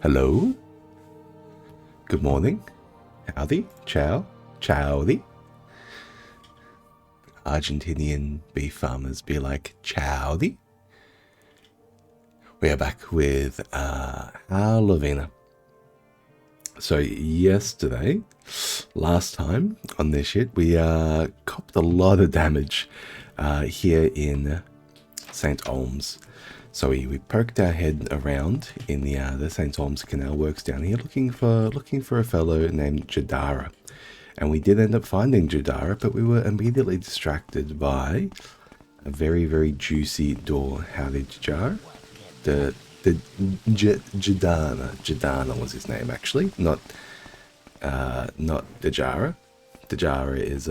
Hello? Good morning? Howdy? Ciao? Chowdy? Argentinian beef farmers be like, chowdy? We are back with Haall. So yesterday, last time on this shit, we copped a lot of damage here in St. Olms. So we poked our head around in the St. Olms Canal Works down here, looking for a fellow named Jadara, and we did end up finding Jadara, but we were immediately distracted by a very juicy door. Howdy, Jadara. Jadana was his name actually, not Dejara. Dejara is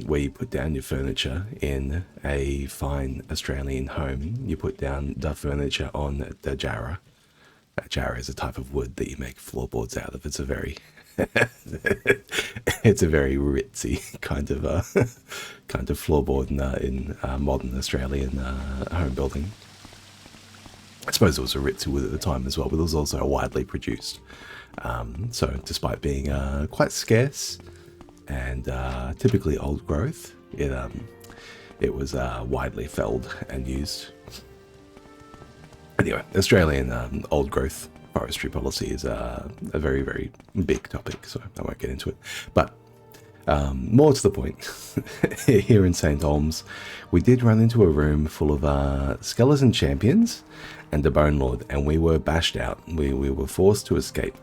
where you put down your furniture in a fine Australian home. You put down the furniture on the jarrah. A jarrah is a type of wood that you make floorboards out of. It's a very it's a very ritzy kind of floorboard in modern Australian home building. I suppose it was a ritzy wood at the time as well, but it was also widely produced. So despite being quite scarce and typically old growth, it was widely felled and used. Anyway, Australian old growth forestry policy is a very big topic, so I won't get into it. But more to the point, here in St. Olms, we did run into a room full of skeleton champions and a bone lord, and we were bashed out. We were forced to escape.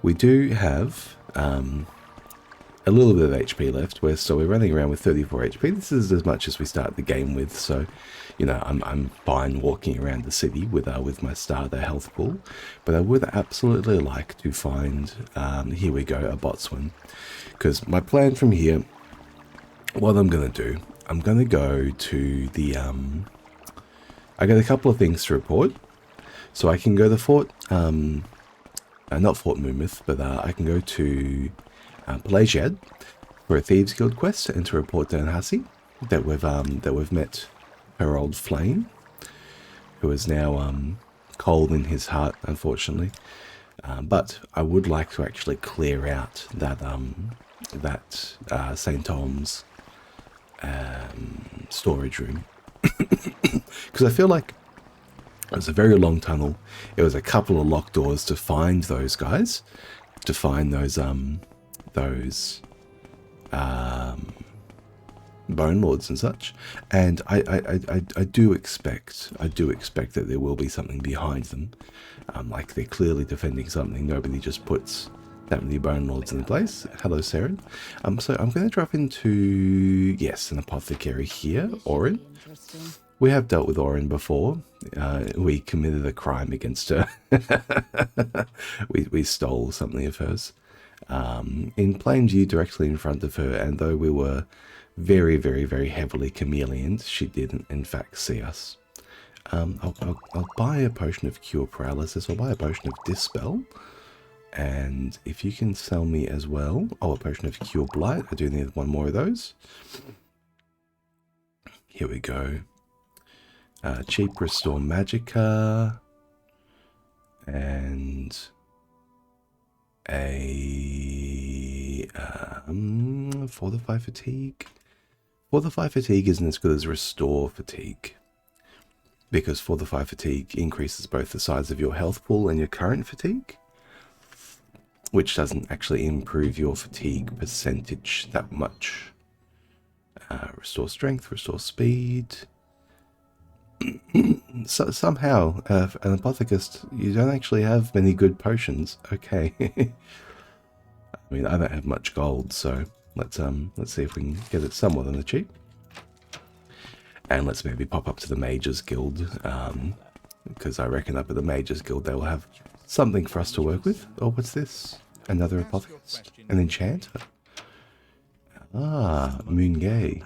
We do have a little bit of HP left, so we're running around with 34 HP. This is as much as we start the game with, so you know I'm fine walking around the city with my starter health pool. But I would absolutely like to find here we go, a botswan, because my plan from here, what I'm gonna do, I'm gonna go to the I got a couple of things to report, so I can go to Fort not Fort Monmouth, but I can go to Playthough for a Thieves Guild quest and to report to Hassie that we've met her old flame, who is now cold in his heart, unfortunately. But I would like to actually clear out that St. Olms storage room, because I feel like it was a very long tunnel. It was a couple of locked doors to find those guys, to find those bone lords and such. And I do expect that there will be something behind them. Like they're clearly defending something. Nobody just puts that many bone lords in place. Hello, Sarah. So I'm going to drop into, yes, an apothecary here, Orin. We have dealt with Orin before. We committed a crime against her. we stole something of hers. In plain view directly in front of her, and though we were very heavily chameleoned, she didn't in fact see us. I'll buy a potion of cure paralysis. I'll buy a potion of dispel, and if you can sell me as well, a potion of cure blight. I do need one more of those. Here we go. Cheap restore magicka, and a fortify fatigue. Fortify fatigue isn't as good as restore fatigue, because fortify fatigue increases both the size of your health pool and your current fatigue, which doesn't actually improve your fatigue percentage that much. Restore strength, restore speed. So somehow, an apothecist, you don't actually have many good potions. Okay. I mean, I don't have much gold, so let's see if we can get it somewhat on the cheap. And let's maybe pop up to the Mages Guild, because I reckon up at the Mages Guild they will have something for us to work with. Oh, what's this? Another apothecist? An enchanter? Ah, Moongay.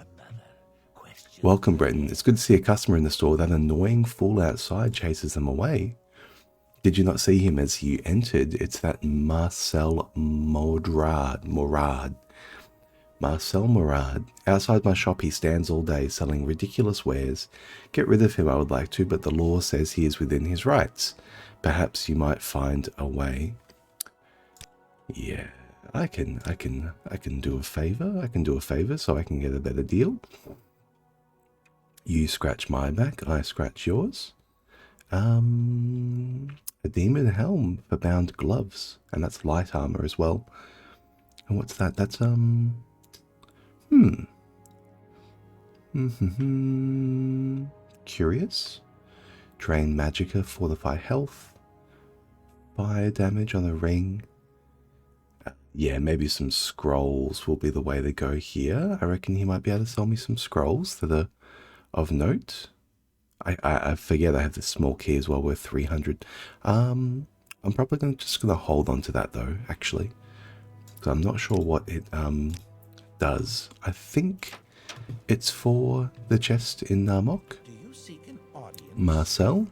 Welcome, Breton. It's good to see a customer in the store. That annoying fool outside chases them away. Did you not see him as you entered? It's that Marcel Morad. Marcel Murad. Outside my shop he stands all day selling ridiculous wares. Get rid of him I would like to, but the law says he is within his rights. Perhaps you might find a way. Yeah, I can do a favor. I can do a favor so I can get a better deal. You scratch my back, I scratch yours. A demon helm for bound gloves, and that's light armor as well. And what's that? That's curious. Drain magicka, fortify health. Fire damage on a ring. Yeah, maybe some scrolls will be the way to go here. I reckon he might be able to sell me some scrolls that are of note. I forget I have this small key as well worth 300. I'm probably just gonna hold on to that though, actually. So I'm not sure what it does. I think it's for the chest in Narmok. Marcel?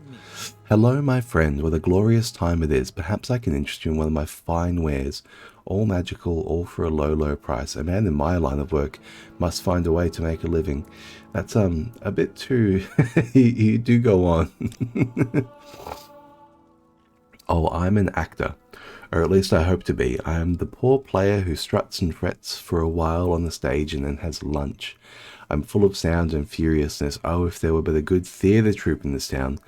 Hello, my friend. What a glorious time it is. Perhaps I can interest you in one of my fine wares. All magical, all for a low, low price. A man in my line of work must find a way to make a living. That's a bit too... you do go on. Oh, I'm an actor. Or at least I hope to be. I am the poor player who struts and frets for a while on the stage and then has lunch. I'm full of sound and furiousness. Oh, if there were but a good theatre troupe in this town,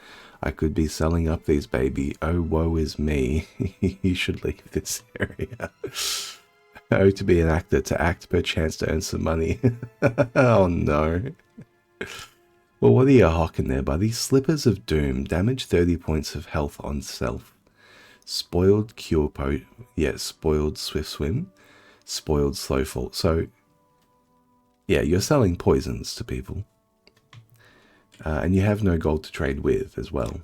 I could be selling up these baby. Oh, woe is me. You should leave this area. Oh, to be an actor, to act per chance to earn some money. Oh, no. Well, what are you hawking there, buddy? Slippers of Doom. Damage 30 points of health on self. Spoiled cure spoiled swift swim. Spoiled slow fall. So, yeah, you're selling poisons to people. And you have no gold to trade with as well.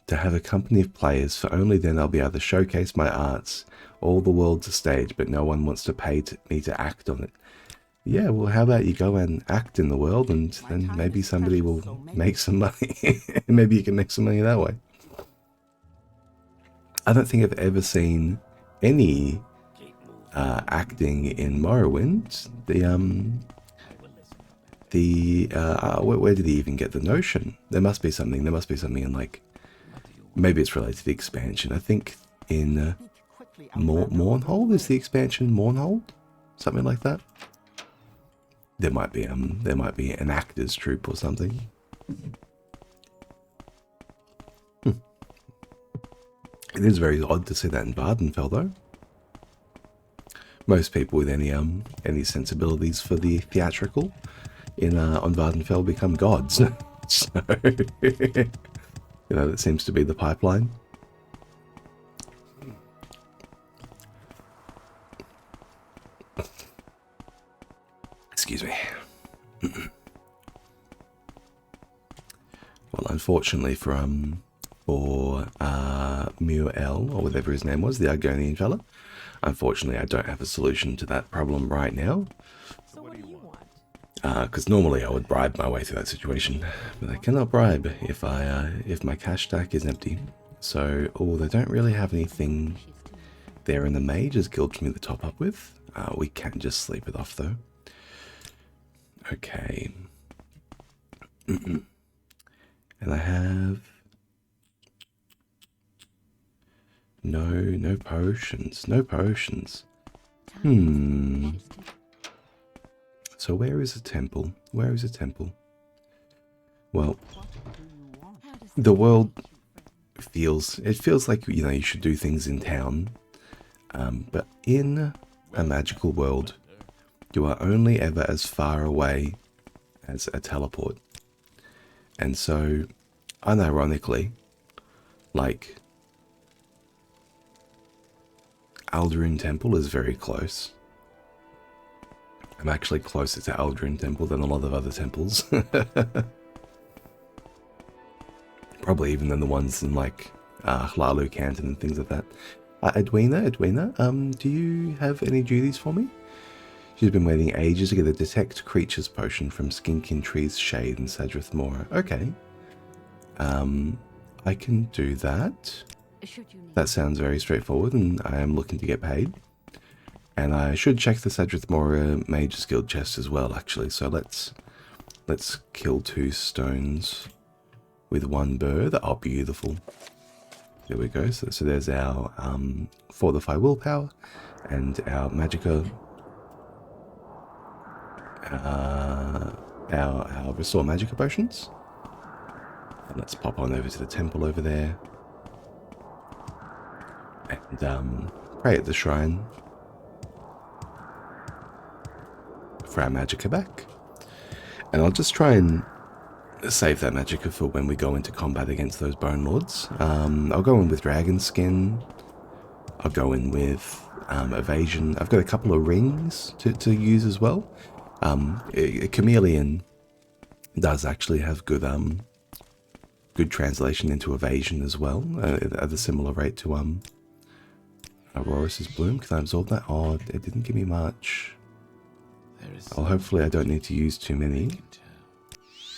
To have a company of players, for only then I'll be able to showcase my arts. All the world's a stage, but no one wants to pay me to act on it. Yeah, well, how about you go and act in the world, and then maybe somebody will make some money. Maybe you can make some money that way. I don't think I've ever seen any acting in Morrowind. Where did he even get the notion? There must be something. There must be something in, like, maybe it's related to the expansion. I think in Mournhold is the expansion. Mournhold, something like that. There might be an actors troupe or something. It is very odd to see that in Vardenfell, though. Most people with any sensibilities for the theatrical on Vardenfell become gods. So, you know, that seems to be the pipeline. Excuse me. Well, unfortunately for Muel, or whatever his name was, the Argonian fella, unfortunately I don't have a solution to that problem right now. So what do you want? Because normally I would bribe my way through that situation, but I cannot bribe if my cash stack is empty. So, they don't really have anything there in the Mage's Guild for me to top up with. We can just sleep it off though. Okay. And I have no potions. No potions. So where is a temple? Where is a temple? Well, the world feels like, you know, you should do things in town. But in a magical world, you are only ever as far away as a teleport. And so, unironically, like, Alduin Temple is very close. I'm actually closer to Alduin Temple than a lot of other temples. Probably even than the ones in, like, Hlalu Canton and things like that. Edwina, do you have any duties for me? She's been waiting ages to get a Detect Creatures potion from Skinkin Tree's Shade in Sadrith Mora. Okay. I can do that. That sounds very straightforward, and I am looking to get paid. And I should check the Sadrith Mora Mage's Guild chest as well, actually. So let's kill 2 stones with 1 bird. Oh, beautiful. There we go. So there's our Fortify Willpower and our Magicka, our Restore Magicka potions. And let's pop on over to the temple over there and pray at the shrine for our Magicka back. And I'll just try and save that Magicka for when we go into combat against those Bone Lords. I'll go in with Dragon Skin. I'll go in with Evasion. I've got a couple of rings to use as well. A Chameleon does actually have good good translation into Evasion as well, at a similar rate to Auroras's Bloom. Can I absorb that? Oh, it didn't give me much. Oh, hopefully I don't need to use too many.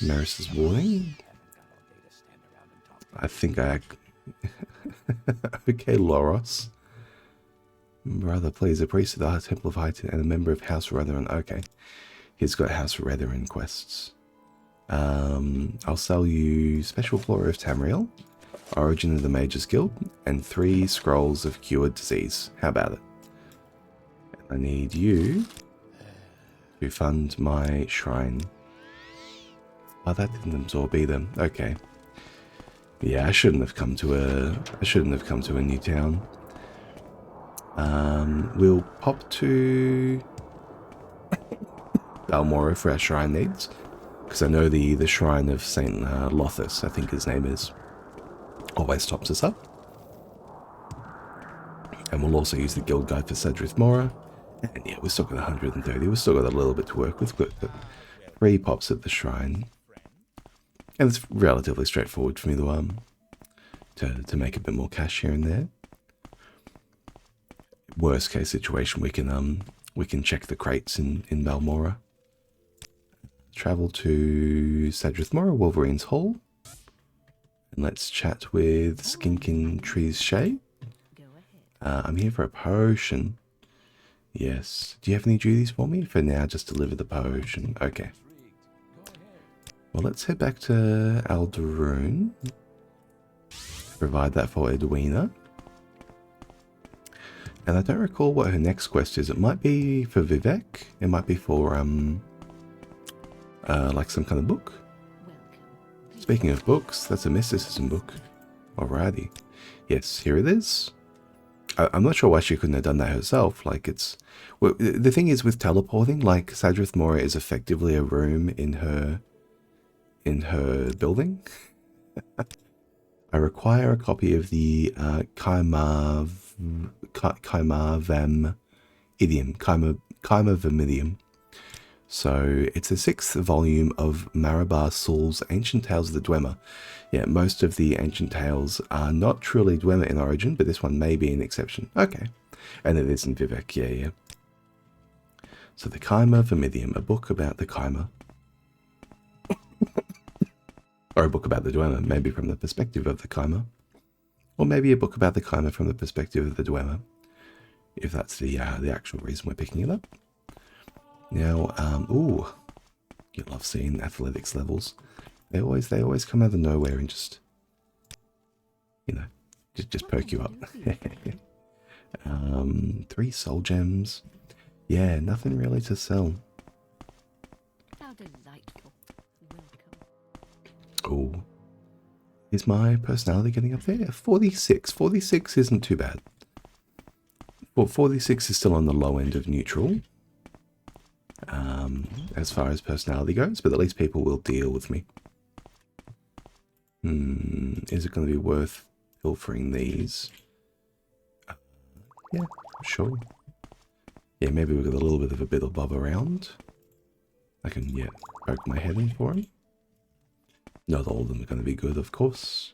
Maris's Warning. I think I... Okay, Loros. Brother, please, a priest of the Temple of Highton and a member of House Retherin. Okay, he's got House Retherin quests. I'll sell you Special Flora of Tamriel, Origin of the Mage's Guild, and 3 Scrolls of Cured Disease. How about it? I need you to fund my shrine. Oh, that didn't absorb either. Okay. Yeah, I shouldn't have come to a new town. We'll pop to Balmora for our shrine needs, because I know the shrine of Saint Lothus, I think his name is, always tops us up. And we'll also use the guild guide for Sadrith Mora. And yeah, we've still got 130. We've still got a little bit to work with. We've got 3 pops at the shrine. And it's relatively straightforward for me to make a bit more cash here and there. Worst case situation, we can check the crates in Balmora. Travel to Sadrith Mora, Wolverine's Haall. And let's chat with Skinkin Trees Shay. I'm here for a potion. Yes. Do you have any duties for me? For now, just deliver the potion. Okay. Well, let's head back to Aldaroon. Provide that for Edwina. And I don't recall what her next quest is. It might be for Vivek. It might be for, like some kind of book. Speaking of books, that's a mysticism book. Alrighty. Yes, here it is. I'm not sure why she couldn't have done that herself. Like, it's... Well, the thing is with teleporting, like, Sadrith Mora is effectively a room in her building. I require a copy of the Kaimarvem idiom. Kaimarvem idiom. So it's the 6th volume of Marabar Saul's Ancient Tales of the Dwemer. Yeah, most of the ancient tales are not truly Dwemer in origin, but this one may be an exception. Okay. And it is in Vivek, yeah. So the Kaimarvem idiom, a book about the Kaimar. Or a book about the Dwemer, maybe from the perspective of the Kaimar. Or maybe a book about the Kaimar from the perspective of the Dwemer. If that's the actual reason we're picking it up. Now, ooh, you love seeing athletics levels. They always come out of nowhere and just, you know, just perk you up. 3 soul gems. Yeah, nothing really to sell. How delightful. Welcome. Oh, is my personality getting up there? 46. 46 isn't too bad. Well, 46 is still on the low end of neutral. As far as personality goes, but at least people will deal with me. Is it going to be worth pilfering these? Yeah, sure. Yeah, maybe we've got a little bit of a bit of bob around. I can, yeah, poke my head in for him. Not all of them are going to be good, of course.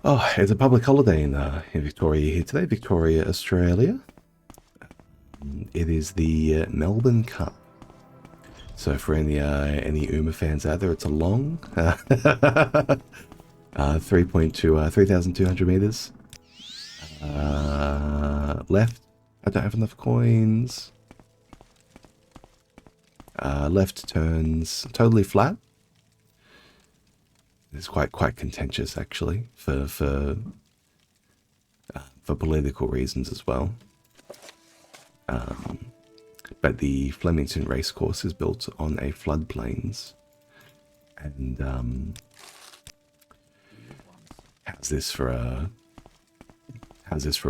Oh, it's a public holiday in Victoria here today, Victoria, Australia. It is the Melbourne Cup. So for any Uma fans out there, it's a long 3,200 meters. Left. I don't have enough coins. Left turns totally flat. It's quite contentious actually for political reasons as well. But the Flemington racecourse is built on a floodplains, and how's this for a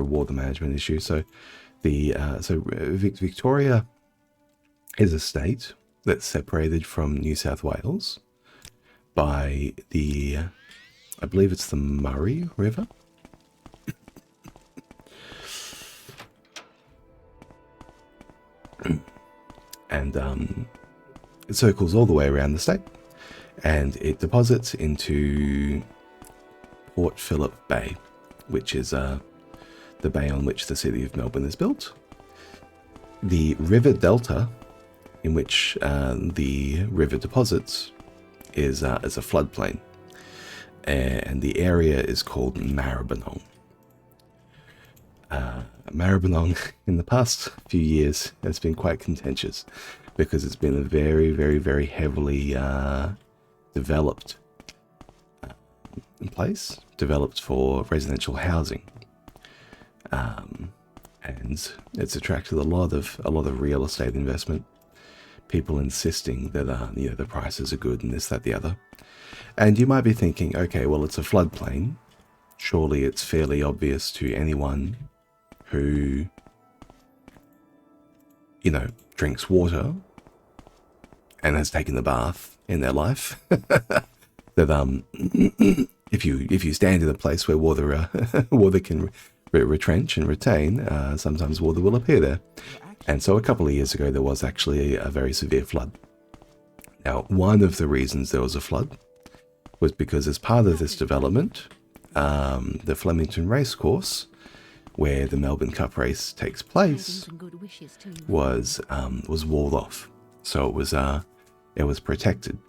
water management issue? So Victoria is a state that's separated from New South Wales by the, I believe it's the Murray River. And it circles all the way around the state, and it deposits into Port Phillip Bay, which is the bay on which the city of Melbourne is built. The river delta in which the river deposits is a floodplain, and the area is called Maribyrnong. Maribyrnong in the past few years has been quite contentious because it's been a very, very, very heavily developed place, developed for residential housing, and it's attracted a lot of real estate investment. People insisting that the prices are good and this, that, the other. And you might be thinking, okay, well, it's a floodplain. Surely it's fairly obvious to anyone who, drinks water and has taken a bath in their life, that if you stand in a place where water can retrench and retain, sometimes water will appear there. And so a couple of years ago, there was actually a very severe flood. Now, one of the reasons there was a flood was because as part of this development, the Flemington racecourse, where the Melbourne Cup race takes place, was walled off. So it was protected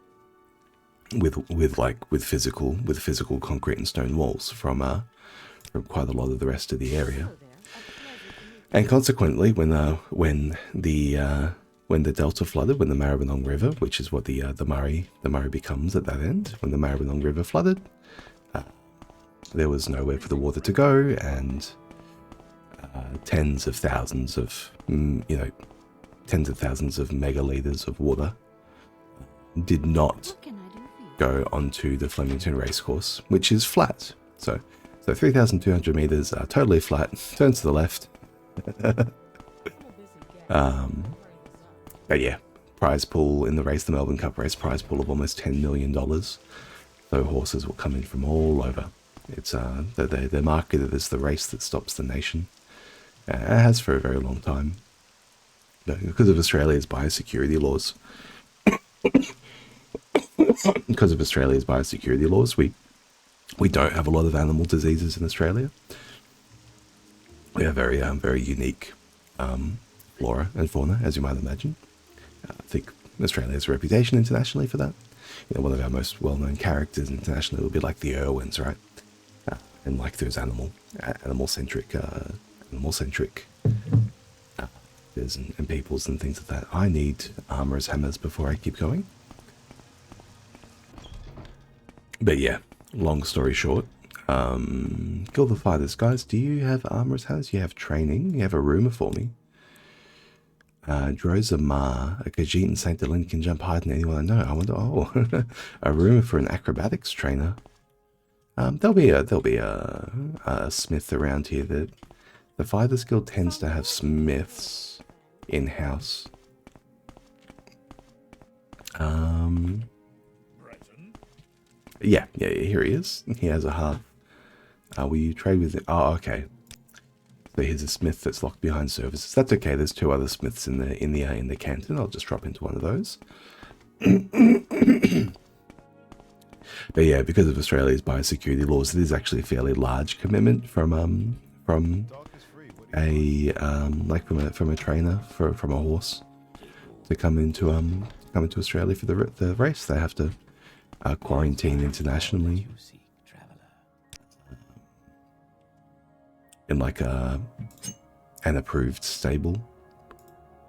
with physical concrete and stone walls from quite a lot of the rest of the area. And consequently, when the delta flooded, when the Maribyrnong River, which is what the Murray becomes at that end, when the Maribyrnong River flooded, there was nowhere for the water to go, and tens of thousands of megalitres of water did not go onto the Flemington racecourse, which is flat. So 3,200 meters, totally flat, turns to the left. But yeah, prize pool in the race, the Melbourne Cup race, prize pool of almost $10 million. So horses will come in from all over. It's they're marketed as the race that stops the nation. It has for a very long time, but because of Australia's biosecurity laws. We don't have a lot of animal diseases in Australia. We have very unique flora and fauna, as you might imagine. I think Australia has a reputation internationally for that. One of our most well-known characters internationally would be like the Irwins, right? And like those animal-centric and peoples and things like that. I need armor as hammers before I keep going. But yeah, long story short, kill the fighters, guys. Do you have armor as hammers? You have training? You have a rumour for me? Droza Ma, a Khajiit and Saint Delin can jump higher than anyone I know. I wonder, a rumour for an acrobatics trainer. There'll be a smith around here. That the Fighters Guild tends to have smiths in house. Yeah, here he is. He has a half. Will you trade with it? Oh, okay. So here's a smith that's locked behind services. That's okay. There's two other smiths in the canton. I'll just drop into one of those. But yeah, because of Australia's biosecurity laws, it is actually a fairly large commitment from a trainer from a horse to come into Australia for the race. They have to quarantine internationally. in like an approved stable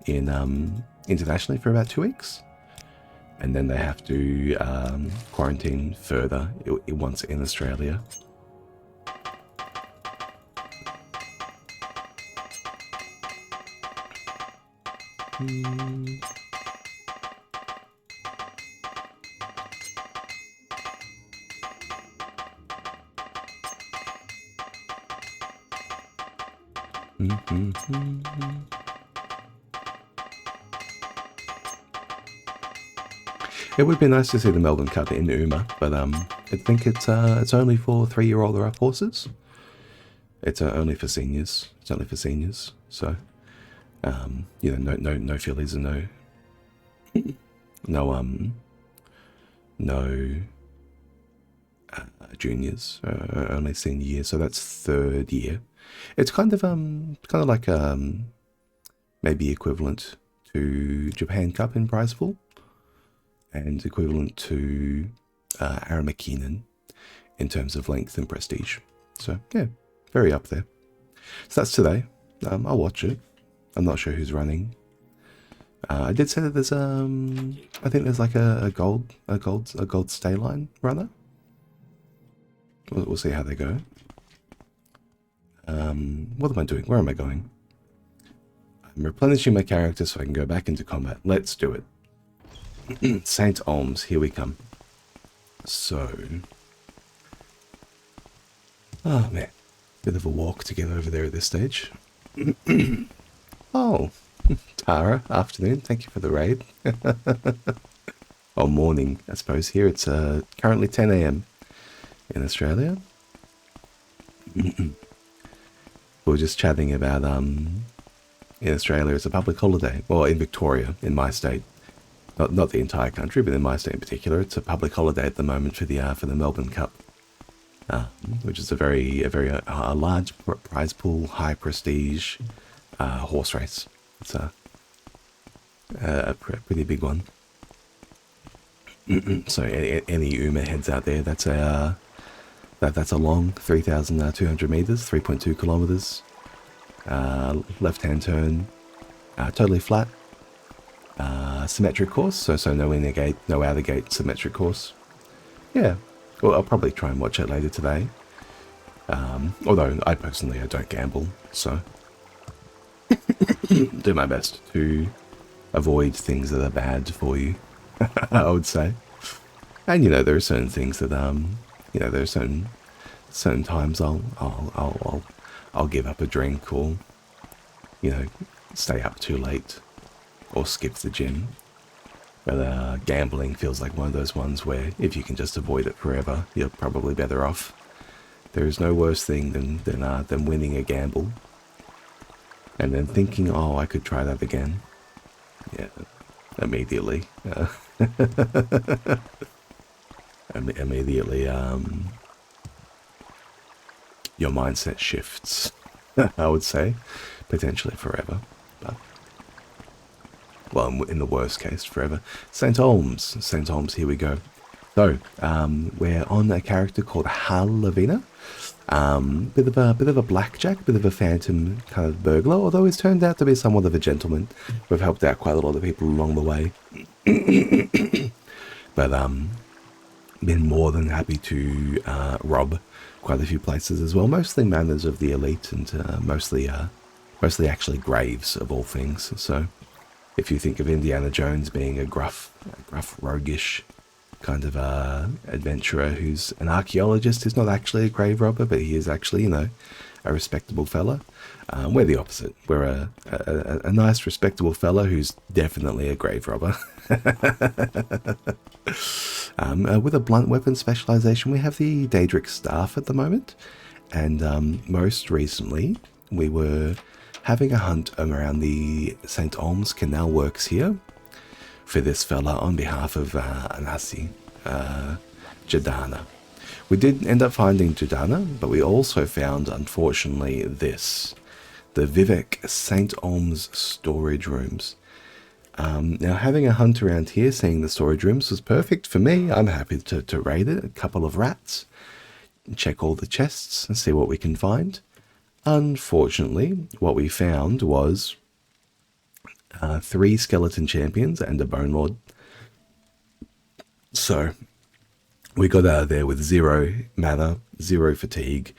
in internationally for about 2 weeks, and then they have to quarantine further once in Australia. It would be nice to see the Melbourne Cup in Uma, but I think it's only for 3-year-old or up horses. It's only for seniors. It's only for seniors. So, you know, no fillies and no juniors. Only senior year. So that's 3rd year. It's kind of like maybe equivalent to Japan Cup in prize pool, and equivalent to Aramakinen in terms of length and prestige. So yeah, very up there. So that's today. I'll watch it. I'm not sure who's running. I did say that there's I think there's like a gold stay line runner. We'll see how they go. What am I doing? Where am I going? I'm replenishing my character so I can go back into combat. Let's do it. St. Olms, here we come. So, oh man, bit of a walk to get over there at this stage. Oh, Tara, afternoon, thank you for the raid. Oh, morning, I suppose. Here it's currently 10 a.m. in Australia. We were just chatting about in Australia it's a public holiday, or in Victoria, in my state. Not the entire country, but in my state in particular, it's a public holiday at the moment for the Melbourne Cup, which is a very large prize pool, high prestige horse race. It's a pretty big one. So any Uma heads out there, that's a long 3,200 meters, 3.2 kilometers. Left-hand turn, totally flat. Symmetric course, so no inner gate, no outer gate, symmetric course. Yeah, well, I'll probably try and watch it later today. Although I don't gamble, so do my best to avoid things that are bad for you. I would say, and there are certain things that there are certain times I'll give up a drink, or stay up too late, or skip the gym. But gambling feels like one of those ones where if you can just avoid it forever, you're probably better off. There is no worse thing than winning a gamble and then thinking, oh, I could try that again. Yeah, immediately. Immediately, your mindset shifts. I would say, potentially forever. But, well, in the worst case, forever. St. Olms, here we go. So, we're on a character called Haall. Bit of a blackjack, bit of a phantom kind of burglar, although he's turned out to be somewhat of a gentleman. We've helped out quite a lot of people along the way. But, been more than happy to rob quite a few places as well. Mostly manors of the elite, and mostly actually graves of all things. So, if you think of Indiana Jones being a gruff, roguish kind of adventurer who's an archaeologist, who's not actually a grave robber, but he is actually, a respectable fella. We're the opposite. We're a nice, respectable fella who's definitely a grave robber. With a blunt weapon specialization, we have the Daedric Staff at the moment, and most recently we were having a hunt around the St. Olms Canal Works here for this fella on behalf of Anasi, Jadana. We did end up finding Jadana, but we also found, unfortunately, the Vivek St. Olms storage rooms. Now, having a hunt around here, seeing the storage rooms was perfect for me. I'm happy to raid it. A couple of rats, check all the chests and see what we can find. Unfortunately, what we found was 3 skeleton champions and a bone lord. So we got out of there with 0 mana, 0 fatigue,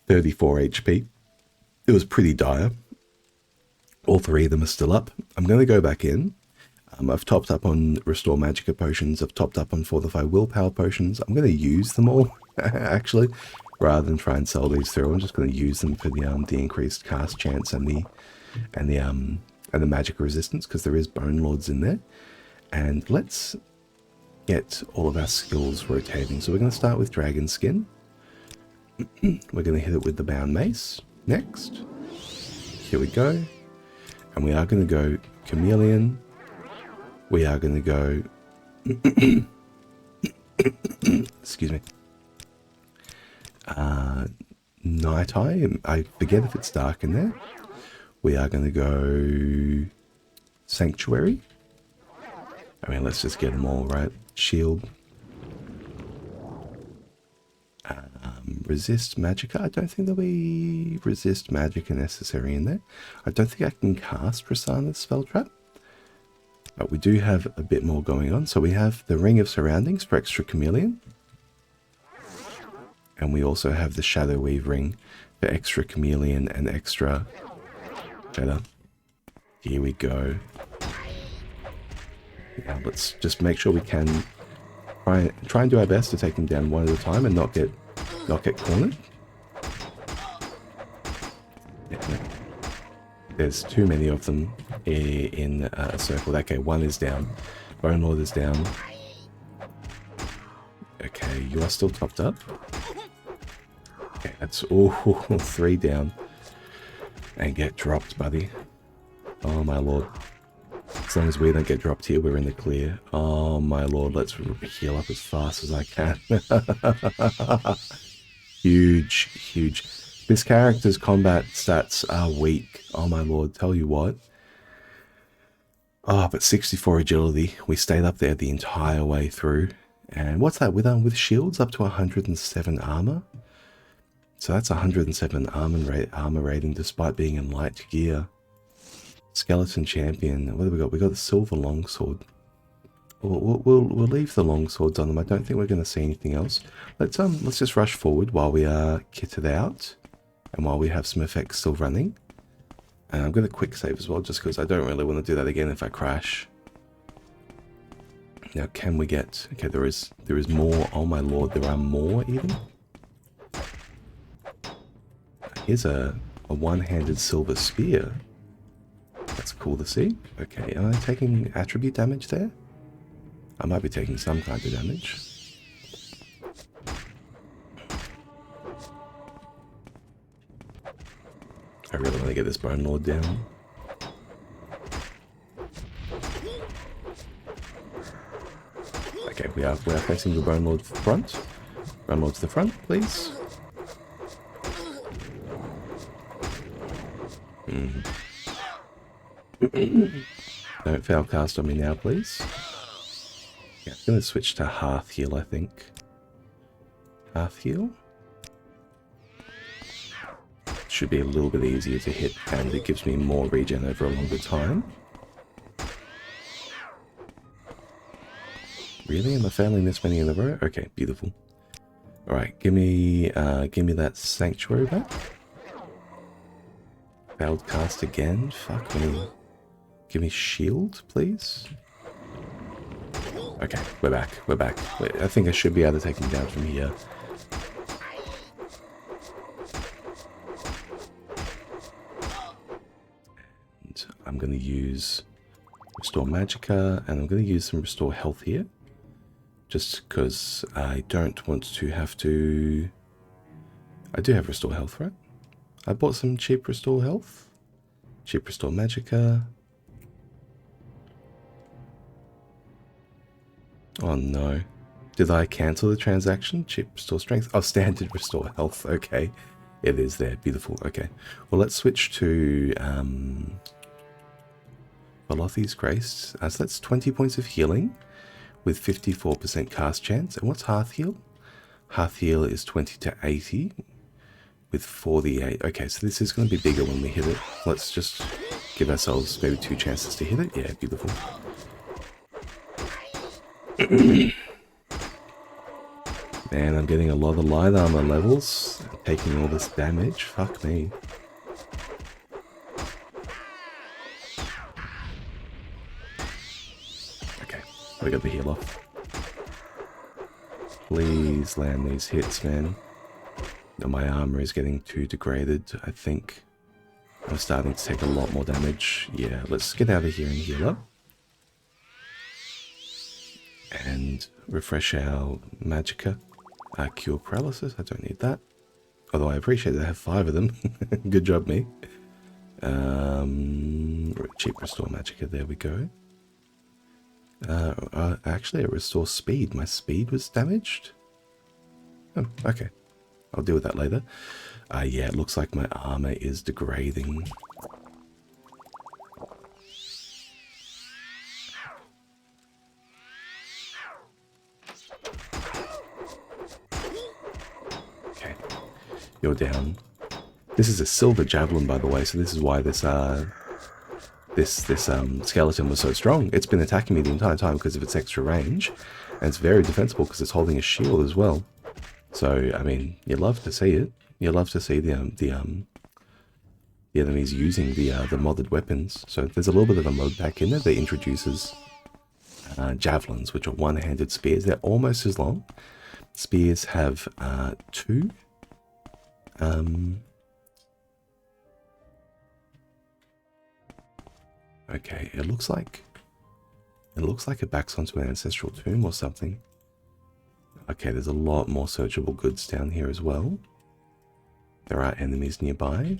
34 HP. It was pretty dire. All 3 of them are still up. I'm going to go back in. I've topped up on Restore Magicka potions. I've topped up on Fortify Willpower potions. I'm going to use them all, actually, rather than try and sell these through. I'm just going to use them for the increased cast chance and the magic resistance, because there is Bone Lords in there. And let's get all of our skills rotating. So we're going to start with Dragon Skin. We're going to hit it with the Bound Mace. Next. Here we go. And we are going to go Chameleon. We are going to go... excuse me. Night Eye. I forget if it's dark in there. We are going to go Sanctuary. I mean, let's just get them all, right? Shield. Resist Magicka. I don't think there'll be Resist Magicka necessary in there. I don't think I can cast Prasanna's Spell Trap. But we do have a bit more going on. So we have the Ring of Surroundings for extra Chameleon. And we also have the Shadow Weave Ring for extra Chameleon and extra better. Here we go. Now let's just make sure we can try and do our best to take them down one at a time and not get cornered. Yeah. There's too many of them in a circle. Okay, one is down. Bone Lord is down. Okay, you are still topped up. Okay, that's all 3 down. And get dropped, buddy. Oh my lord. As long as we don't get dropped here, we're in the clear. Oh my lord, let's heal up as fast as I can. Huge, huge. This character's combat stats are weak. Oh my lord, tell you what. Oh, but 64 agility. We stayed up there the entire way through. And what's that with shields? Up to 107 armor. So that's 107 armor rating despite being in light gear. Skeleton champion. What have we got? We got the silver longsword. We'll leave the longswords on them. I don't think we're going to see anything else. Let's just rush forward while we are kitted out and while we have some effects still running. And I'm going to quick save as well, just because I don't really want to do that again if I crash. Now, can we get... Okay, there is more. Oh my lord, there are more even. Here's a one-handed silver spear. That's cool to see. Okay, am I taking attribute damage there? I might be taking some kind of damage. I really want to get this Bone Lord down. Okay, we are facing the Bone Lord to the front. Bone Lord to the front, please. Don't fail cast on me now, please. Yeah, I'm going to switch to Hearth Heal, I think. Hearth Heal? Should be a little bit easier to hit, and it gives me more regen over a longer time. Really? Am I failing this many in a row? Okay, beautiful. Alright, give me that Sanctuary back. Failed cast again? Fuck me. Give me shield, please. Okay, we're back. We're back. I think I should be able to take him down from here. And I'm going to use Restore Magicka, and I'm going to use some Restore Health here. Just because I don't want to have to... I do have Restore Health, right? I bought some cheap Restore Health. Cheap Restore Magicka. Oh no. Did I cancel the transaction? Cheap Restore Strength? Oh, Standard Restore Health. Okay. It is there. Beautiful. Okay. Well, let's switch to Velothi's Grace. So that's 20 points of healing with 54% cast chance. And what's Hearth Heal? Hearth Heal is 20 to 80 with 48. Okay, so this is going to be bigger when we hit it. Let's just give ourselves maybe 2 chances to hit it. Yeah, beautiful. Man, I'm getting a lot of light armor levels, taking all this damage. Fuck me. Okay, we got the heal off. Please land these hits, man. No, my armor is getting too degraded, I think. I'm starting to take a lot more damage. Yeah, let's get out of here and heal up. And refresh our magicka. Cure paralysis, I don't need that. Although I appreciate that I have 5 of them. Good job, me. Cheap restore magicka, there we go. Actually, it restores speed. My speed was damaged? Oh, okay. I'll deal with that later. Yeah, it looks like my armor is degrading. Okay, you're down. This is a silver javelin, by the way, so this is why this skeleton was so strong. It's been attacking me the entire time because of its extra range, and it's very defensible because it's holding a shield as well. So, I mean, you love to see it. You love to see the enemies using the modded weapons. So there's a little bit of a mod pack in there that introduces javelins, which are one-handed spears. They're almost as long. Spears have 2. Okay, it looks like it backs onto an ancestral tomb or something. Okay, there's a lot more searchable goods down here as well. There are enemies nearby.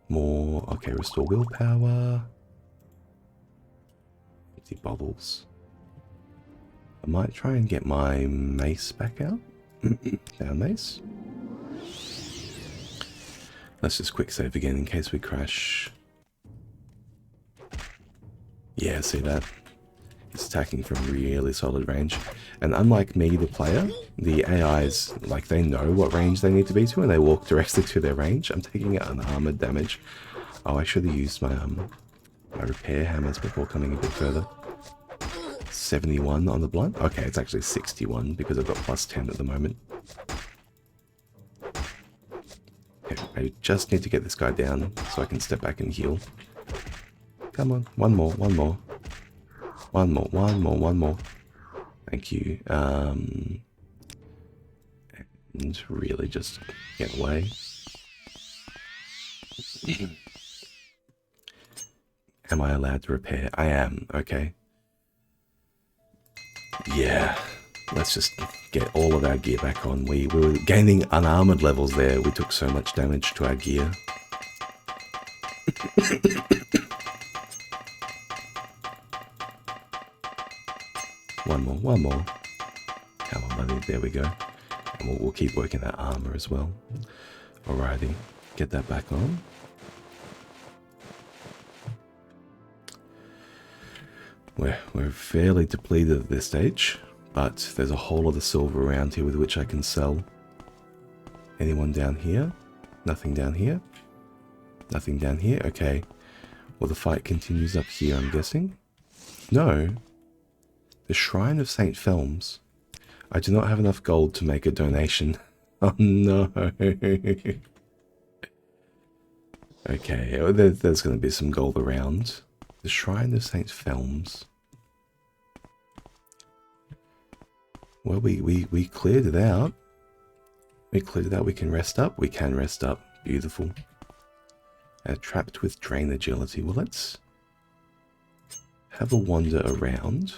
More, okay, restore willpower. Empty bottles. I might try and get my mace back out. Down mace. Let's just quick save again in case we crash. Yeah, see that? It's attacking from really solid range. And unlike me, the player, the AIs, like, they know what range they need to be to and they walk directly to their range. I'm taking out an armored damage. Oh, I should have used my my repair hammers before coming a bit further. 71 on the blunt. Okay, it's actually 61 because I've got plus 10 at the moment. Okay, I just need to get this guy down so I can step back and heal. Come on, one more. One more. Thank you. And really just get away. Am I allowed to repair? I am, okay. Yeah, let's just get all of our gear back on. We were gaining unarmored levels there. We took so much damage to our gear. One more. Come on, buddy. There we go. And we'll keep working that armor as well. Alrighty. Get that back on. We're fairly depleted at this stage, but there's a whole lot of silver around here with which I can sell. Anyone down here? Nothing down here? Nothing down here? Okay. Well, the fight continues up here, I'm guessing. No. The Shrine of St. Films. I do not have enough gold to make a donation. Oh no. Okay, there's going to be some gold around. The Shrine of St. Films. Well, we cleared it out. We cleared it out. We can rest up. We can rest up. Beautiful. Trapped with drain agility. Well, let's have a wander around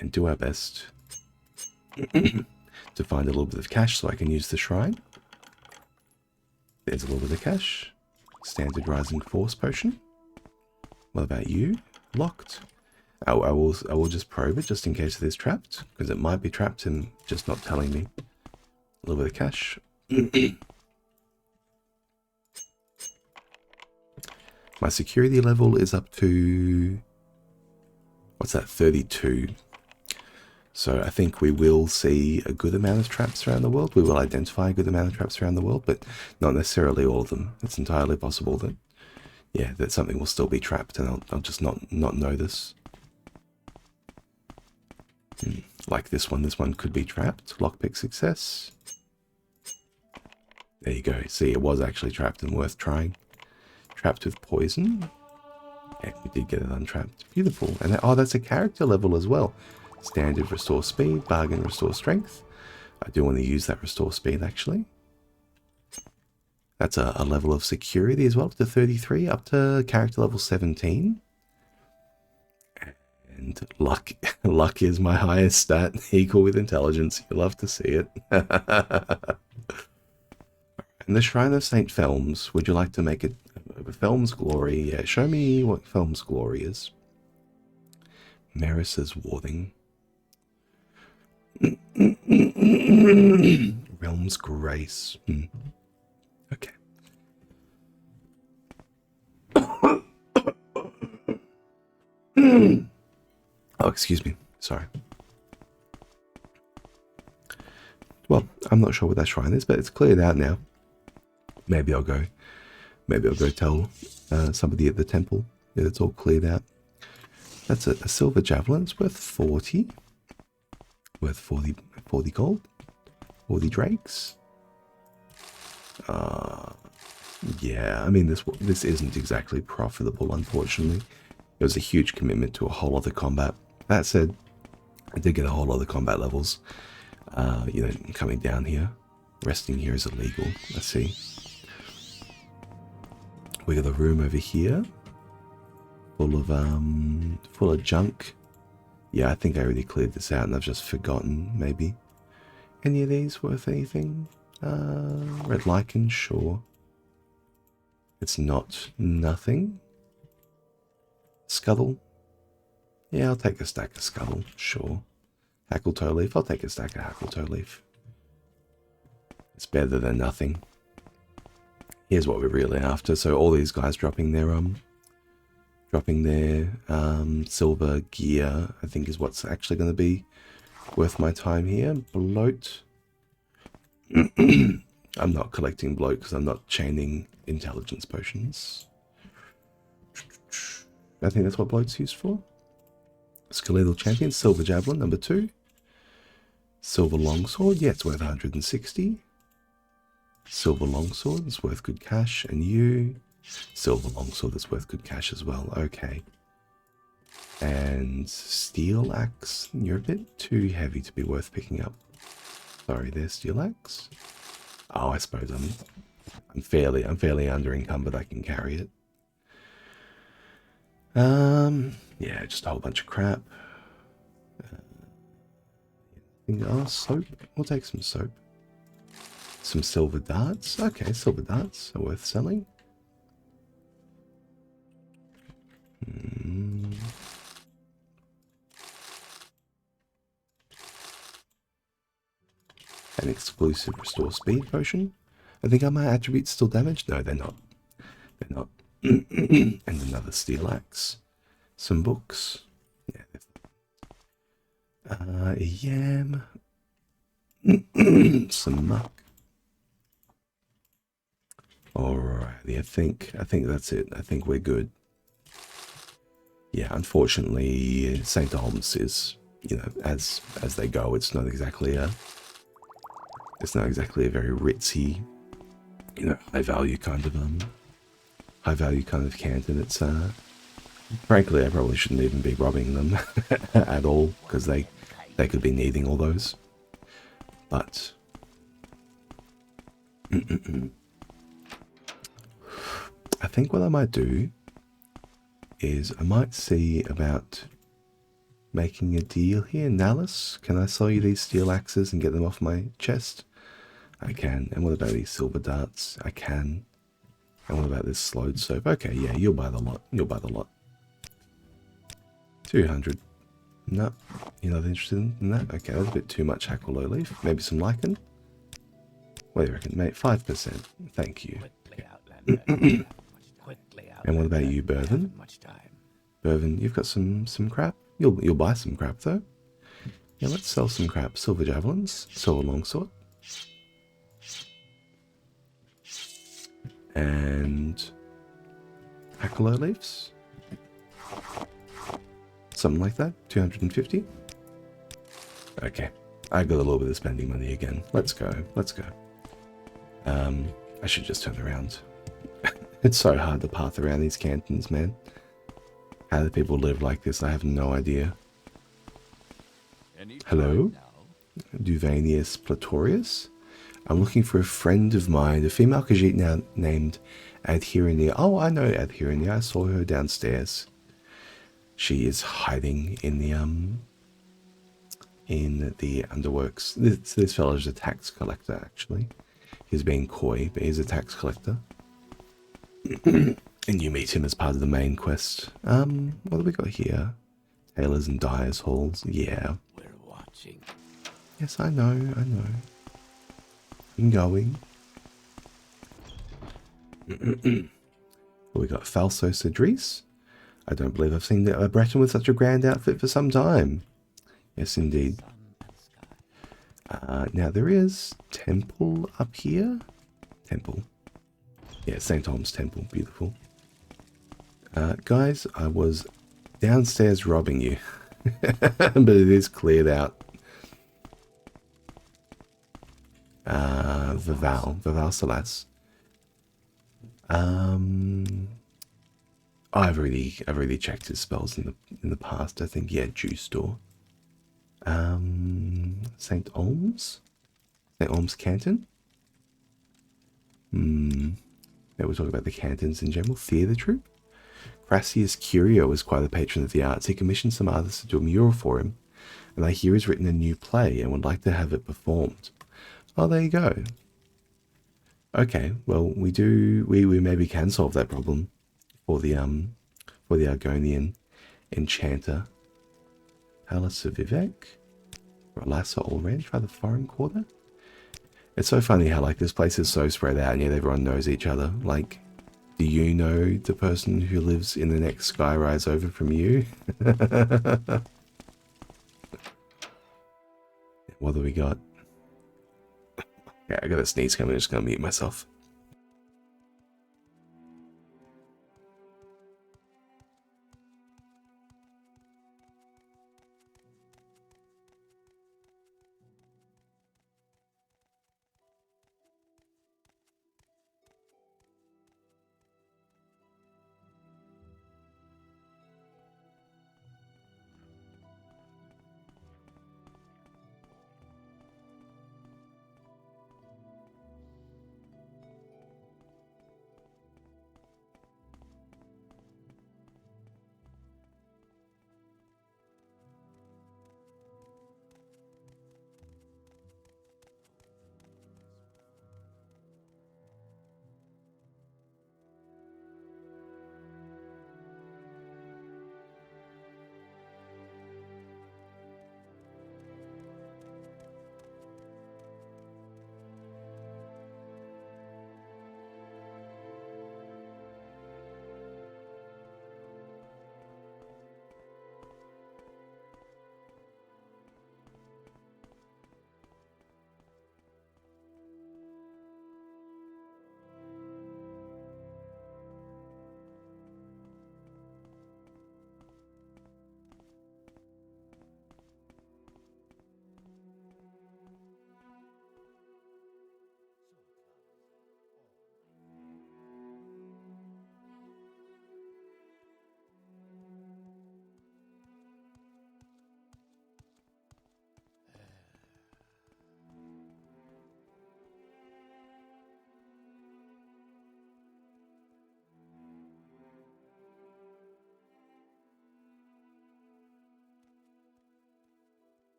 and do our best to find a little bit of cash so I can use the shrine. There's a little bit of cash. Standard Rising Force Potion. What about you? Locked. I will just probe it just in case it is trapped, because it might be trapped and just not telling me. A little bit of cash. My security level is up to... what's that? 32. So I think we will see a good amount of traps around the world. We will identify a good amount of traps around the world, but not necessarily all of them. It's entirely possible that, yeah, that something will still be trapped and I'll just not notice. Like this one could be trapped. Lockpick success. There you go. See, it was actually trapped and worth trying. Trapped with poison. And we did get it untrapped. Beautiful. And oh, that's a character level as well. Standard restore speed, bargain restore strength. I do want to use that restore speed actually. That's a level of security as well, up to 33, up to character level 17. And luck, luck is my highest stat, equal with intelligence. You love to see it. And the Shrine of St. Felms, would you like to make it Felms Glory? Yeah, show me what Felms Glory is. Maris's Warding. Realm's Grace. Okay. Oh, excuse me. Sorry. Well, I'm not sure what that shrine is, but it's cleared out now. Maybe I'll go tell somebody at the temple that it's all cleared out. That's a silver javelin. It's worth 40. Worth 40 gold. 40 drakes. Yeah, I mean this isn't exactly profitable, unfortunately. It was a huge commitment to a whole lot of combat. That said, I did get a whole lot of combat levels. You know, coming down here. Resting here is illegal. Let's see. We got a room over here. Full of junk. Yeah, I think I already cleared this out and I've just forgotten, maybe. Any of these worth anything? Red lichen, sure. It's not nothing. Scuttle. Yeah, I'll take a stack of scuttle, sure. Hackle toe leaf, I'll take a stack of hackle toe leaf. It's better than nothing. Here's what we're really after. So all these guys dropping their silver gear, I think is what's actually going to be worth my time here. Bloat. I'm not collecting bloat because I'm not chaining intelligence potions. I think that's what bloat's used for. Skeletal champion, silver javelin, number 2. Silver longsword, yeah, it's worth 160. Silver longsword is worth good cash, and you, silver longsword is worth good cash as well. Okay. And steel axe, you're a bit too heavy to be worth picking up. Sorry, there's steel axe. Oh, I suppose I'm fairly under encumbered. I can carry it. Yeah, just a whole bunch of crap. Oh, soap. We'll take some soap. Some silver darts. Okay, silver darts are worth selling. An exclusive restore speed potion. I think are my attributes still damaged? No, they're not. They're not. And another steel axe. Some books. Yeah. A yam. Some muck. Alrighty, I think that's it. I think we're good. Yeah, unfortunately, St. Holmes is, you know, as they go, it's not exactly a very ritzy, you know, high value kind of canton. It's frankly, I probably shouldn't even be robbing them at all because they could be needing all those. But I think what I might do is I might see about making a deal here. Nallis, can I sell you these steel axes and get them off my chest? I can. And what about these silver darts? I can. And what about this slowed soap? Okay, yeah, you'll buy the lot. You'll buy the lot. 200. No, you're not interested in that? Okay, that's a bit too much hackle low leaf. Maybe some lichen? What do you reckon, mate? 5%. Thank you. And what about you, Burvin? Burvin, you've got some crap? You'll buy some crap, though. Yeah, let's sell some crap. Silver javelins, silver longsword, and Hackalo leaves. Something like that. 250. Okay, I got a little bit of spending money again. Let's go. Let's go. I should just turn around. It's so hard to path around these cantons, man. How do people live like this? I have no idea. Hello? Duvanius Platorius? I'm looking for a friend of mine, a female Khajiit now named Adhirania. Oh, I know Adhirania. I saw her downstairs. She is hiding in the underworks. This fellow is a tax collector, actually. He's being coy, but he's a tax collector. And you meet him as part of the main quest. What do we got here? Tailors and dyers halls. Yeah. We're watching. Yes, I know. I'm going. We got Falso Cedrice. I don't believe I've seen a Breton with such a grand outfit for some time. Yes, indeed. Now there is temple up here. Temple. Yeah, St. Holmes Temple. Beautiful. Guys, I was downstairs robbing you. But it is cleared out. Vival Salas. I've already checked his spells in the past. I think he had Juice Store. St. Olms? St. Olms Canton? Yeah, we'll talk about the cantons in general. Theatre troupe? Crassius Curio is quite a patron of the arts. He commissioned some artists to do a mural for him, and I hear he's written a new play and would like to have it performed. Oh, there you go. Okay, well, we maybe can solve that problem for the Argonian enchanter. Halissa Vivek? Relassa already? Try the foreign quarter? It's so funny how, like, this place is so spread out and yet everyone knows each other. Like, do you know the person who lives in the next skyrise over from you? What do we got? Yeah, I got a sneeze coming. I'm just gonna mute myself.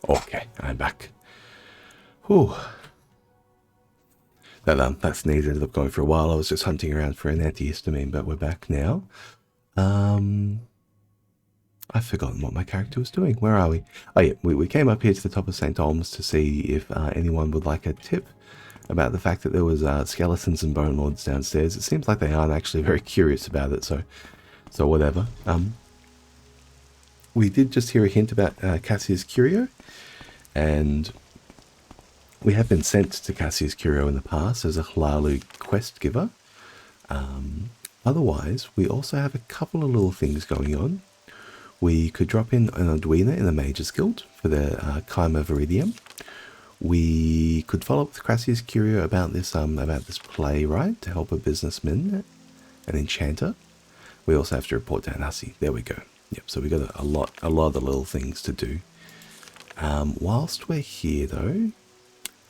Okay, I'm back. Whew. That sneeze ended up going for a while. I was just hunting around for an antihistamine, but we're back now. I've forgotten what my character was doing. Where are we? Oh yeah, we came up here to the top of St. Olms to see if anyone would like a tip about the fact that there was skeletons and bone lords downstairs. It seems like they aren't actually very curious about it, so whatever. We did just hear a hint about Cassius Curio, and we have been sent to Cassius Curio in the past as a Hlalu quest giver. Otherwise, we also have a couple of little things going on. We could drop in an Arduino in the Mages Guild for the Kaima Viridium. We could follow up with Cassius Curio about this playwright to help a businessman, an enchanter. We also have to report to Anasi. There we go. Yep. So we got a lot of the little things to do. Whilst we're here, though,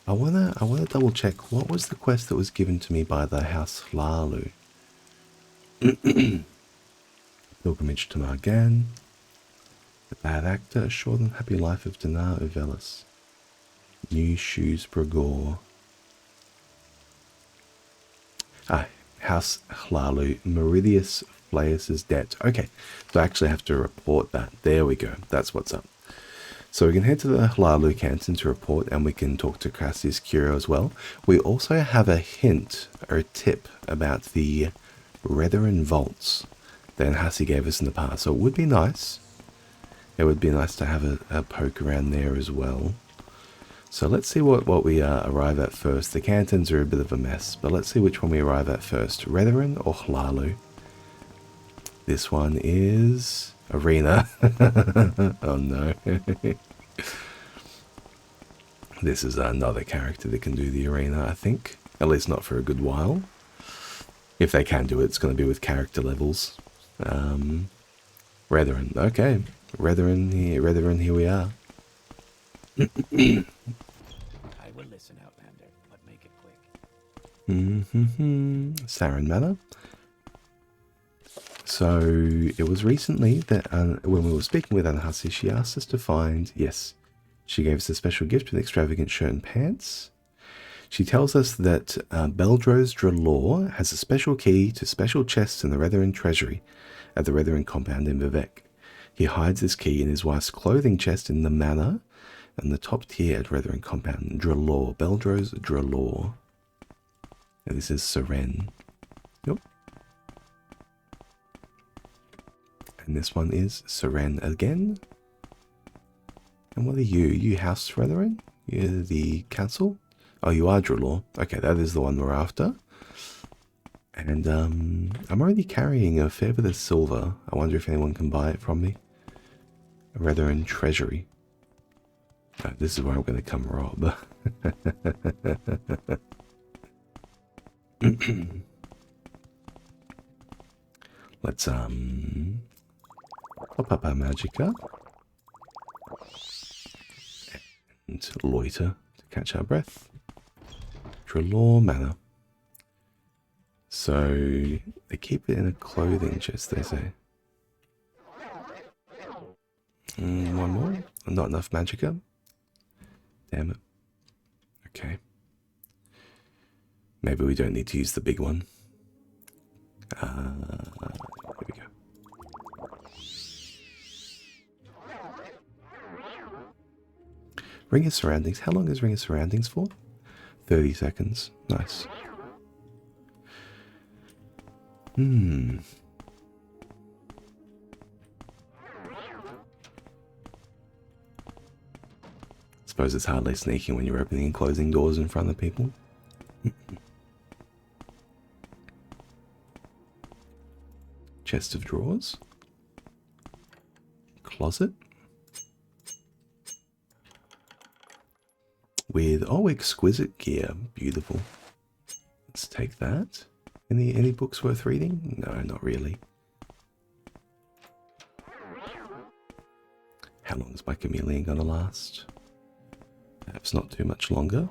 I wanna double check what was the quest that was given to me by the House Hlalu. Pilgrimage to Margan. The Bad Actor, A Short and Happy Life of Dinar Uvelis. New Shoes Bragor. House Hlalu, Meridius Flaeus' debt. Okay, so I actually have to report that. There we go. That's what's up. So we can head to the Hlalu Canton to report, and we can talk to Cassius Curio as well. We also have a hint or a tip about the Retherin Vaults that Hassi gave us in the past. So it would be nice. It would be nice to have a poke around there as well. So let's see what we arrive at first. The cantons are a bit of a mess, but let's see which one we arrive at first. Retherin or Hlalu? This one is Arena. Oh no. This is another character that can do the arena, I think. At least not for a good while. If they can do it, it's going to be with character levels. Retherin. Okay. Retherin, here we are. I will listen, Outlander, but make it quick. Saren Manor. So it was recently that when we were speaking with Anahasi, she asked us to find, yes, she gave us a special gift with extravagant shirt and pants. She tells us that Beldros Drelor has a special key to special chests in the Retherin treasury at the Retherin compound in Vivek. He hides this key in his wife's clothing chest in the manor and the top tier at Retherin compound. Drelor, Beldros Drelor. And this is Seren. Yep. And this one is Seren again. And what are you? You House Retherin? You're the council? Oh, you are Drelor. Okay, that is the one we're after. And I'm already carrying a fair bit of silver. I wonder if anyone can buy it from me. A Retherin treasury. Oh, this is where I'm going to come rob. Let's pop up our magicka and loiter to catch our breath. Drelor Manor. So they keep it in a clothing chest, they say. One more. Not enough magicka. Damn it. Okay. Maybe we don't need to use the big one. Here we go. Ring of Surroundings. How long is Ring of Surroundings for? 30 seconds. Nice. Suppose it's hardly sneaking when you're opening and closing doors in front of people. Chest of drawers. Closet. With, oh, exquisite gear. Beautiful. Let's take that. Any books worth reading? No, not really. How long is my chameleon gonna last? Perhaps not too much longer.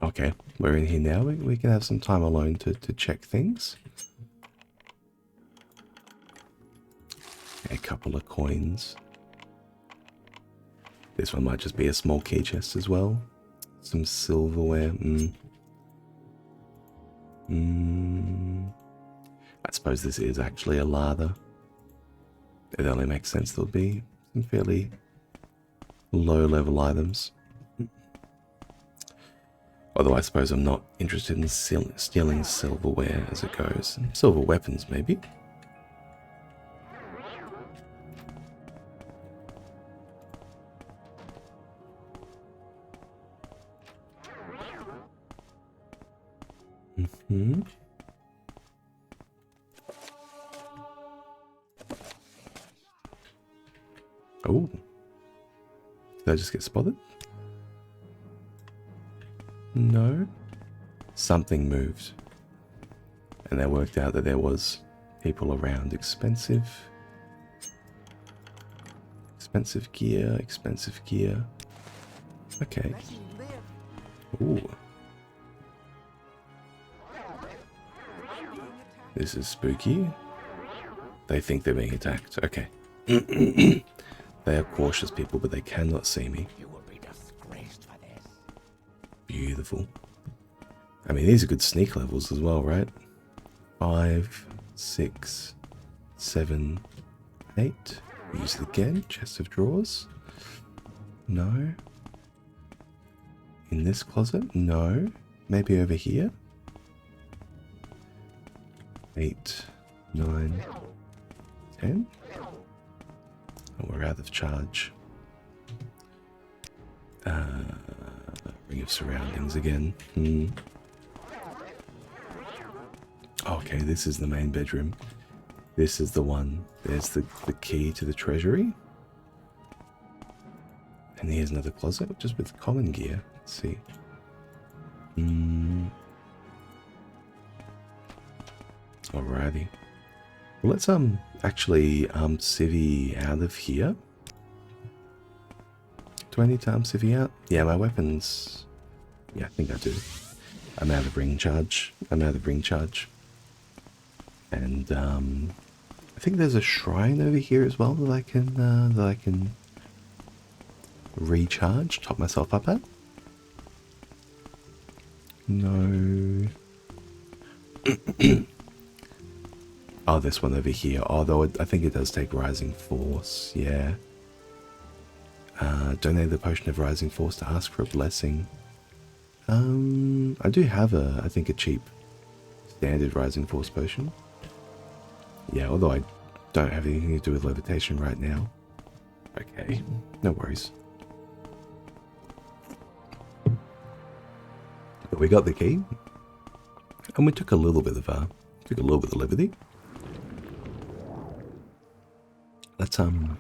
Okay, we're in here now. We can have some time alone to check things. A couple of coins. This one might just be a small key chest as well. Some silverware. I suppose this is actually a larder. It only makes sense there'll be some fairly low level items. Although I suppose I'm not interested in stealing silverware as it goes. Silver weapons, maybe. Oh. Did I just get spotted? No. Something moved. And they worked out that there was people around. Expensive gear, expensive gear. Okay. Ooh. This is spooky. They think they're being attacked. Okay. They are cautious people, but they cannot see me. You will be disgraced for this. Beautiful. I mean, these are good sneak levels as well, right? 5, 6, 7, 8. Use it again. Chest of drawers. No. In this closet? No. Maybe over here? 8, 9, 10. Oh, we're out of charge. Ring of surroundings again. Okay, this is the main bedroom. This is the one. There's the key to the treasury. And here's another closet, just with common gear. Let's see. Alrighty. Well, let's actually civvy out of here. Do I need to civvy out? Yeah, my weapons. Yeah, I think I do. I'm out of ring charge. And I think there's a shrine over here as well that I can recharge, top myself up at. No. Oh, this one over here. Although I think it does take Rising Force. Yeah. Donate the Potion of Rising Force to ask for a blessing. I do have I think a cheap standard Rising Force potion. Yeah, although I don't have anything to do with levitation right now. Okay, no worries. But we got the key, and we took a little bit of liberty. Let's head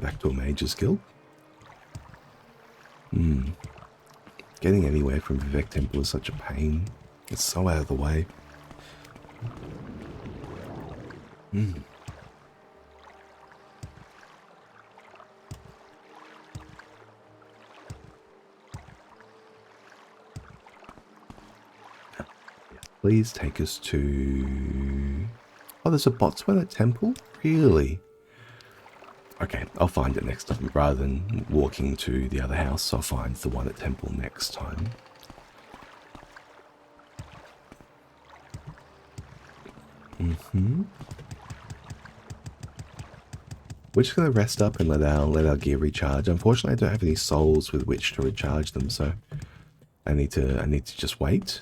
back to a Mage's Guild. Getting anywhere from Vivek Temple is such a pain. It's so out of the way. Please take us to... Oh, there's a Botswana temple? Really? Okay, I'll find it next time. Rather than walking to the other house, I'll find the one at temple next time. We're just going to rest up and let our gear recharge. Unfortunately, I don't have any souls with which to recharge them, so I need to just wait.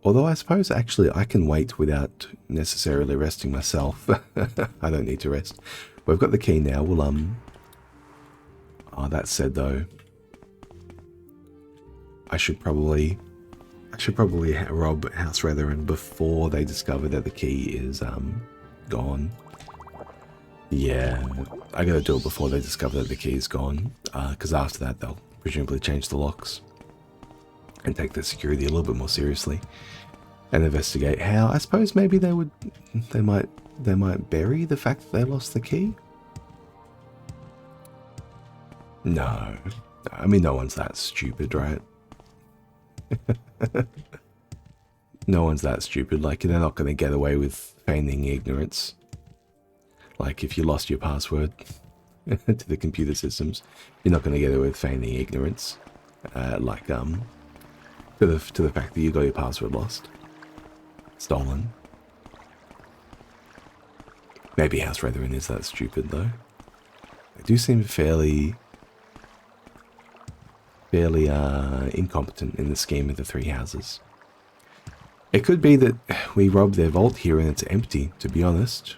Although I suppose actually I can wait without necessarily resting myself. I don't need to rest. We've got the key now. We'll Oh, that said though, I should probably rob House Retherin before they discover that the key is gone. Yeah, I gotta do it before they discover that the key is gone. Because after that they'll presumably change the locks and take the security a little bit more seriously and investigate how. I suppose maybe they might bury the fact that they lost the key. No, I mean no one's that stupid, right? No one's that stupid. Like, they're not going to get away with feigning ignorance. Like, if you lost your password to the computer systems, you're not going to get away with feigning ignorance. To the fact that you got your password lost. Stolen. Maybe House Retherin is that stupid, though. They do seem fairly incompetent in the scheme of the three houses. It could be that we robbed their vault here and it's empty, to be honest.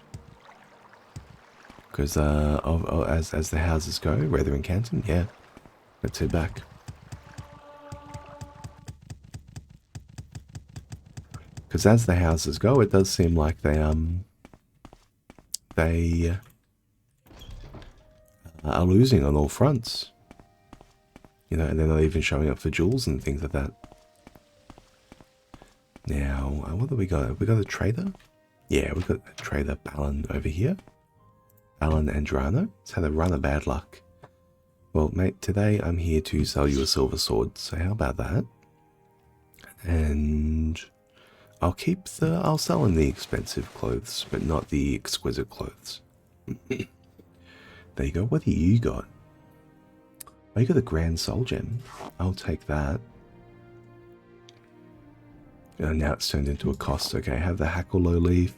Because as the houses go, Retherin Canton, yeah. Let's head back. Because as the houses go, it does seem like they are losing on all fronts. You know, and they're not even showing up for jewels and things like that. Now, what do we got? We got a trader? Yeah, we got a trader, Balan, over here. Balan Andrano. It's had a run of bad luck. Well, mate, today I'm here to sell you a silver sword, so how about that? And I'll sell him the expensive clothes, but not the exquisite clothes. There you go. What do you got? Oh, you got a Grand Soul Gem. I'll take that. Now it's turned into a cost. Okay, have the Hackle Low Leaf.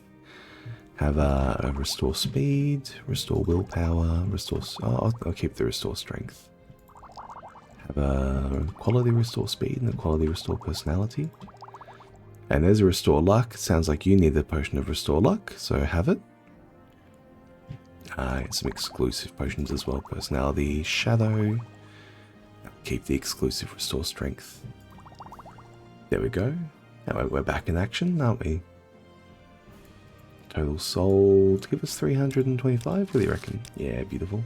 Have a Restore Speed, Restore Willpower, Restore... Oh, I'll keep the Restore Strength. Have a Quality Restore Speed and a Quality Restore Personality. And there's a Restore Luck. Sounds like you need the Potion of Restore Luck, so have it. Some exclusive potions as well. Personality, Shadow. Keep the exclusive Restore Strength. There we go. Now we're back in action, aren't we? Total sold. Give us 325. What do you reckon? Yeah, beautiful.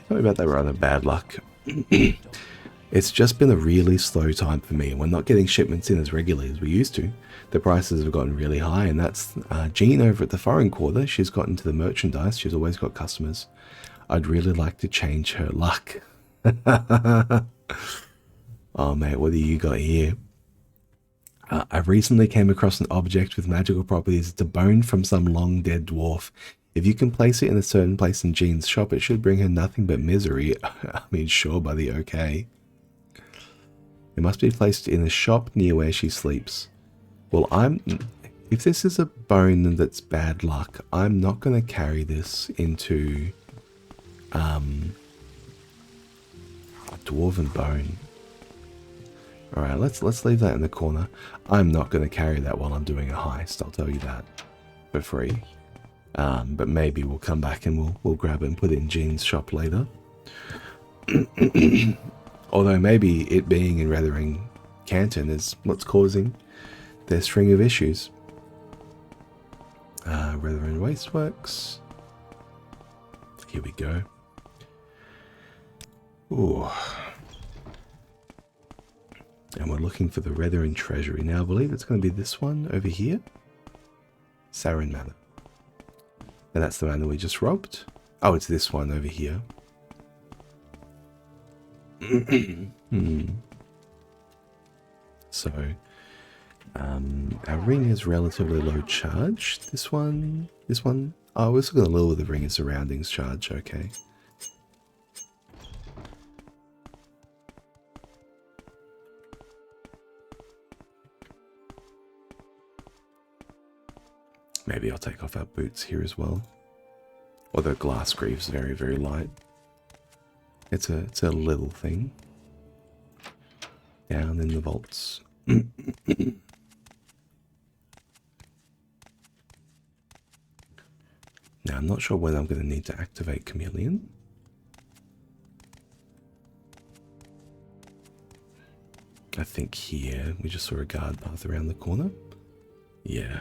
Tell me about that run of bad luck. It's just been a really slow time for me. We're not getting shipments in as regularly as we used to. The prices have gotten really high, and that's Jean over at the Foreign Quarter. She's gotten to the merchandise. She's always got customers. I'd really like to change her luck. Oh, mate, what do you got here? I recently came across an object with magical properties. It's a bone from some long-dead dwarf. If you can place it in a certain place in Jean's shop, it should bring her nothing but misery. I mean, sure, buddy, okay. It must be placed in a shop near where she sleeps. Well, if this is a bone that's bad luck, I'm not going to carry this into a dwarven bone. Alright, let's leave that in the corner. I'm not going to carry that while I'm doing a heist, I'll tell you that. For free. But maybe we'll come back and we'll grab it and put it in Jean's shop later. Although maybe it being in Retherin Canton is what's causing their string of issues. Retherin Wasteworks. Here we go. Ooh. And we're looking for the Retherin Treasury. Now I believe it's going to be this one over here. Sarin Manor. And that's the manor we just robbed. Oh, it's this one over here. So, our ring is relatively low charge. This one. Oh, we're still going to lower the ring of surroundings charge. Okay. Maybe I'll take off our boots here as well. Although glass greave's very, very light. It's a little thing. Down in the vaults. Now I'm not sure when I'm going to need to activate Chameleon. I think here we just saw a guard path around the corner. Yeah.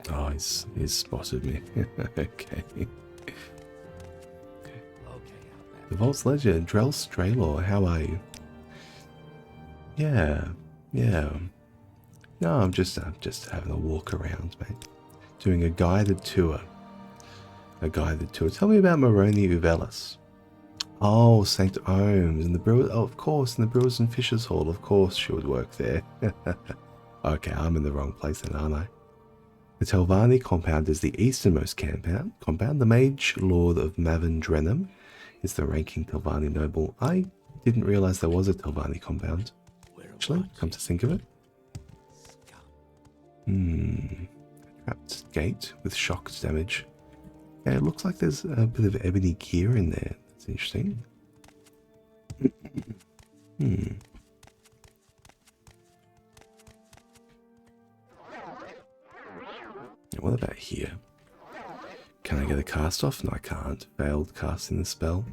Oh, he's spotted me. Okay. The Vault's Ledger, Drell Straylor, how are you? Yeah. No, I'm just having a walk around, mate. Doing a guided tour. Tell me about Moroni Uvelis. Oh, St. Ohms and the Brewers. Oh, of course, in the Brewers and Fishers Hall. Of course, she would work there. Okay, I'm in the wrong place then, aren't I? The Telvanni compound is the easternmost compound. The Mage Lord of Mavendrenham is the ranking Telvanni noble. I didn't realize there was a Telvanni compound. Actually, come to think of it. Trapped gate with shock damage. Yeah, it looks like there's a bit of ebony gear in there. That's interesting. What about here? Can I get a cast off? No, I can't. Failed casting the spell.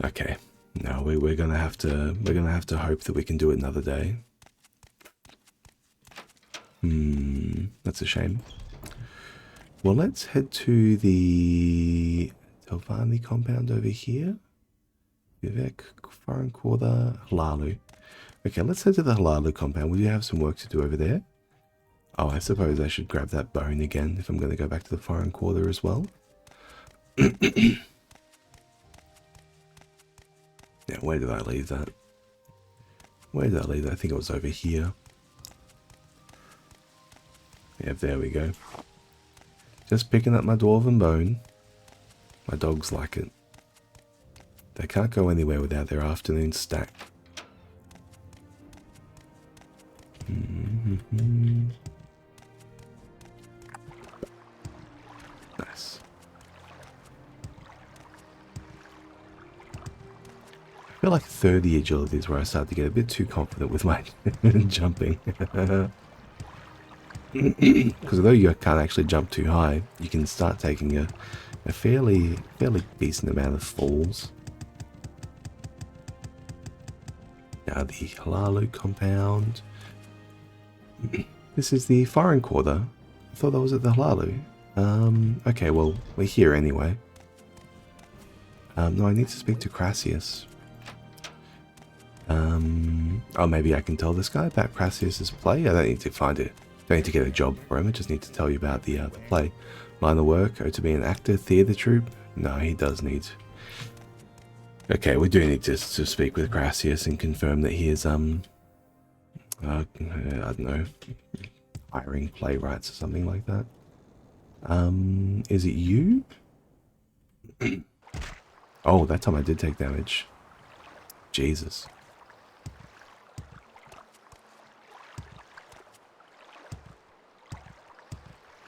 Okay. No, we're gonna have to hope that we can do it another day. That's a shame. Well, let's head to the Telvanni compound over here. Vivek, Foreign Quarter, Halalu. Okay, let's head to the Halalu compound. We do have some work to do over there. Oh, I suppose I should grab that bone again if I'm going to go back to the Foreign Quarter as well. Now, where did I leave that? Where did I leave that? I think it was over here. Yeah, there we go. Just picking up my dwarven bone. My dogs like it. They can't go anywhere without their afternoon stack. Nice. I feel like 30 agility is where I start to get a bit too confident with my jumping. Because although you can't actually jump too high, you can start taking a fairly decent amount of falls. Now the Halalu compound. This is the Foreign Quarter. I thought that was at the Halalu. Okay, well, we're here anyway. No, I need to speak to Crassius. Oh, maybe I can tell this guy about Crassius's play. I don't need to find it. Don't need to get a job for him. I just need to tell you about the play. Line of work. Oh, to be an actor, theatre troupe. No, he does need. Okay, we do need to speak with Crassius and confirm that he is I don't know, hiring playwrights or something like that. Is it you? Oh, that time I did take damage. Jesus.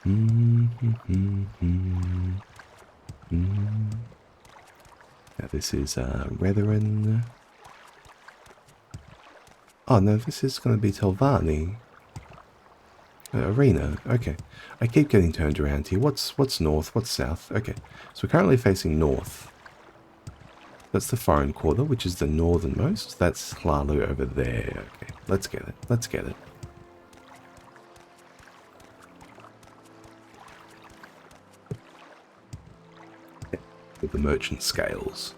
Now this is Retherin. Oh no, this is going to be Telvanni. Arena. Okay. I keep getting turned around here. What's north? What's south? Okay. So we're currently facing north. That's the Foreign Quarter, which is the northernmost. That's Halalu over there. Okay. Let's get it. Let's get it. With the merchant scales.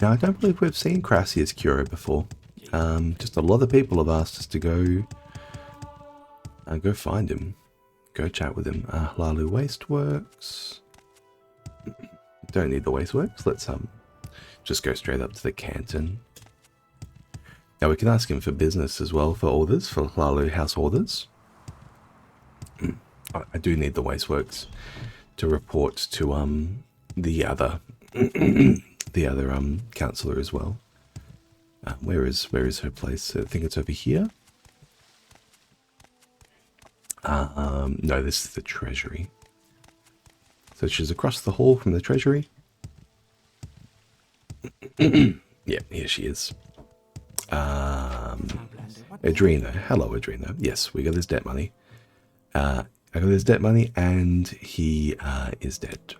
Now, I don't believe we've seen Crassius Curo before. Just a lot of people have asked us to go find him. Go chat with him. Halalu Wasteworks. Don't need the Wasteworks. Let's just go straight up to the canton. Now we can ask him for business as well, for orders, for Halalu house orders. I do need the Wasteworks to report to the other the other councillor as well. Where is her place? I think it's over here. No, this is the treasury. So she's across the hall from the treasury. Yeah, here she is. Adrena. Hello, Adrena. Yes, we got his debt money. I got his debt money and he is dead.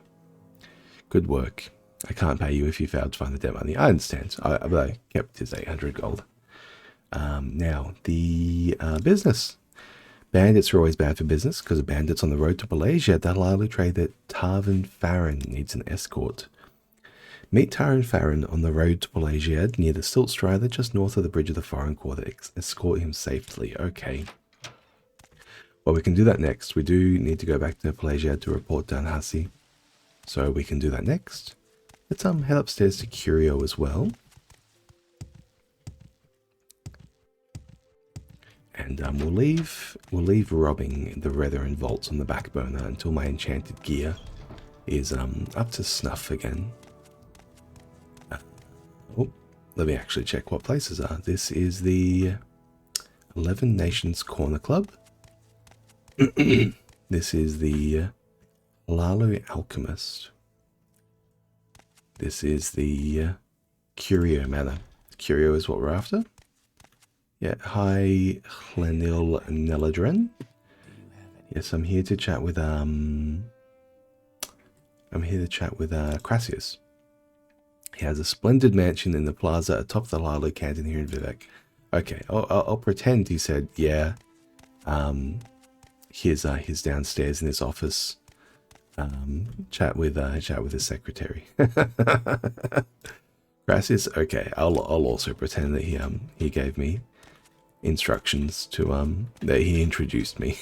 Good work. I can't pay you if you failed to find the debt money. I understand. But I kept his 800 gold. Now, the business. Bandits are always bad for business because of bandits on the road to Malaysia. The Halalu trader Tarvin Farron needs an escort. Meet Tarvin Farron on the road to Malaysia near the Silt Strider just north of the bridge of the foreign quarter. Escort him safely. Okay. Well, we can do that next. We do need to go back to Malaysia to report down Hasi. So we can do that next. Let's head upstairs to Curio as well. And we'll leave robbing the Retherin vaults on the back burner until my enchanted gear is up to snuff again. Oh, let me actually check what places are. This is the 11 Nations Corner Club. This is the Lalu Alchemist. This is the Curio Manor. Curio is what we're after. Yeah, hi, Hlenil Neladren. Yes, I'm here to chat with Crassius. He has a splendid mansion in the plaza atop the Lalu Canton here in Vivek. Okay, I'll pretend he said yeah. Here's downstairs in his office. Chat with his secretary. Crassius. Okay, I'll also pretend that he gave me instructions to that he introduced me.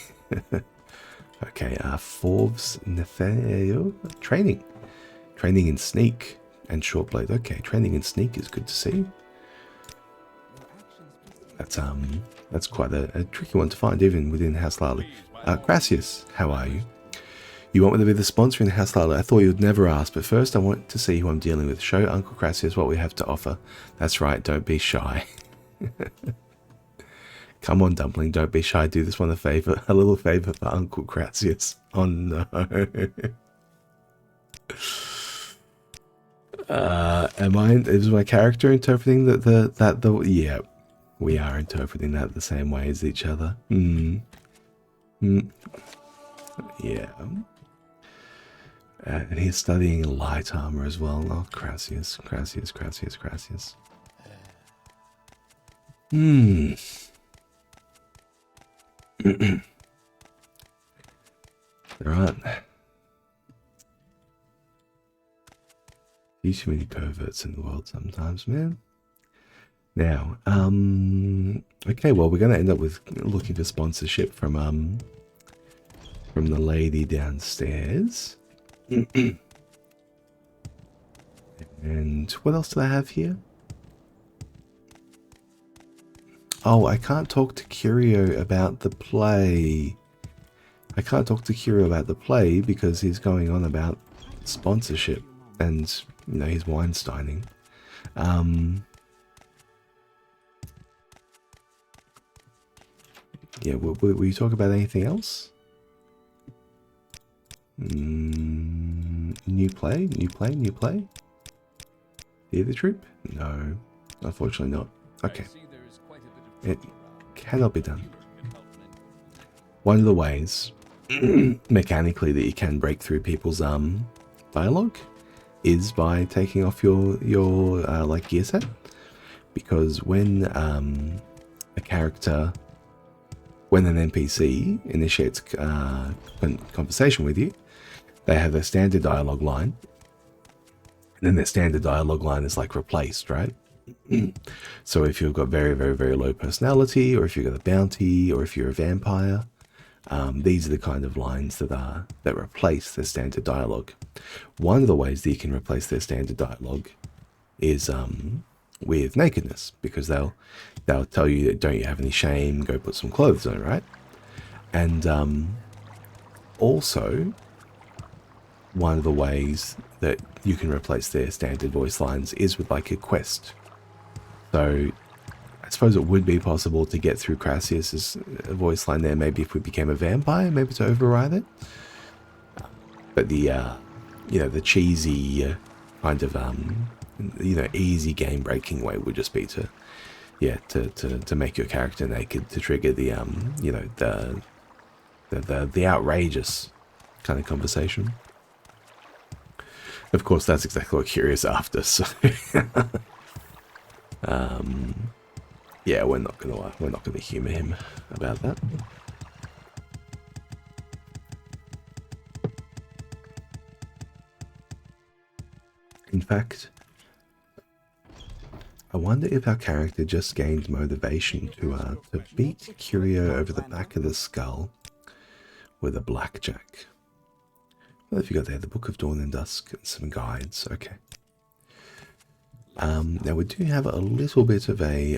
Okay, Forbes Nefeo training in sneak and short blade. Okay, training in sneak is good to see. That's quite a tricky one to find even within House Lalu. Crassius, how are you? You want me to be the sponsor in House Lalu? I thought you'd never ask, but first I want to see who I'm dealing with. Show Uncle Crassius what we have to offer. That's right, don't be shy. Come on, Dumpling, don't be shy. Do this one a little favor for Uncle Crassius. Oh no. Is my character interpreting yeah, we are interpreting that the same way as each other. Yeah. And he's studying light armor as well. Oh, Crassius. There aren't too many perverts in the world sometimes, man. Now, okay, well, we're going to end up with looking for sponsorship from the lady downstairs. And what else do I have here? Oh, I can't talk to Curio about the play. Because he's going on about sponsorship and, you know, he's Weinsteining. Yeah, will you talk about anything else? New play? Theater troupe? No, unfortunately not. Okay. It cannot be done. One of the ways, mechanically, that you can break through people's dialogue is by taking off your like gear set, because when an NPC initiates conversation with you, they have a standard dialogue line, and then their standard dialogue line is like replaced, right? So if you've got very, very, very low personality, or if you've got a bounty, or if you're a vampire, these are the kind of lines that replace their standard dialogue. One of the ways that you can replace their standard dialogue is with nakedness, because they'll tell you that, don't you have any shame, go put some clothes on, right? And also, one of the ways that you can replace their standard voice lines is with like a quest. So I suppose it would be possible to get through Crassius's voice line there, maybe if we became a vampire, maybe to override it. But the the cheesy kind of easy game breaking way would just be to make your character naked to trigger the the outrageous kind of conversation. Of course, that's exactly what Curio's after. So, yeah, we're not gonna humour him about that. In fact, I wonder if our character just gained motivation to beat Curio over the back of the skull with a blackjack. What have you got there? The Book of Dawn and Dusk and some guides. Okay. Now we do have a little bit of a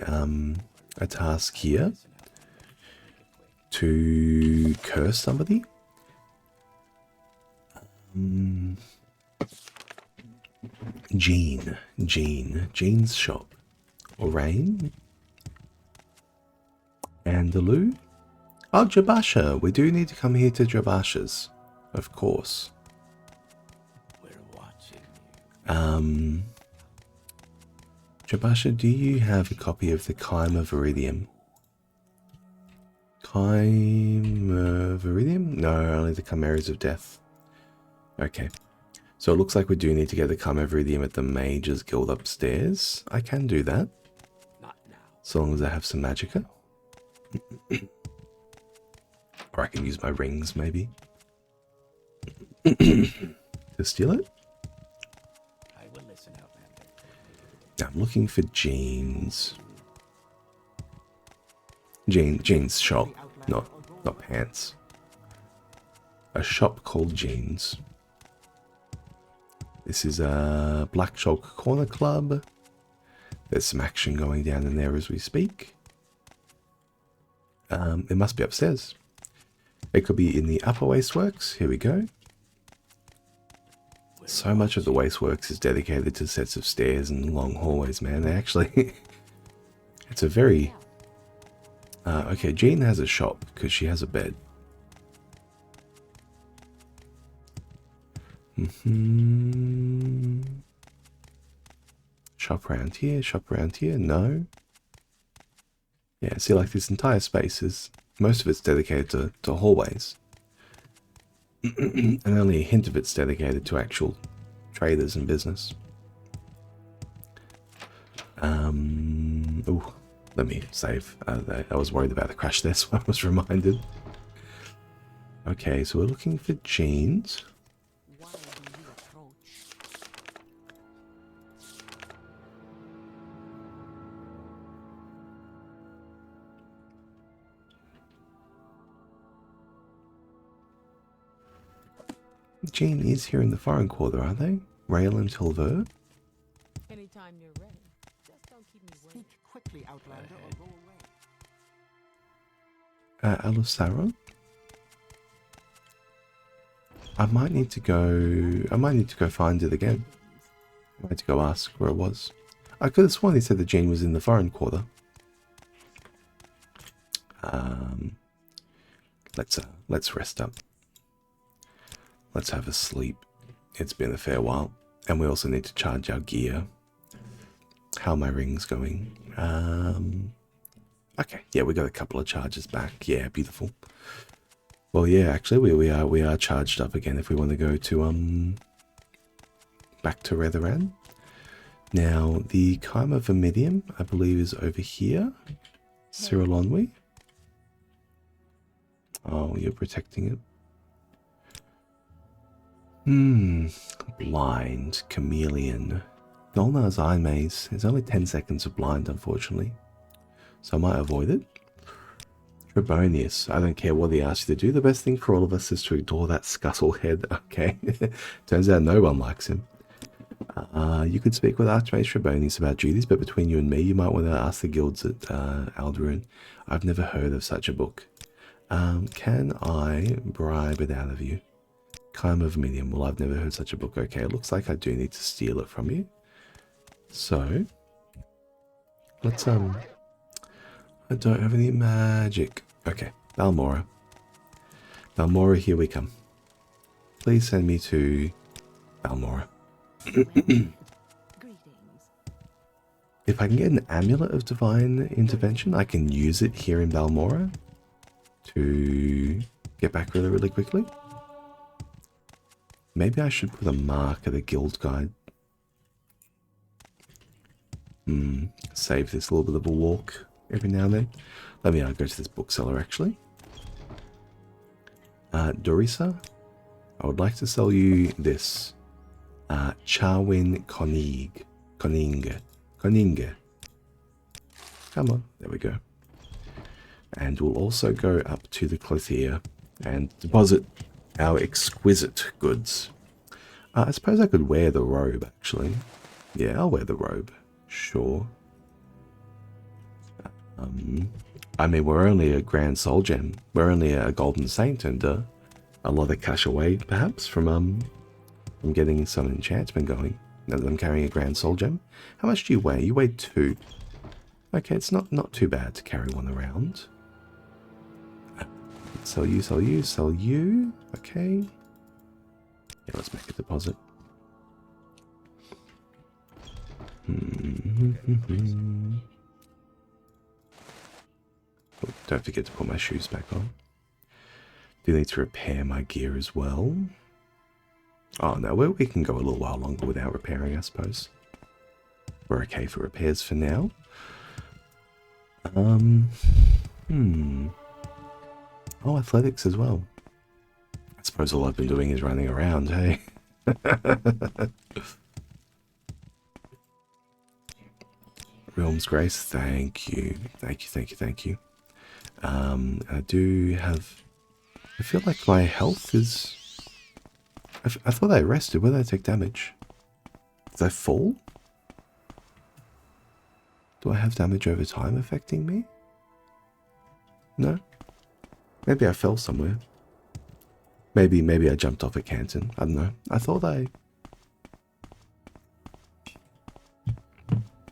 task here to curse somebody. Jean's shop. Orain. Andalou. Oh, Jabasha. We do need to come here to Jabasha's. Of course. We're watching you. Jabasha, do you have a copy of the Chima Viridium? Chima Viridium? No, only the Chimeras of Death. Okay. So it looks like we do need to get the Chima Viridium at the Mage's Guild upstairs. I can do that. Not now. So long as I have some magicka. Or I can use my rings, maybe. To steal it? I will listen, Outlander. Now I'm looking for jeans. Jeans shop, not pants. A shop called Jeans. This is a Black Chalk Corner Club. There's some action going down in there as we speak. It must be upstairs. It could be in the upper wasteworks. Here we go. So much of the wasteworks is dedicated to sets of stairs and long hallways, man. They actually... it's a very... okay, Jean has a shop because she has a bed. Shop around here, no. Yeah, see, like this entire space is... most of it's dedicated to hallways. And only a hint of it's dedicated to actual traders and business. Ooh, let me save. I was worried about the crash there, so I was reminded. Okay, so we're looking for jeans. Why do you approach? Jean is here in the foreign quarter, are they? Rail and Tilver? Anytime you're ready. Just don't keep me waiting. Speak quickly, Outlander, or go away. Alusaron? I might need to go find it again. I might to go ask where it was. I could have sworn he said that Jean was in the foreign quarter. Let's rest up. Let's have a sleep. It's been a fair while. And we also need to charge our gear. How are my rings going? Okay, yeah, we got a couple of charges back. Yeah, beautiful. Well, yeah, actually, we are charged up again if we want to go to back to Retheran. Now, the Chima Vermidium, I believe, is over here. Cyrilonwi. Oh, you're protecting it. Blind, Chameleon. Nolnar's Eye Maze. There's only 10 seconds of blind, unfortunately. So I might avoid it. Trebonius. I don't care what he asks you to do. The best thing for all of us is to ignore that scuttlehead. Okay. Turns out no one likes him. You could speak with Archmage Trebonius about duties, but between you and me, you might want to ask the guilds at Alderun. I've never heard of such a book. Can I bribe it out of you? Chima Vermidium. Well, I've never heard such a book. Okay, it looks like I do need to steal it from you. So, let's, I don't have any magic. Okay, Balmora. Balmora, here we come. Please send me to Balmora. Greetings. If I can get an Amulet of Divine Intervention, I can use it here in Balmora to get back really, really quickly. Maybe I should put a mark at a guild guide. Save this little bit of a walk every now and then. Let me go to this bookseller, actually. Dorisa, I would like to sell you this. Charwin Koning. Come on, there we go. And we'll also go up to the clothier and deposit our exquisite goods. I suppose I could wear the robe, actually. Yeah, I'll wear the robe. Sure. I mean, we're only a Grand Soul Gem. We're only a Golden Saint, and a lot of cash away, perhaps, from getting some enchantment going. Now that I'm carrying a Grand Soul Gem. How much do you weigh? You weigh 2. Okay, it's not too bad to carry one around. Sell you, sell you, sell you. Okay. Yeah, let's make a deposit. Oh, don't forget to put my shoes back on. Do need to repair my gear as well. Oh no, we can go a little while longer without repairing, I suppose. We're okay for repairs for now. Oh, athletics as well. I suppose all I've been doing is running around, hey? Realm's Grace, thank you. Thank you, thank you, thank you. I do have... I feel like my health is... I thought I rested. Where did I take damage? Did I fall? Do I have damage over time affecting me? No? Maybe I fell somewhere. Maybe I jumped off at Canton. I don't know. I thought I...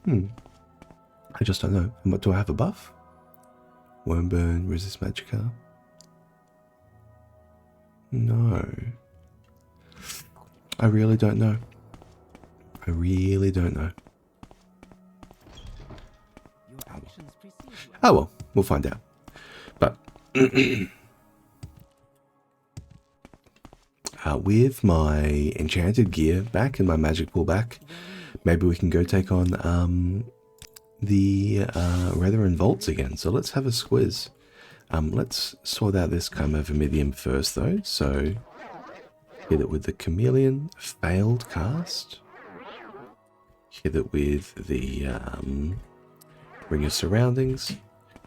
I just don't know. Do I have a buff? Wormburn, resist magicka? No. I really don't know. I really don't know. Your actions precede you. Oh well, we'll find out. But with my enchanted gear back and my magic pool back, maybe we can go take on the Retherin Vaults again. So let's have a squiz. Let's sort out this Chimerium first though. So hit it with the Chameleon, failed cast. Hit it with the Ring of Surroundings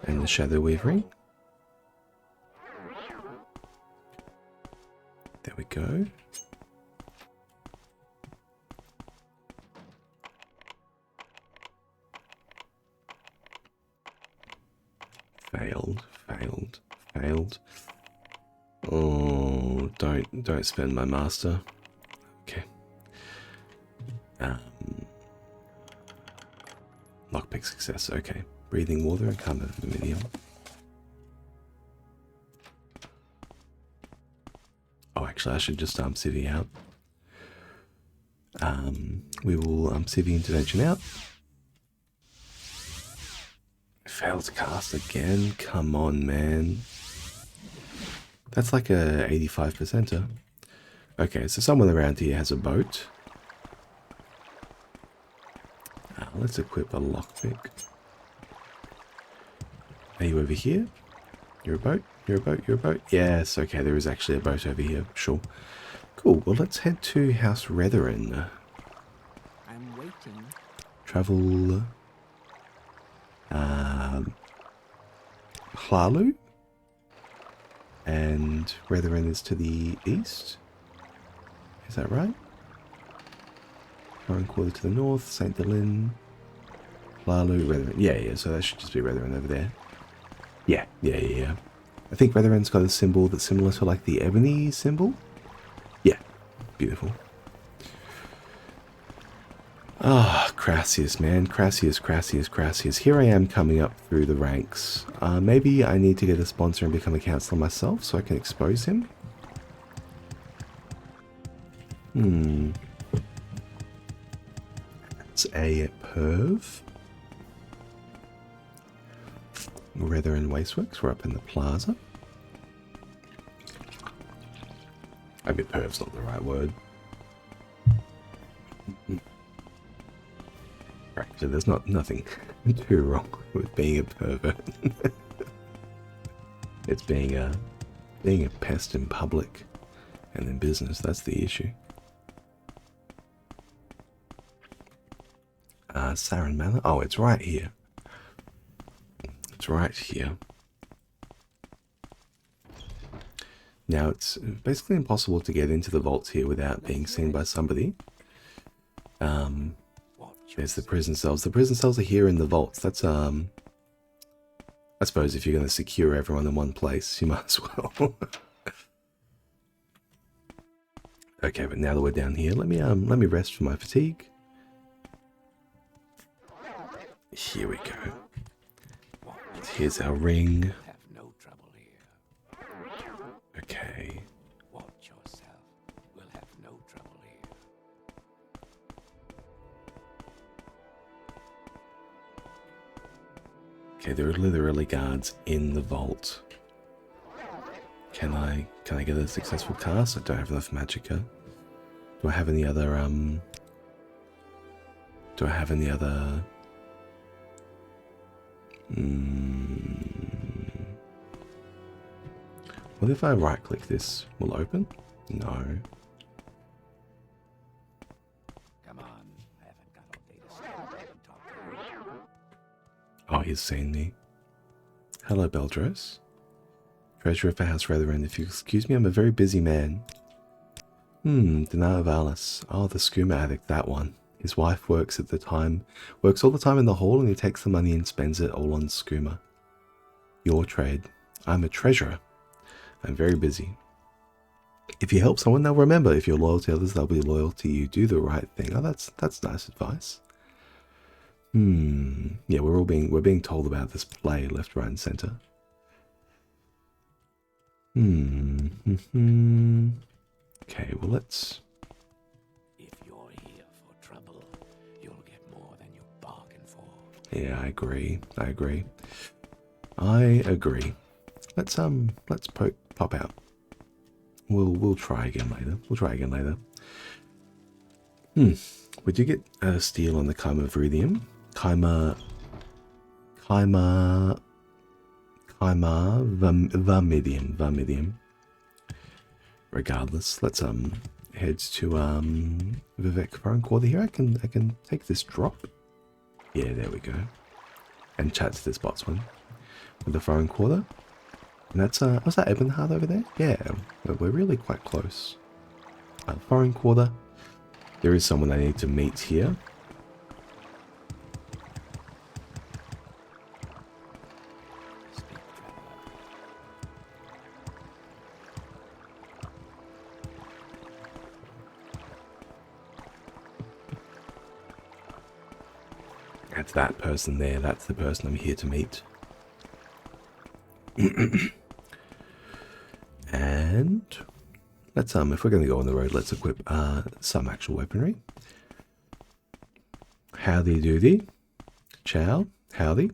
and the Shadow Weaving. There we go. Failed, failed, failed. Oh, don't spend my master. Okay. Lockpick success. Okay. Breathing water and Chimerium. Oh, actually, I should just civvy out. We will civvy intervention out. Failed to cast again. Come on, man. That's like a 85%er. Okay, so someone around here has a boat. Let's equip a lockpick. Are you over here? You're a boat? You're a boat? You're a boat? Yes, okay, there is actually a boat over here. Sure. Cool, well let's head to House Retherin. I'm waiting. Travel... Hlalu? And Retherin is to the east? Is that right? Current Quarter to the north, St. Delin, Hlalu, Retherin. Yeah, so that should just be Retherin over there. Yeah. I think Retherin's got a symbol that's similar to like the ebony symbol. Yeah, beautiful. Ah, Crassius, man. Crassius. Here I am coming up through the ranks. Maybe I need to get a sponsor and become a counselor myself so I can expose him. It's a perv. Retherin Wasteworks, we're up in the plaza. Maybe perv's not the right word. Right, so there's nothing too wrong with being a pervert. It's being a pest in public and in business, that's the issue. Saren Manor. Oh, it's right here. It's right here. Now, it's basically impossible to get into the vaults here without being seen by somebody. There's the prison cells. The prison cells are here in the vaults. That's, I suppose if you're going to secure everyone in one place, you might as well. Okay, but now that we're down here, let me rest for my fatigue. Here we go. Here's our ring. Have no trouble here. Okay. Watch yourself. We'll have no trouble here. Okay, there are literally guards in the vault. Can I get a successful cast? I don't have enough magicka. Do I have any other What if I right click this? Will open? No. Come on. I haven't got all day to stand up and talk to you. Oh, he's seen me. Hello, Beldros. Treasurer for House Retherend. If you excuse me, I'm a very busy man. Dinar of Alice. Oh, the skooma addict, that one. His wife works all the time in the hall, and he takes the money and spends it all on skooma. Your trade. I'm a treasurer. I'm very busy. If you help someone, they'll remember. If you're loyal to others, they'll be loyal to you. Do the right thing. Oh, that's nice advice. Yeah, we're being told about this play left, right, and center. Okay, well let's. If you're here for trouble, you'll get more than you bargained for. Yeah, I agree. I agree. Let's pop out. We'll try again later. We did get a steal on the Kaima Viridium. Vamidium. Regardless, let's head to Vivek Foreign Quarter here. I can take this drop. Yeah, there we go. And chat to this botsman with the Foreign Quarter. And that's was that Ebonheart over there? Yeah, we're really quite close. Foreign Quarter. There is someone I need to meet here. That's that person there. That's the person I'm here to meet. And let's if we're going to go on the road, let's equip some actual weaponry. Howdy doody. Ciao. Howdy.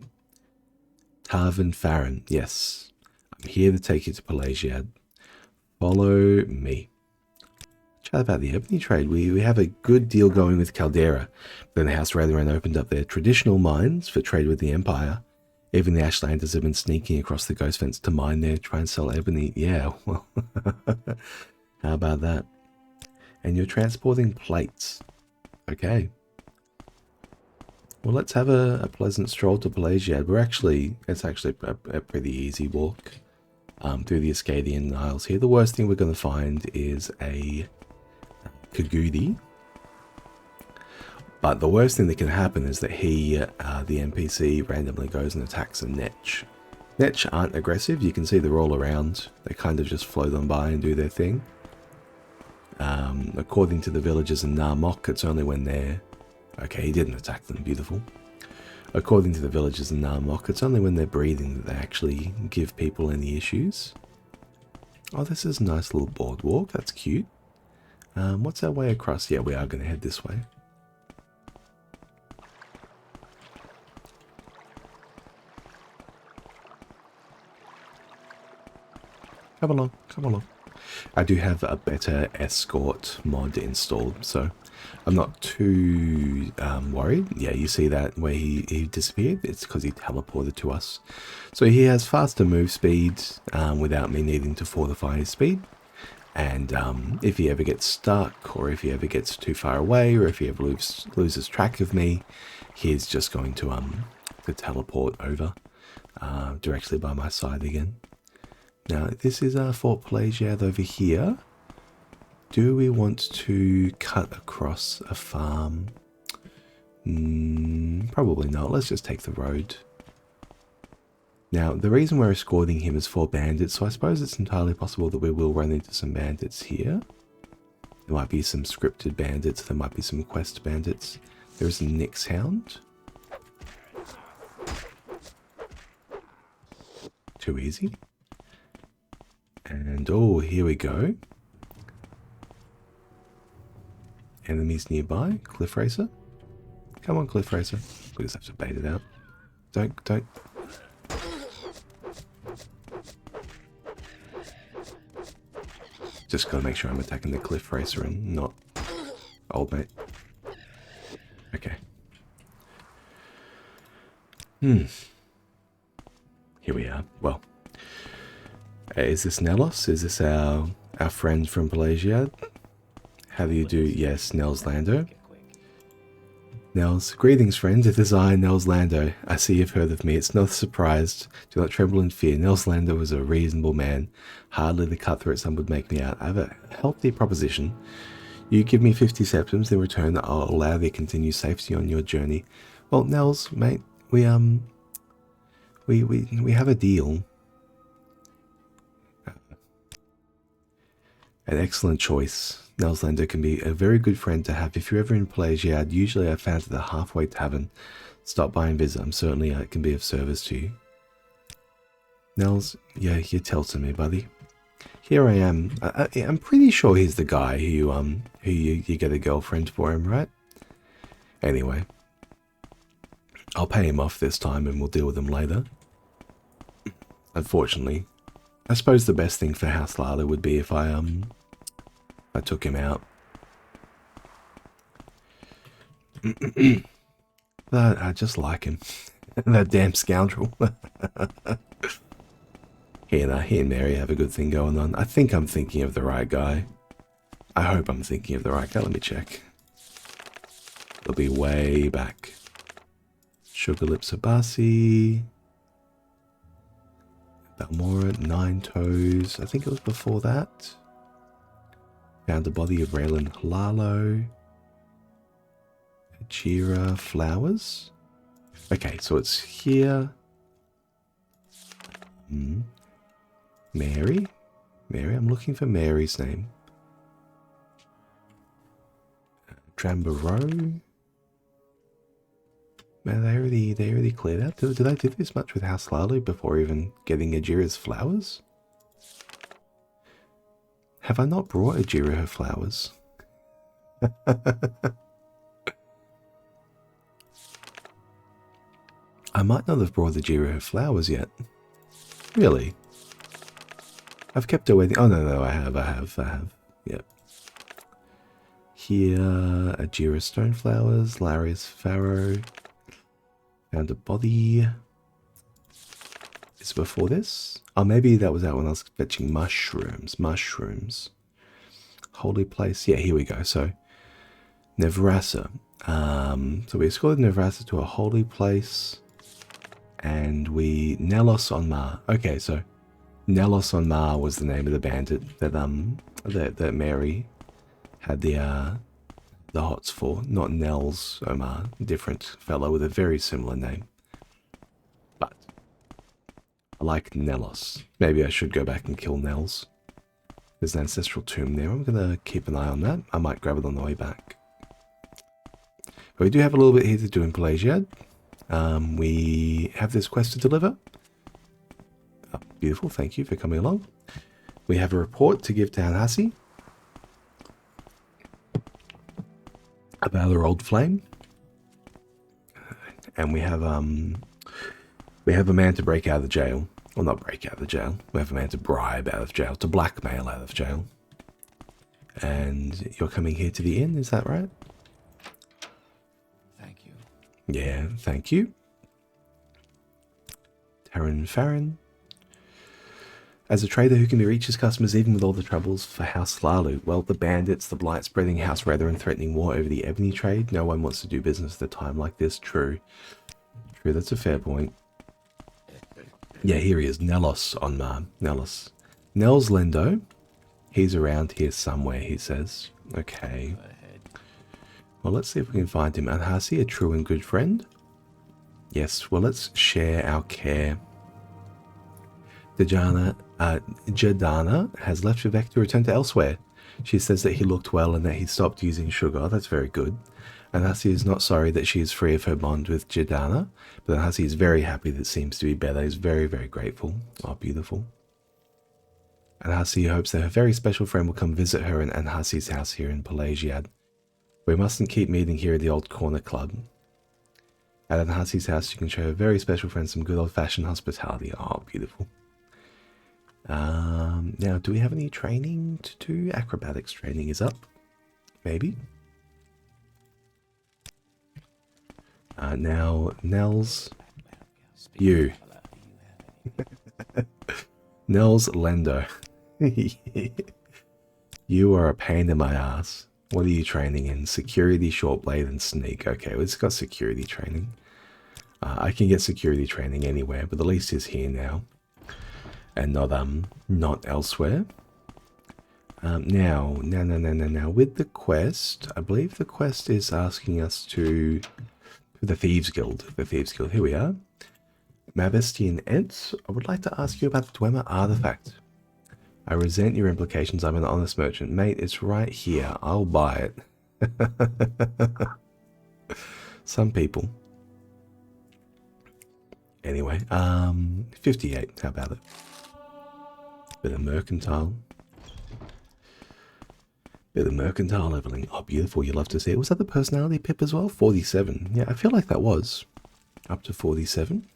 Tarvin Farron. Yes. I'm here to take you to Pelagiad. Follow me. Chat about the ebony trade. We have a good deal going with Caldera. Then the House Ratharan opened up their traditional mines for trade with the Empire. Even the Ashlanders have been sneaking across the Ghost Fence to mine there, try and sell ebony. Yeah, well, how about that? And you're transporting plates. Okay. Well, let's have a pleasant stroll to Pelagiad. It's actually a pretty easy walk through the Ascadian Isles here. The worst thing we're going to find is a Kagudi. But the worst thing that can happen is that the NPC, randomly goes and attacks a Netch. Netch aren't aggressive. You can see they're all around. They kind of just float on by and do their thing. According to the villagers in Narmok, it's only when they're... Okay, he didn't attack them. Beautiful. According to the villagers in Narmok, it's only when they're breathing that they actually give people any issues. Oh, this is a nice little boardwalk. That's cute. What's our way across? Yeah, we are going to head this way. Come along, come along. I do have a better escort mod installed, so I'm not too worried. Yeah, you see that where he disappeared? It's because he teleported to us. So he has faster move speed without me needing to fortify his speed. And if he ever gets stuck, or if he ever gets too far away, or if he ever loses track of me, he's just going to teleport over directly by my side again. Now, this is Fort Pelagiad over here. Do we want to cut across a farm? Probably not. Let's just take the road. Now, the reason we're escorting him is for bandits, so I suppose it's entirely possible that we will run into some bandits here. There might be some scripted bandits, there might be some quest bandits. There is a Nyx Hound. Too easy. And oh, here we go. Enemies nearby. Cliff Racer. Come on, Cliff Racer. We just have to bait it out. Don't. Just gotta make sure I'm attacking the Cliff Racer and not old mate. Okay. Here we are. Well, is this Nelos? Is this our friend from Pelagiad? How do you do? Yes, Nels Lando. Nels, greetings friend, it is I, Nels Lando. I see you've heard of me, it's no surprise. Do not tremble in fear. Nels Lando was a reasonable man. Hardly the cutthroat some would make me out. I have a healthy proposition. You give me 50 septims, in return I'll allow thee to continue safety on your journey. Well, Nels, mate, we have a deal. An excellent choice. Nels Lando can be a very good friend to have. If you're ever in Pelagiad, usually I found at the halfway tavern. Stop by and visit. I'm certainly it can be of service to you. Nels, yeah, you tell to me, buddy. Here I am. I'm pretty sure he's the guy who you get a girlfriend for him, right? Anyway, I'll pay him off this time and we'll deal with him later. Unfortunately, I suppose the best thing for House Lala would be if I took him out. But I just like him. That damn scoundrel. He and Mary have a good thing going on. I think I'm thinking of the right guy. I hope I'm thinking of the right guy. Let me check. It'll be way back. Sugar Lips Abasi. Balmora, Nine Toes. I think it was before that. Found the body of Raylan Halalo. Ajira Flowers. Okay, so it's here. Mary? Mary? I'm looking for Mary's name. Drambarrow? Man, they already cleared out. Did I do this much with House Lalu before even getting Ajira's flowers? Have I not brought Ajira her flowers? I might not have brought Ajira her flowers yet. Really? I've kept her waiting. Oh, no, I have. Yep. Here, Ajira Stoneflowers, Larius Farrow. Found a body. Is it before this? Oh, maybe that was out when I was fetching mushrooms. Holy place. Yeah, here we go. So, Nevrasa. So we escorted Nevrasa to a holy place. And Nelos on Mar. Okay, so Nelos on Mar was the name of the bandit that Mary had the hots for. Not Nels Omar, different fellow with a very similar name. But I like Nelos. Maybe I should go back and kill Nels. There's an ancestral tomb there. I'm gonna keep an eye on that. I might grab it on the way back. But we do have a little bit here to do in Pelagiad. We have this quest to deliver. Oh, beautiful, thank you for coming along. We have a report to give to Hanhasi about our old flame. And we have a man to break out of the jail. Well, not break out of the jail. We have a man to bribe out of jail, to blackmail out of jail. And you're coming here to the inn, is that right? Yeah, thank you. Taryn Farron. As a trader who can reach his customers even with all the troubles for House Slalu, well, the bandits, the blight spreading House Redder and threatening war over the ebony trade, no one wants to do business at a time like this. True. True, that's a fair point. Yeah, here he is, Nellos on Nellos. Nels Lendo. He's around here somewhere, he says. Okay. Well, let's see if we can find him. Anhasi, a true and good friend? Yes, well, let's share our care. Jadana has left Vivek to return to elsewhere. She says that he looked well and that he stopped using sugar. That's very good. Anhasi is not sorry that she is free of her bond with Jadana, but Anhasi is very happy that seems to be better. He's very, very grateful. Oh, beautiful. Anhasi hopes that her very special friend will come visit her in Anhasi's house here in Pelagiad. We mustn't keep meeting here at the old corner club. At Anhasi's house, you can show her very special friend some good old-fashioned hospitality. Oh, beautiful. Now, do we have any training to do? Acrobatics training is up. Maybe. Now, Nels, you. Nels Lendo. You are a pain in my ass. What are you training in? Security, short blade, and sneak. Okay, well, it's got security training. I can get security training anywhere, but at least it's here now. And not elsewhere. Now, with the quest, I believe the quest is asking us to the Thieves Guild. The Thieves Guild, here we are. Mabestian Ents, I would like to ask you about the Dwemer artifact. I resent your implications. I'm an honest merchant. Mate, it's right here. I'll buy it. Some people. Anyway, 58. How about it? Bit of mercantile. Bit of mercantile leveling. Oh, beautiful. You love to see it. Was that the personality pip as well? 47. Yeah, I feel like that was. Up to 47.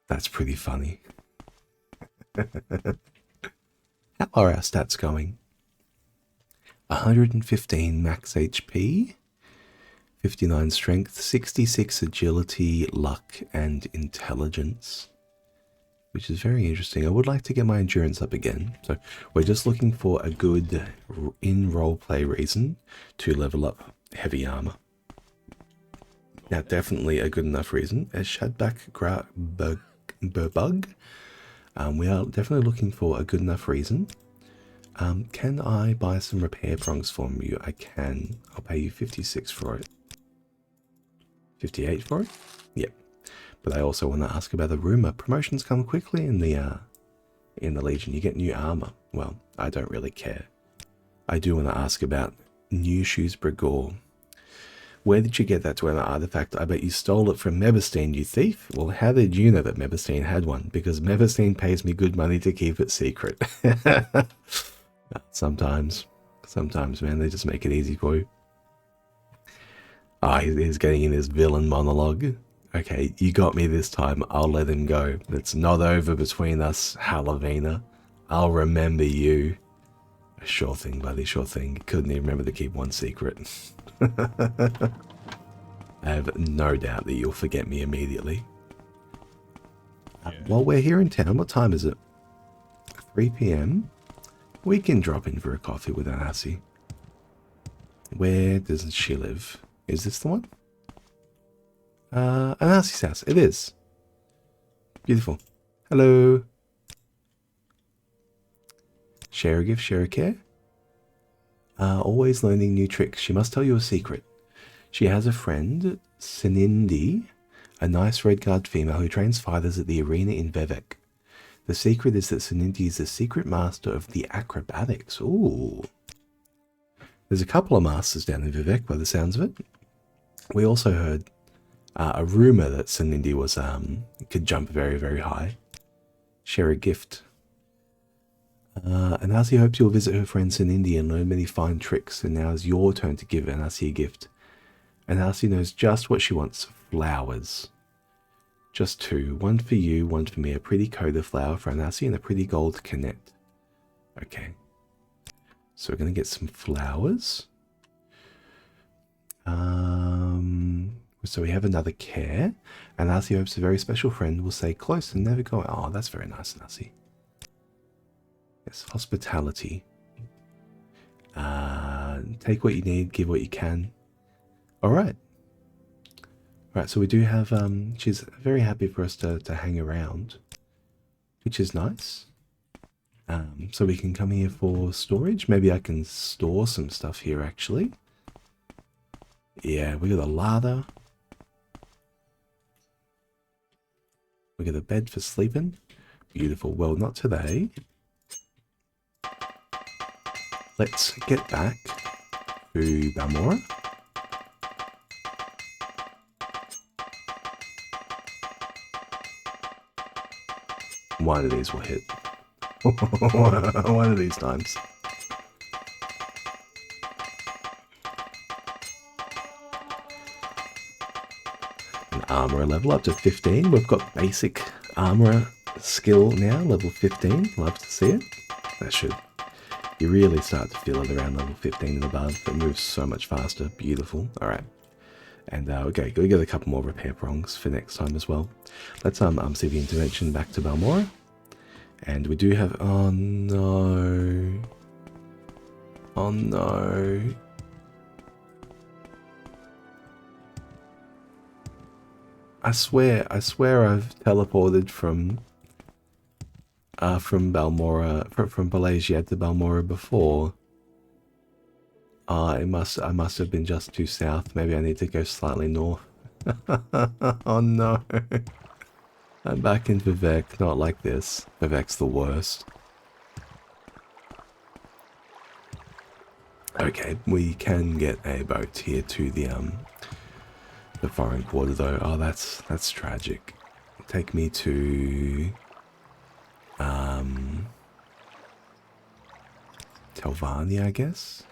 That's pretty funny. How are our stats going? 115 max HP, 59 strength, 66 agility, luck, and intelligence. Which is very interesting. I would like to get my endurance up again. So we're just looking for a good in roleplay reason to level up heavy armor. Now, definitely a good enough reason. As Shadback Burbug, we are definitely looking for a good enough reason. Can I buy some repair prongs from you? I can. I'll pay you 56 for it. 58 for it? Yep. But I also want to ask about the rumor. Promotions come quickly in the Legion. You get new armor. Well, I don't really care. I do want to ask about new shoes Brigor. Where did you get that Dwemer artifact? I bet you stole it from Mebestein, you thief. Well, how did you know that Mebestein had one? Because Mebestein pays me good money to keep it secret. Sometimes, man, they just make it easy for you. Ah, he's getting in his villain monologue. Okay, you got me this time. I'll let him go. It's not over between us, Halavina. I'll remember you. Sure thing, buddy, sure thing. Couldn't even remember to keep one secret. I have no doubt that you'll forget me immediately. While we're here in town, what time is it? 3 p.m. We can drop in for a coffee with Anasi. Where does she live? Is this the one? Anasi's house. It is. Beautiful. Hello. Share a gift, share a care. Always learning new tricks. She must tell you a secret. She has a friend, Sinindi, a nice red-guard female who trains fighters at the arena in Vivek. The secret is that Sinindi is the secret master of the acrobatics. Ooh. There's a couple of masters down in Vivek by the sounds of it. We also heard a rumor that Sinindi was could jump very, very high. Share a gift. Anasi hopes you'll visit her friend Sinindi and learn many fine tricks, and now is your turn to give Anasi a gift. Anasi knows just what she wants. Flowers. Just 2. One for you, one for me. A pretty coda flower for Anasi and a pretty gold connect. Okay. So we're going to get some flowers. So we have another care, and Arcee hopes a very special friend will stay close and never go. Oh, that's very nice, Arcee. Yes, hospitality. Take what you need, give what you can. All right. Right, so we do have, she's very happy for us to hang around, which is nice. So we can come here for storage. Maybe I can store some stuff here, actually. Yeah, we got a lather. We got a bed for sleeping. Beautiful. Well, not today. Let's get back to Balmora. One of these will hit. One of these times. An armor level up to 15. We've got basic armor skill now, level 15. Love to see it. That should. You really start to feel it around level 15 and above. It moves so much faster. Beautiful. All right. And okay, we got a couple more repair prongs for next time as well. Let's see the intervention back to Balmora. And we do have, oh no. Oh no. I swear I've teleported from Balmora, from Pelagia to Balmora before. I must have been just too south. Maybe I need to go slightly north. Oh no. I'm back in Vivek, not like this. Vivek's the worst. Okay, we can get a boat here to the foreign quarter though. Oh, that's tragic. Take me to Telvani, I guess.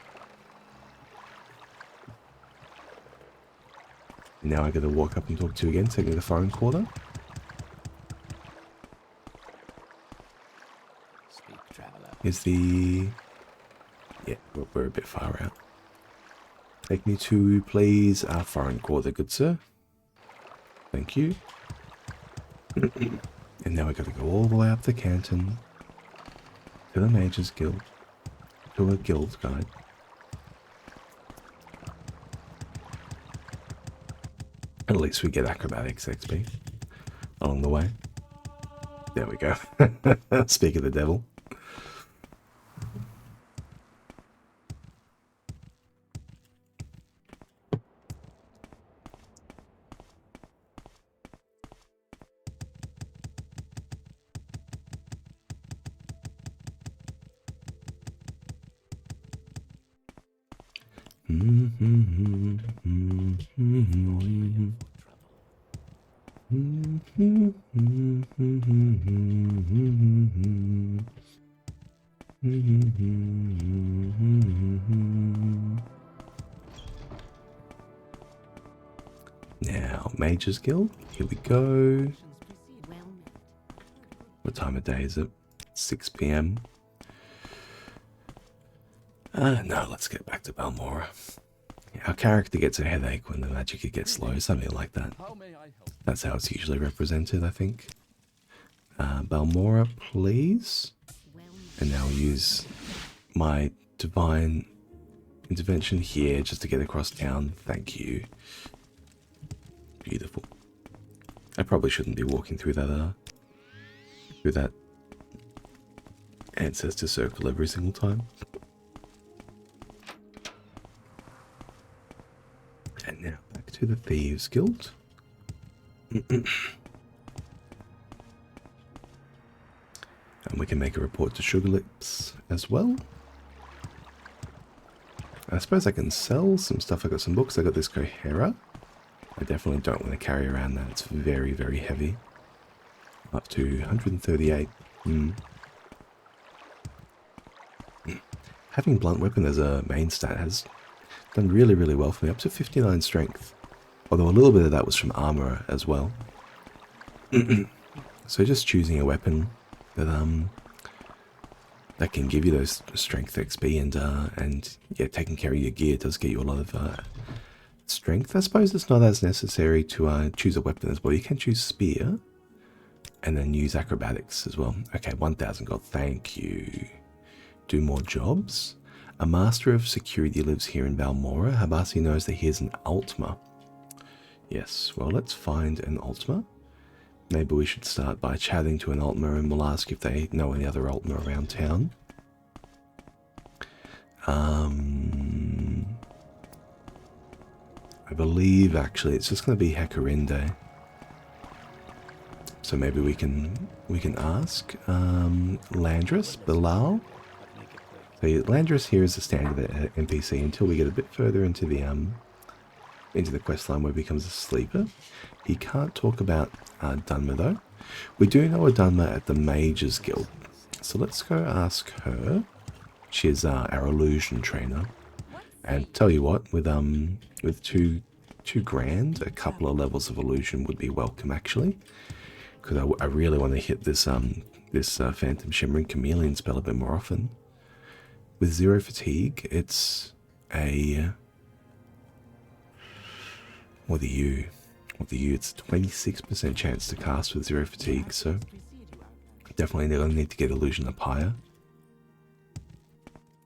Now I gotta walk up and talk to you again, take me to the foreign quarter. Speak, traveler. Is the... Yeah, we're a bit far out. Take me to, please, our foreign quarter, good sir. Thank you. And now we gotta go all the way up to Canton. To the Mages Guild. To a guild guide. At least we get acrobatics XP along the way. There we go. Speak of the devil. Now, Mages Guild, here we go. What time of day is it? 6 PM. No, let's get back to Balmora. Our character gets a headache when the magic gets low, something like that. That's how it's usually represented, I think. Balmora, please. And now I'll use my divine intervention here just to get across town. Thank you. Beautiful. I probably shouldn't be walking through that ancestor circle every single time. And now back to the Thieves Guild. And we can make a report to Sugar Lips as well. I suppose I can sell some stuff. I got some books. I got this Cohera. I definitely don't want to carry around that. It's very, very heavy. Up to 138. Having blunt weapon as a main stat has done really, really well for me. Up to 59 strength. Although a little bit of that was from armor as well. So just choosing a weapon that that can give you those strength XP and yeah, taking care of your gear does get you a lot of Strength, I suppose it's not as necessary to choose a weapon as well. You can choose spear and then use acrobatics as well. Okay, 1,000 gold, thank you. Do more jobs. A master of security lives here in Balmora. Habasi knows that he is an Altma. Yes, well, let's find an Altma. Maybe we should start by chatting to an Altma and we'll ask if they know any other Altma around town. I believe actually it's just going to be Hekarinde. So maybe we can ask Landris, Bilal. So Landris here is a standard NPC until we get a bit further into the quest line where he becomes a sleeper. He can't talk about Dunmer though. We do know a Dunmer at the Mages Guild, so let's go ask her. She's our illusion trainer. And tell you what, with two grand, a couple of levels of illusion would be welcome actually, because I really want to hit this Phantom Shimmering Chameleon spell a bit more often. With 0 fatigue, it's a what are you? It's a 26% chance to cast with 0 fatigue, so definitely going to need to get illusion up higher.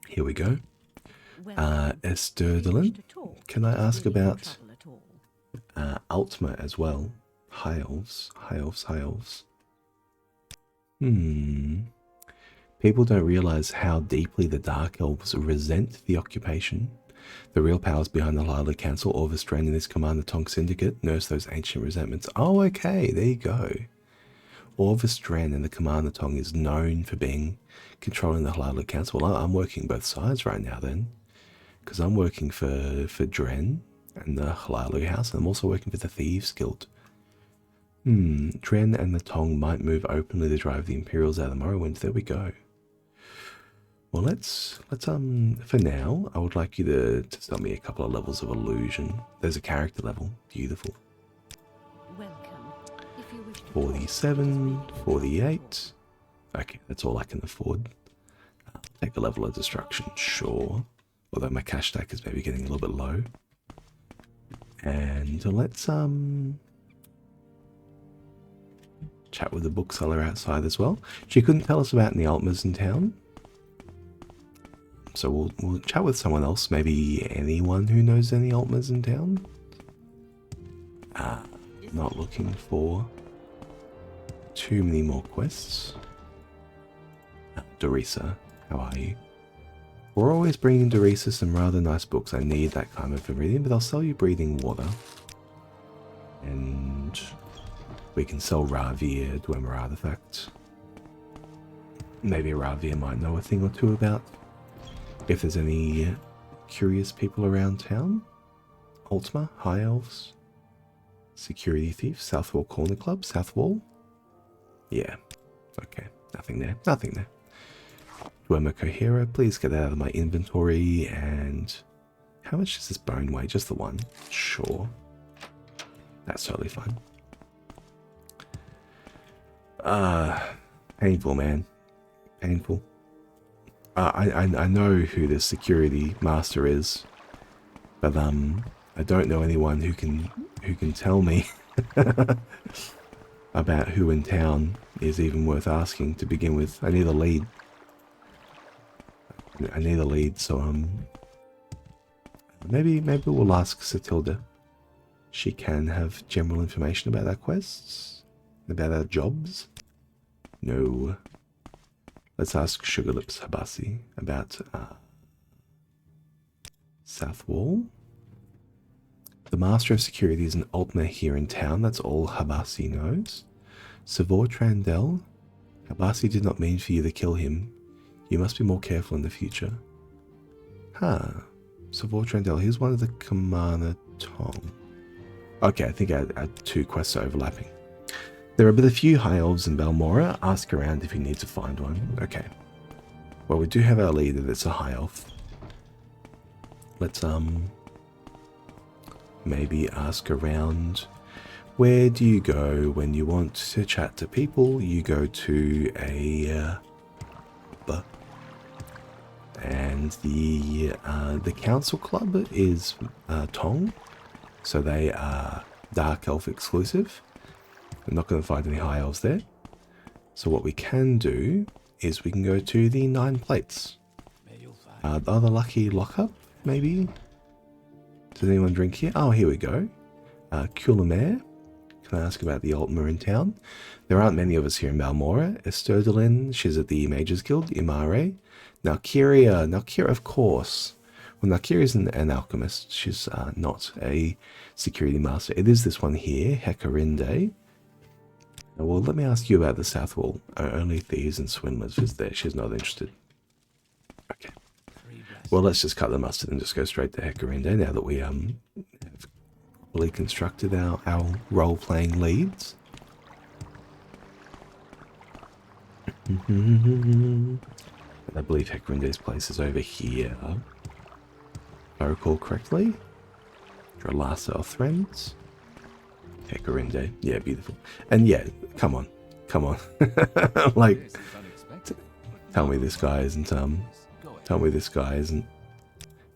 Here we go. Esterdelin, can I ask about Altma as well? High elves. People don't realize how deeply the Dark Elves resent the occupation. The real powers behind the Lila Council, Orvestran and his Commander Tong Syndicate, nurse those ancient resentments. Oh, okay, there you go. Orvestran and the Commander Tong is known for controlling the Lila Council. Well, I'm working both sides right now then, because I'm working for Dren and the Halalu House, and I'm also working for the Thieves Guild. Dren and the Tong might move openly to drive the Imperials out of Morrowind. There we go. Well, let's for now, I would like you to start me a couple of levels of illusion. There's a character level. Beautiful. Welcome. If you wish to 47, 48. Okay, that's all I can afford. Take a level of destruction, sure. Although my cash stack is maybe getting a little bit low. And let's chat with the bookseller outside as well. She couldn't tell us about any Altmas in town. So we'll chat with someone else, maybe anyone who knows any Altmas in town. Not looking for too many more quests. Dorisa, how are you? We're always bringing Dorisa some rather nice books. I need that kind of reading, but I'll sell you breathing water. And we can sell Ravia, Dwemer artifacts. Maybe Ravia might know a thing or two about if there's any curious people around town. Altma, High Elves, Security Thief, South Wall Corner Club, South Wall. Yeah, okay, nothing there. Dwemer Cohera, please get out of my inventory. And how much does this bone weigh? Just the one? Sure. That's totally fine. Painful, man. Painful. I know who the security master is, but I don't know anyone who can tell me about who in town is even worth asking to begin with. I need a lead. So maybe we'll ask Satilda. She can have general information about our quests, about our jobs. No. Let's ask Sugarlips Habasi about South Wall. The Master of Security is an Altma here in town. That's all Habasi knows. Savor Trandel. Habasi did not mean for you to kill him. You must be more careful in the future. Savor Trandel. Here's one of the Commander Tong. Okay, I think I had two quests overlapping. There are but a few High Elves in Balmora. Ask around if you need to find one. Okay. Well, we do have our leader that's a High Elf. Let's maybe ask around. Where do you go when you want to chat to people? You go to a and the council club is Tong. So they are Dark Elf exclusive. We're not going to find any High Elves there. So what we can do is we can go to the 9 plates. The other lucky lockup, maybe? Does anyone drink here? Oh, here we go. Culamere. Can I ask about the Altmer in town? There aren't many of us here in Balmora. Esterdalin, she's at the Mages Guild. Imare. Nalkiria. Nalkiria, of course. Well, Nalkiria's an alchemist. She's not a security master. It is this one here, Hekarinde. Well, let me ask you about the South Wall. Only thieves and swindlers is there. She's not interested. Okay. Well, let's just cut the mustard and just go straight to Hekarinde now that we have fully constructed our role-playing leads. And I believe Hekarinde's place is over here. If I recall correctly. Dralasa of Threnz. Hekarinde. Yeah, beautiful. And yeah, come on. Like, tell me this guy isn't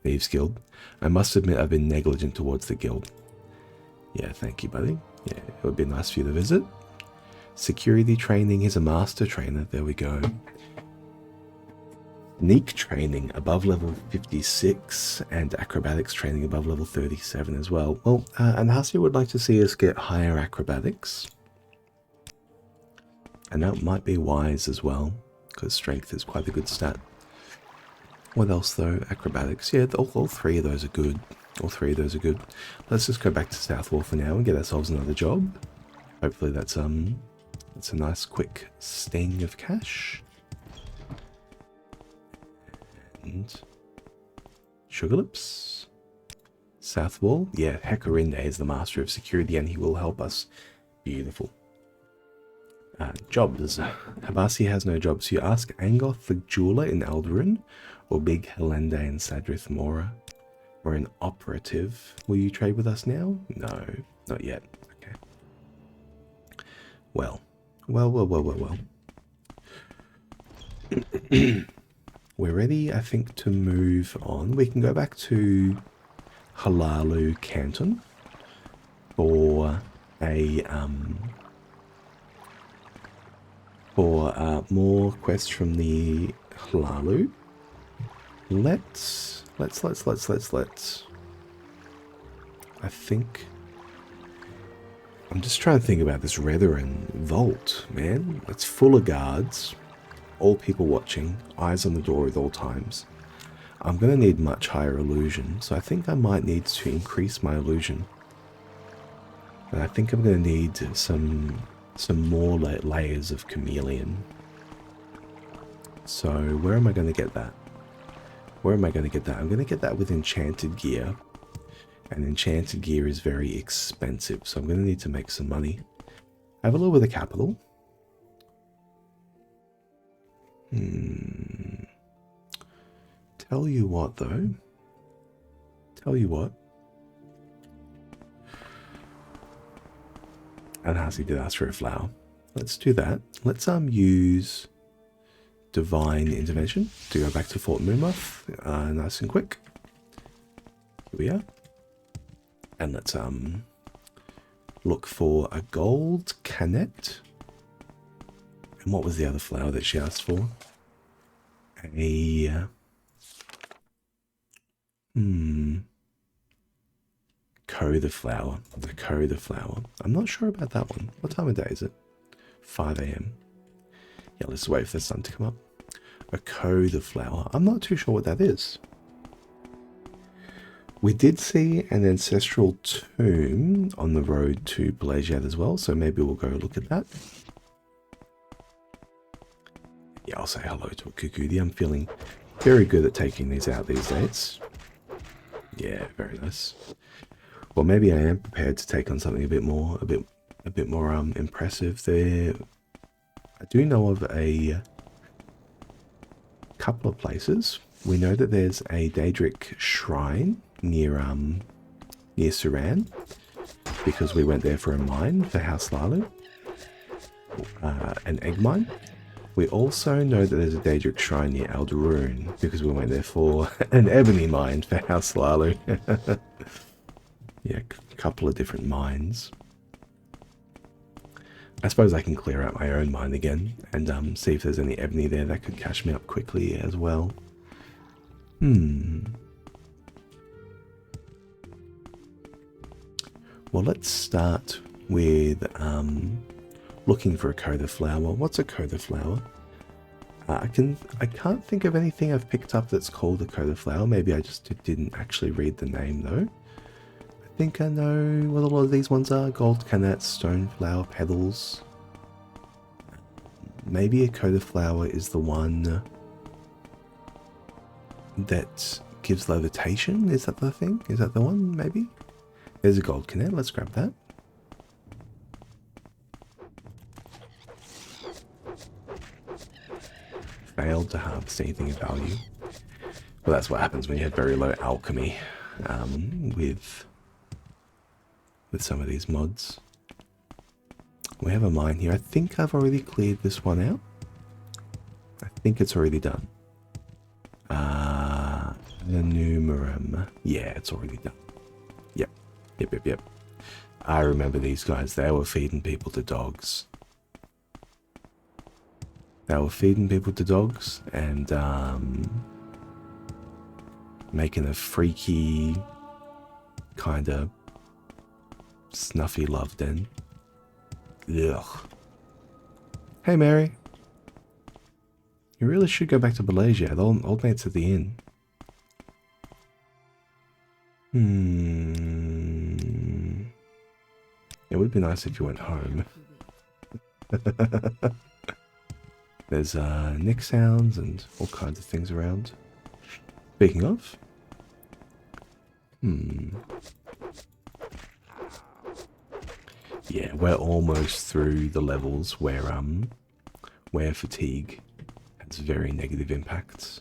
Thieves Guild. I must admit I've been negligent towards the guild. Yeah, thank you, buddy. Yeah, it would be nice for you to visit. Security training, he's a master trainer. There we go. Sneak training above level 56 and acrobatics training above level 37 as well. Well, Anhasia would like to see us get higher acrobatics. And that might be wise as well, because strength is quite a good stat. What else though? Acrobatics. Yeah, all 3 of those are good. All 3 of those are good. Let's just go back to Southwall for now and get ourselves another job. Hopefully that's a nice quick sting of cash. And Sugar Lips. Southwall. Yeah, Hekarinde is the master of security and he will help us. Beautiful. Jobs. Habasi has no jobs. So you ask Angoth the jeweler in Alderun or Big Helende in Sadrith Mora. We're an operative. Will you trade with us now? No, not yet. Okay. Well. We're ready, I think, to move on. We can go back to Halalu Canton for more quests from the Halalu. Let's. I think. I'm just trying to think about this Retherin vault, man. It's full of guards. All people watching, eyes on the door at all times. I'm going to need much higher illusion, so I think I might need to increase my illusion. And I think I'm going to need some more layers of chameleon. So where am I going to get that? I'm going to get that with enchanted gear. And enchanted gear is very expensive, so I'm going to need to make some money. I have a little bit of capital. Tell you what though. And Hasi did ask for a flower. Let's do that. Let's use Divine Intervention to go back to Fort Moonmoth. Nice and quick. Here we are. And let's look for a gold canet. And what was the other flower that she asked for? Coda flower. The Coda flower. I'm not sure about that one. What time of day is it? 5 AM. Yeah, let's wait for the sun to come up. A Coda flower. I'm not too sure what that is. We did see an ancestral tomb on the road to Blasiad as well, so maybe we'll go look at that. Yeah, I'll say hello to a Kukudi. I'm feeling very good at taking these out these days. Yeah, very nice. Well, maybe I am prepared to take on something a bit more impressive there. I do know of a couple of places. We know that there's a Daedric shrine near Suran, because we went there for a mine for House Lalu, an egg mine. We also know that there's a Daedric shrine near Alderun, because we went there for an ebony mine for House Lalu. Yeah, a couple of different mines. I suppose I can clear out my own mine again and see if there's any ebony there that could catch me up quickly as well. Well, let's start with looking for a coda flower. What's a coda flower? I can't think of anything I've picked up that's called a coda flower. Maybe I just didn't actually read the name though. I think I know what a lot of these ones are. Gold cannet, stone flower petals. Maybe a coda flower is the one that gives levitation. Is that the thing? Is that the one? Maybe. There's a gold cannet. Let's grab that. Failed to harvest anything of value. Well, that's what happens when you have very low alchemy with some of these mods. We have a mine here. I think I've already cleared this one out. I think it's already done. The numerum. Yeah, it's already done. Yep. I remember these guys. They were feeding people to dogs. And making a freaky kind of snuffy love den. Ugh. Hey Mary. You really should go back to Malaysia. The old mate's at the inn. It would be nice if you went home. There's nick sounds and all kinds of things around. Speaking of, yeah, we're almost through the levels where fatigue has very negative impacts.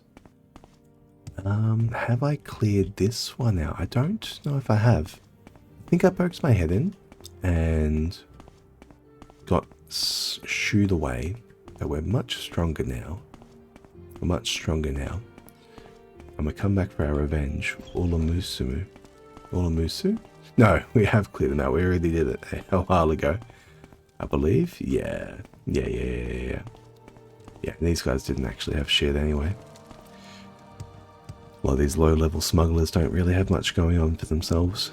Have I cleared this one out? I don't know if I have. I think I poked my head in and got shooed away. But we're much stronger now. I'm gonna come back for our revenge. Ulamusu? No, we have cleared them out. We already did it a while ago, I believe. Yeah. Yeah, these guys didn't actually have shit anyway. A lot of these low-level smugglers don't really have much going on for themselves.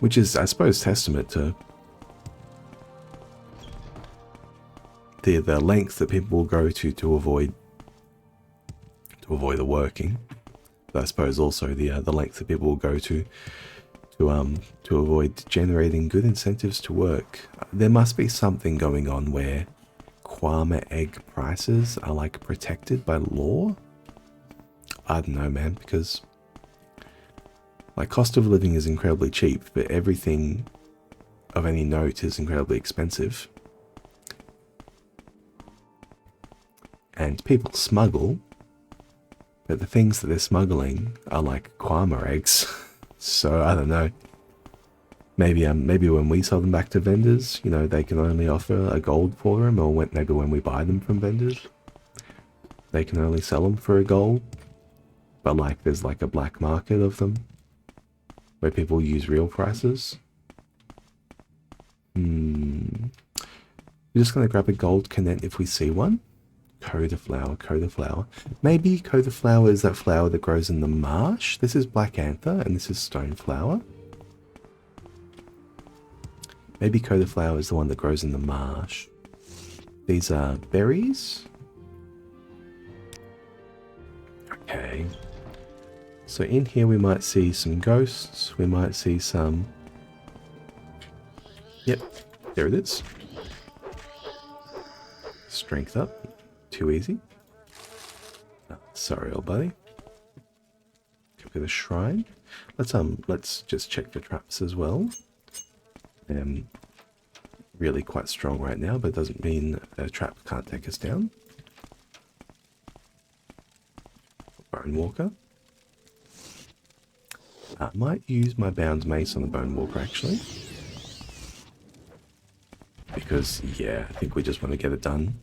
Which is, I suppose, testament to the lengths that people will go to avoid the working. But I suppose also the lengths that people will go to avoid generating good incentives to work. There must be something going on where Kwama egg prices are like protected by law. I don't know, man, because like cost of living is incredibly cheap, but everything of any note is incredibly expensive. And people smuggle, but the things that they're smuggling are like Kwama eggs. So I don't know. Maybe when we sell them back to vendors, you know, they can only offer a gold for them, or maybe when we buy them from vendors, they can only sell them for a gold. But like there's like a black market of them where people use real prices. We're just gonna grab a gold cannet if we see one. Coda flower. Maybe coda flower is that flower that grows in the marsh. This is black anther and this is stone flower. Maybe coda flower is the one that grows in the marsh. These are berries. Okay. So in here we might see some ghosts. We might see some... Yep, there it is. Strength up. Too easy. Oh, sorry, old buddy. Go to the shrine. Let's just check for traps as well. I'm really quite strong right now, but it doesn't mean a trap can't take us down. Bone walker. I might use my bound mace on the bone walker actually. Because yeah, I think we just want to get it done.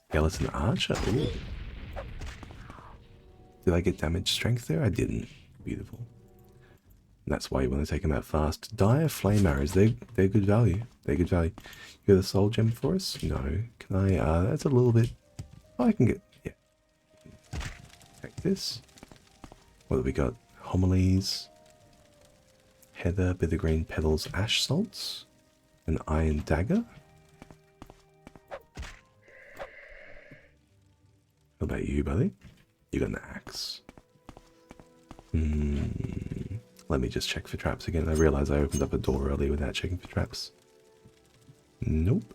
Skeleton archer? Ooh. Did I get damage strength there? I didn't. Beautiful. that's why you want to take them out fast. Dire flame arrows, they're good value. They're good value. You got a soul gem for us? No. Can I, that's a little bit... Oh, I can get... Yeah. Take this. What have we got? Homilies. Heather, bitter green petals, ash salts. An iron dagger. What about you, buddy? You got an axe. Let me just check for traps again. I realized I opened up a door earlier without checking for traps. Nope.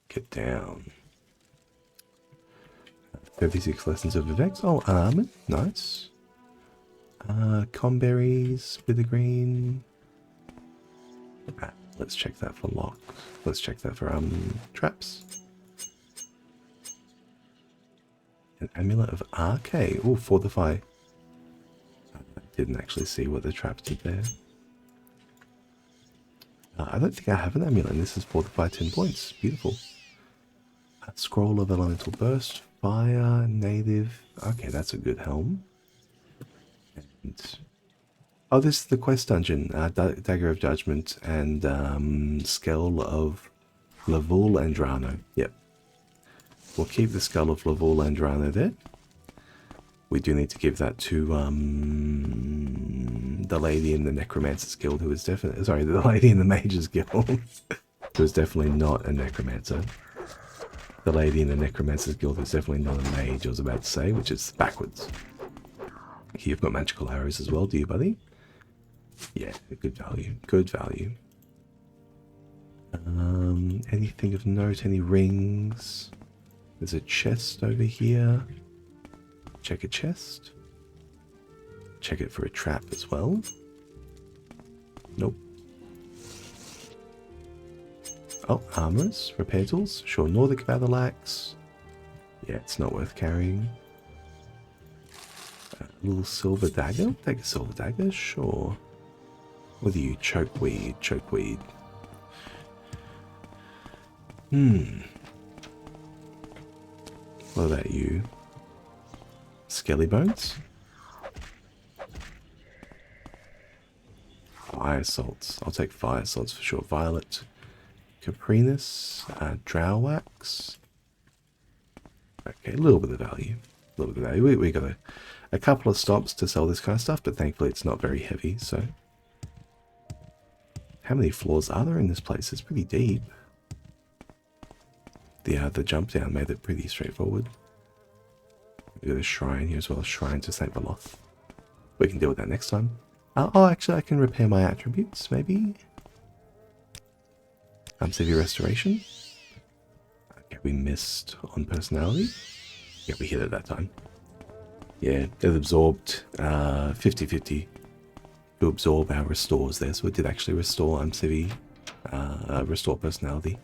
Get down. 36 lessons of effects. Oh, armor. Nice. Comberries, bitter green. Let's check that for locks. Let's check that for traps. An amulet of RK. Oh, fortify. I didn't actually see what the traps did there. I don't think I have an amulet, and this is fortify 10 points. Beautiful. Scroll of elemental burst. Fire, native. Okay, that's a good helm. And oh, this is the quest dungeon. Dagger of Judgment and Skull of Lavul Andrano. Yep. We'll keep the Skull of Lavul Andrano there. We do need to give that to the lady in the Necromancer's Guild, who is definitely... Sorry, the lady in the Mage's Guild, who is definitely not a Necromancer. The lady in the Necromancer's Guild is definitely not a mage, I was about to say, which is backwards. You've got magical arrows as well, do you, buddy? Yeah, good value. Good value. Anything of note? Any rings? There's a chest over here. Check a chest. Check it for a trap as well. Nope. Oh, armors, repair tools. Sure, Nordic battle axe. Yeah, it's not worth carrying. A little silver dagger. Take a silver dagger, sure. What are you? Chokeweed, chokeweed. What about you? Skelly bones? Fire salts. I'll take fire salts for sure. Violet. Caprinus. Drow wax. Okay, a little bit of value. A little bit of value. We got a couple of stops to sell this kind of stuff, but thankfully it's not very heavy, so... How many floors are there in this place? It's pretty deep. The jump down made it pretty straightforward. We got a shrine here as well, a shrine to St. Veloth. We can deal with that next time. Oh, actually, I can repair my attributes, maybe? Severe restoration. Okay, we missed on personality. Yeah, we hit it that time. Yeah, it absorbed 50-50 to absorb our restores there, so it did actually restore restore personality.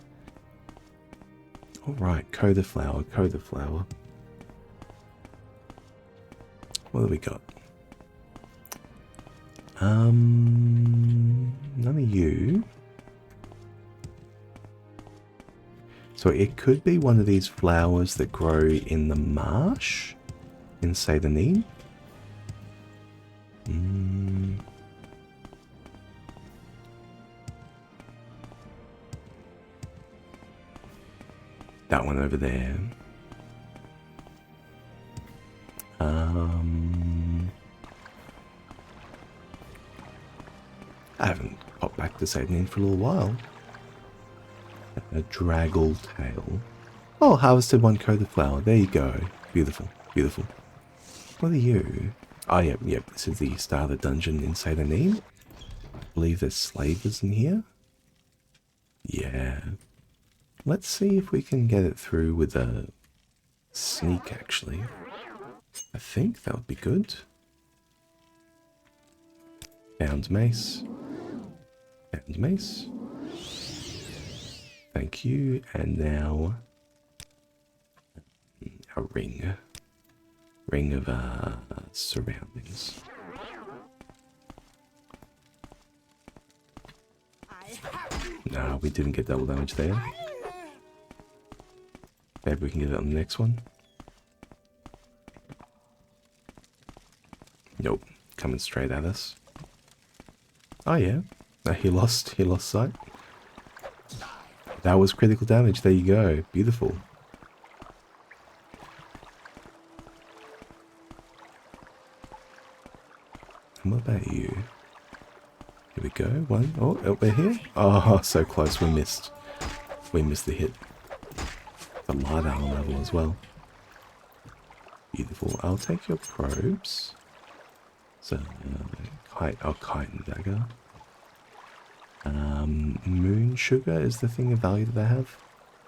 Alright, Coda Flower, Coda Flower. What have we got? None of you. So it could be one of these flowers that grow in the marsh in, say, the Neem. That one over there. I haven't popped back to St. Neem for a little while. A draggle tail. Oh, harvested one coated flower. There you go. Beautiful, beautiful. What are you? Oh, yep. This is the start of the dungeon in St. Neem. I believe there's slavers in here. Yeah. Let's see if we can get it through with a sneak, actually. I think that would be good. Found mace. Found mace. Thank you. And now a ring. Ring of surroundings. No, we didn't get double damage there. Maybe we can get it on the next one. Nope, coming straight at us. Oh yeah, he lost sight. That was critical damage. There you go. Beautiful. And what about you? Here we go. One. Oh, we're here. Oh, so close. We missed. We missed the hit. The light armor level as well. Beautiful. I'll take your probes. So, kite and dagger. Moon sugar is the thing of value that I have.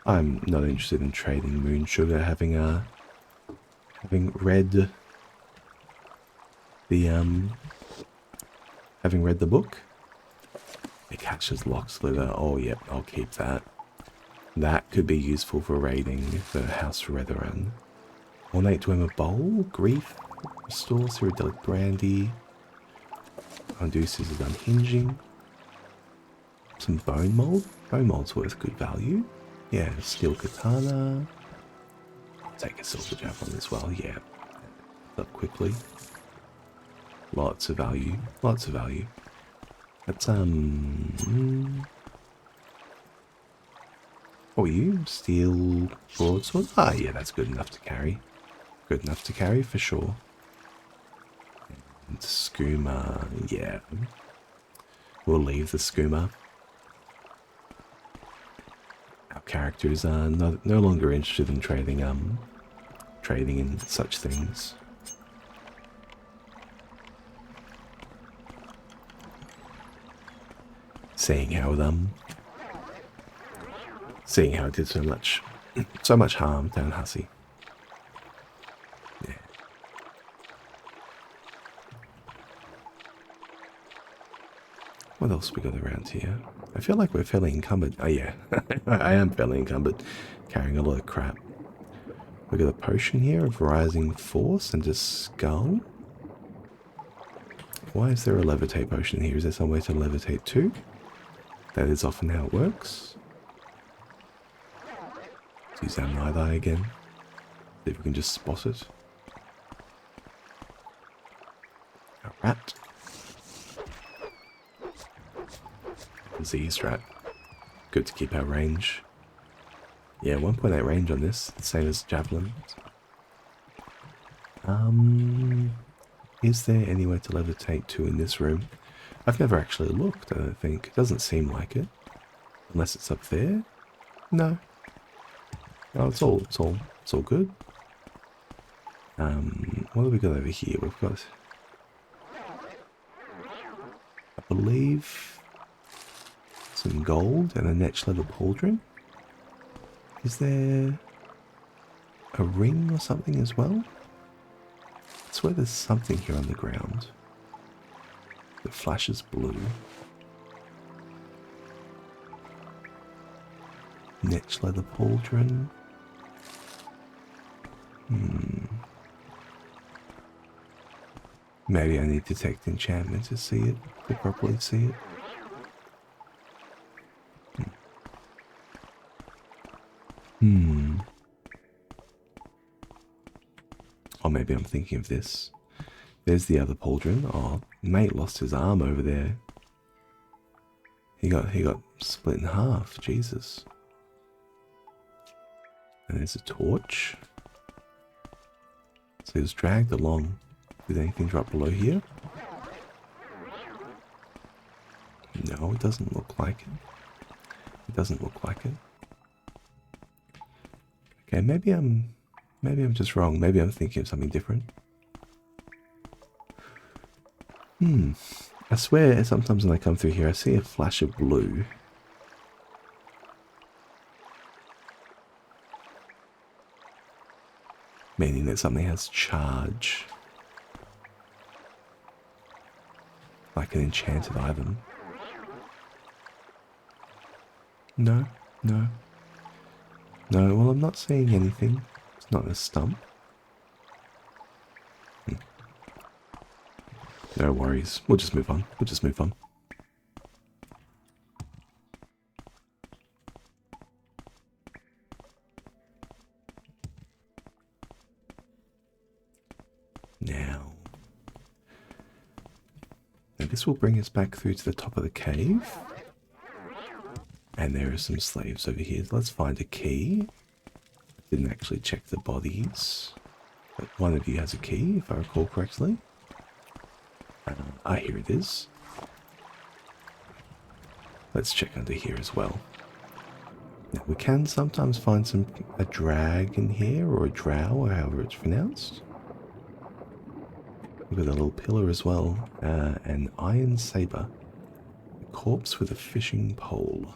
I'm not interested in trading moon sugar. Having read the book. It catches Lock's liver. Oh, yep, I'll keep that. That could be useful for raiding the House Retheran. Ornate Dwemer Bowl, Grief, Restore, Cyrodiilic Brandy, Undo Scissors Unhinging, some Bone Mold. Bone Mold's worth good value. Yeah, Steel Katana. I'll take a Silver Javelin as well, yeah. Up quickly. Lots of value, lots of value. That's, what are you? Steel Broadsword? Ah, yeah, that's good enough to carry. Good enough to carry for sure. And skooma, yeah. We'll leave the skooma. Our characters are no longer interested in trading in such things. Seeing how it did so much harm down Hussey. Yeah. What else we got around here? I feel like we're fairly encumbered. Oh yeah, I am fairly encumbered, carrying a lot of crap. We got a potion here of Rising Force and a skull. Why is there a levitate potion here? Is there some way to levitate too? That is often how it works. Let's use our night eye again. See if we can just spot it. A rat. Z-strat. Good to keep our range. Yeah, 1.8 range on this, the same as javelin. Is there any way to levitate to in this room? I've never actually looked, I don't think. It doesn't seem like it. Unless it's up there? No. Oh, it's all good. What have we got over here? We've got, I believe, some gold and a netch leather pauldron. Is there a ring or something as well? I swear there's something here on the ground. The flashes blue. Netch leather pauldron. Maybe I need to detect enchantment to see it, to properly see it. Or maybe I'm thinking of this. There's the other pauldron. Oh, mate lost his arm over there. He got split in half. Jesus. And there's a torch. So he was dragged along. Did anything drop below here? No, it doesn't look like it. It doesn't look like it. Okay, maybe I'm just wrong. Maybe I'm thinking of something different. I swear sometimes when I come through here I see a flash of blue. Meaning that something has charge. Like an enchanted item. No. No, well I'm not seeing anything. It's not a stump. No worries. We'll just move on. Now, this will bring us back through to the top of the cave. And there are some slaves over here. So let's find a key. Didn't actually check the bodies. But one of you has a key, if I recall correctly. Here it is. Let's check under here as well. Now, we can sometimes find a drag in here, or a drow, or however it's pronounced. With a little pillar as well. An iron saber. A corpse with a fishing pole.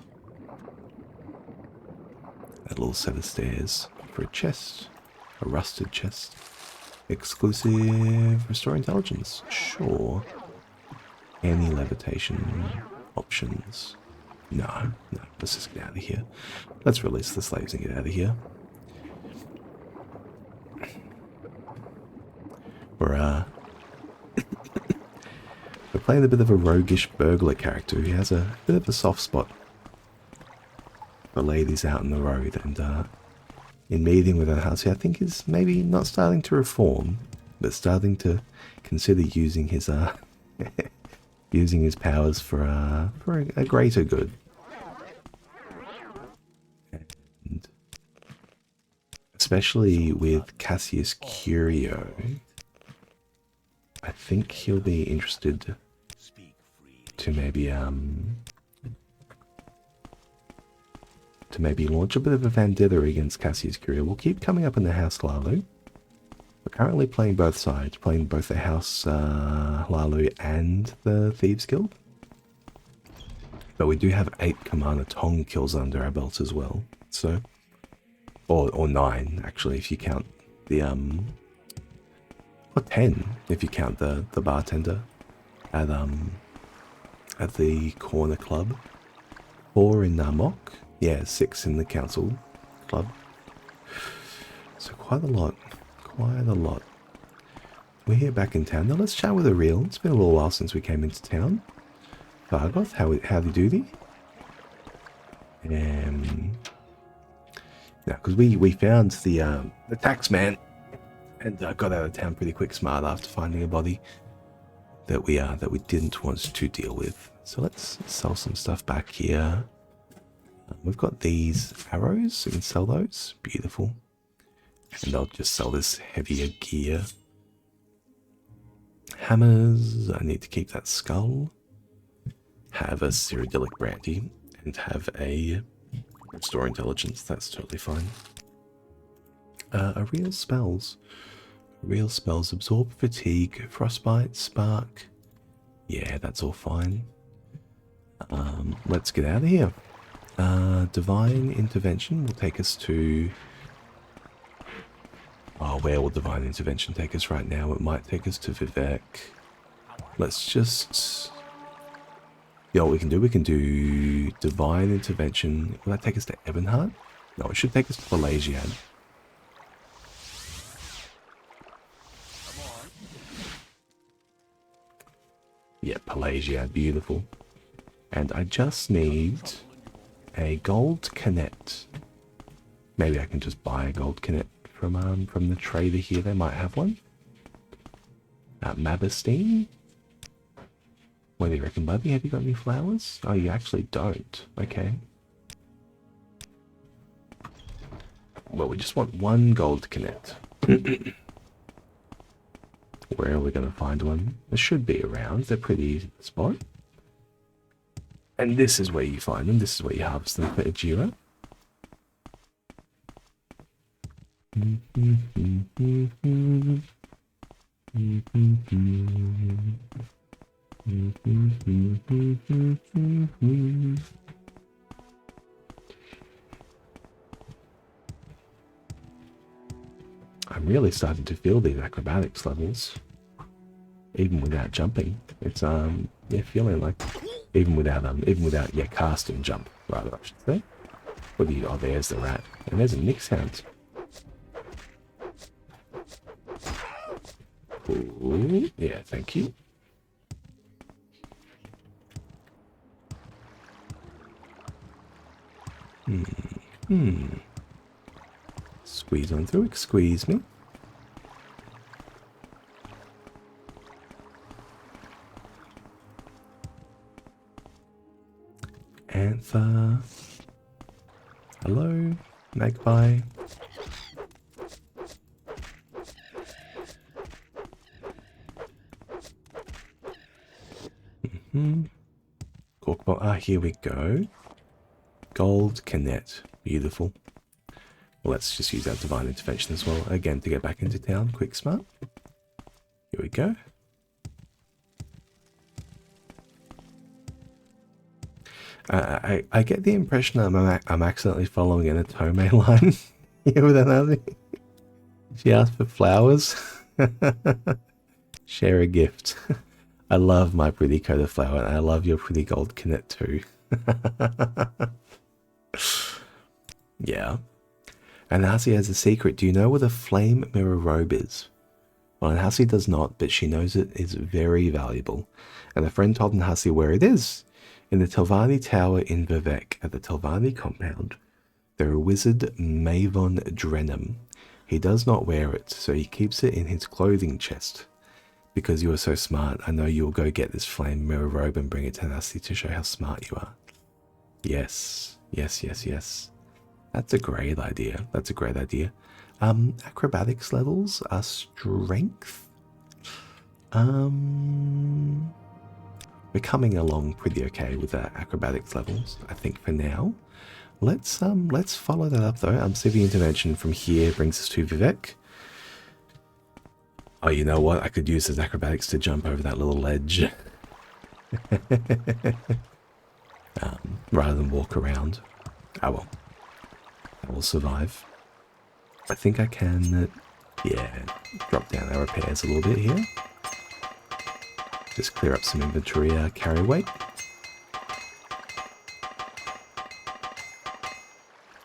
A little set of stairs for a chest. A rusted chest. Exclusive restore intelligence. Sure. Any levitation options? No. Let's just get out of here. Let's release the slaves and get out of here. We're playing a bit of a roguish burglar character who has a bit of a soft spot for ladies out in the road, and in meeting with her house, I think is maybe not starting to reform, but starting to consider using his using his powers for a greater good. And especially with Cassius Curio, I think he'll be interested to maybe launch a bit of a vendetta against Cassius Curio. We'll keep coming up in the House Lalu. We're currently playing both sides, playing both the House Lalu and the Thieves Guild. But we do have 8 Commander Tong kills under our belt as well. So, or 9 actually, if you count the or 10 if you count the bartender at the corner club. 4 in Mock. Yeah, 6 in the council club. So quite a lot. We're here back in town. Now let's chat with Ariel. It's been a little while since we came into town. Vargoth, howdy doody. Now, because we found the tax man and got out of town pretty quick smart after finding a body that we didn't want to deal with. So let's sell some stuff back here. We've got these arrows, so we can sell those. Beautiful. And I'll just sell this heavier gear. Hammers, I need to keep that skull. Have a Cyrodiilic brandy. And have a restore intelligence, that's totally fine. Real spells. Real spells, absorb fatigue, frostbite, spark. Yeah, that's all fine. Let's get out of here. Divine intervention will take us to... Oh, where will divine intervention take us right now? It might take us to Vivek. Let's just... Yeah, what we can do divine intervention. Will that take us to Ebonheart? No, it should take us to Pelagiad. Yeah, Pelagiad, beautiful. And I just need a gold canet. Maybe I can just buy a gold canet from the trader here. They might have one. Mabestein. What do you reckon, Bubby? Have you got any flowers? Oh, you actually don't. Okay. Well, we just want one gold canet. Where are we going to find one? It should be around. They're pretty easy to spot. And this is where you find them. This is where you harvest them for Ajira. I'm really starting to feel these acrobatics levels, even without jumping. It's yeah, feeling like even without yeah, cast and jump rather, I should say. What do you? Oh, there's the rat, and there's a Nick sound. Ooh, yeah, thank you. Squeeze on through, squeeze me. have, hello, magpie. Corkball. Ah, here we go. Gold Canet. Beautiful. Well, let's just use our Divine Intervention as well. Again, to get back into town. Quick smart. Here we go. I get the impression I'm accidentally following an Atome line here with Anazi. She asked for flowers. Share a gift. I love my pretty coat of flower, and I love your pretty gold Canet too. Yeah. And Hasi has a secret. Do you know what a flame mirror robe is? Well, Hasi does not, but she knows it is very valuable. And a friend told Hasi where it is. In the Telvanni Tower in Vivek, at the Telvanni compound, there are wizard Mavon Drenham. He does not wear it, so he keeps it in his clothing chest. Because you are so smart, I know you will go get this flame mirror robe and bring it to Hasi to show how smart you are. Yes, yes, yes, yes. That's a great idea. That's a great idea. Acrobatics levels are strength. We're coming along pretty okay with our acrobatics levels, I think, for now. Let's follow that up though. Civic intervention from here brings us to Vivek. Oh, you know what? I could use his acrobatics to jump over that little ledge. Rather than walk around. Oh well. I will survive. I think I can, yeah, drop down our repairs a little bit here. Just clear up some inventory carry weight.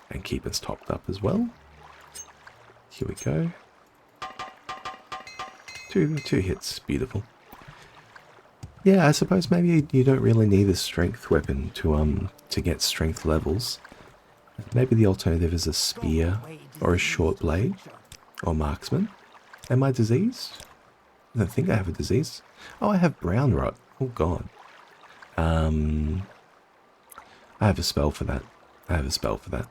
And keep us topped up as well. Here we go. Two hits, beautiful. Yeah, I suppose maybe you don't really need a strength weapon to get strength levels. Maybe the alternative is a spear or a short blade or marksman. Am I diseased? I don't think I have a disease. Oh, I have brown rot. Oh god. I have a spell for that. I have a spell for that.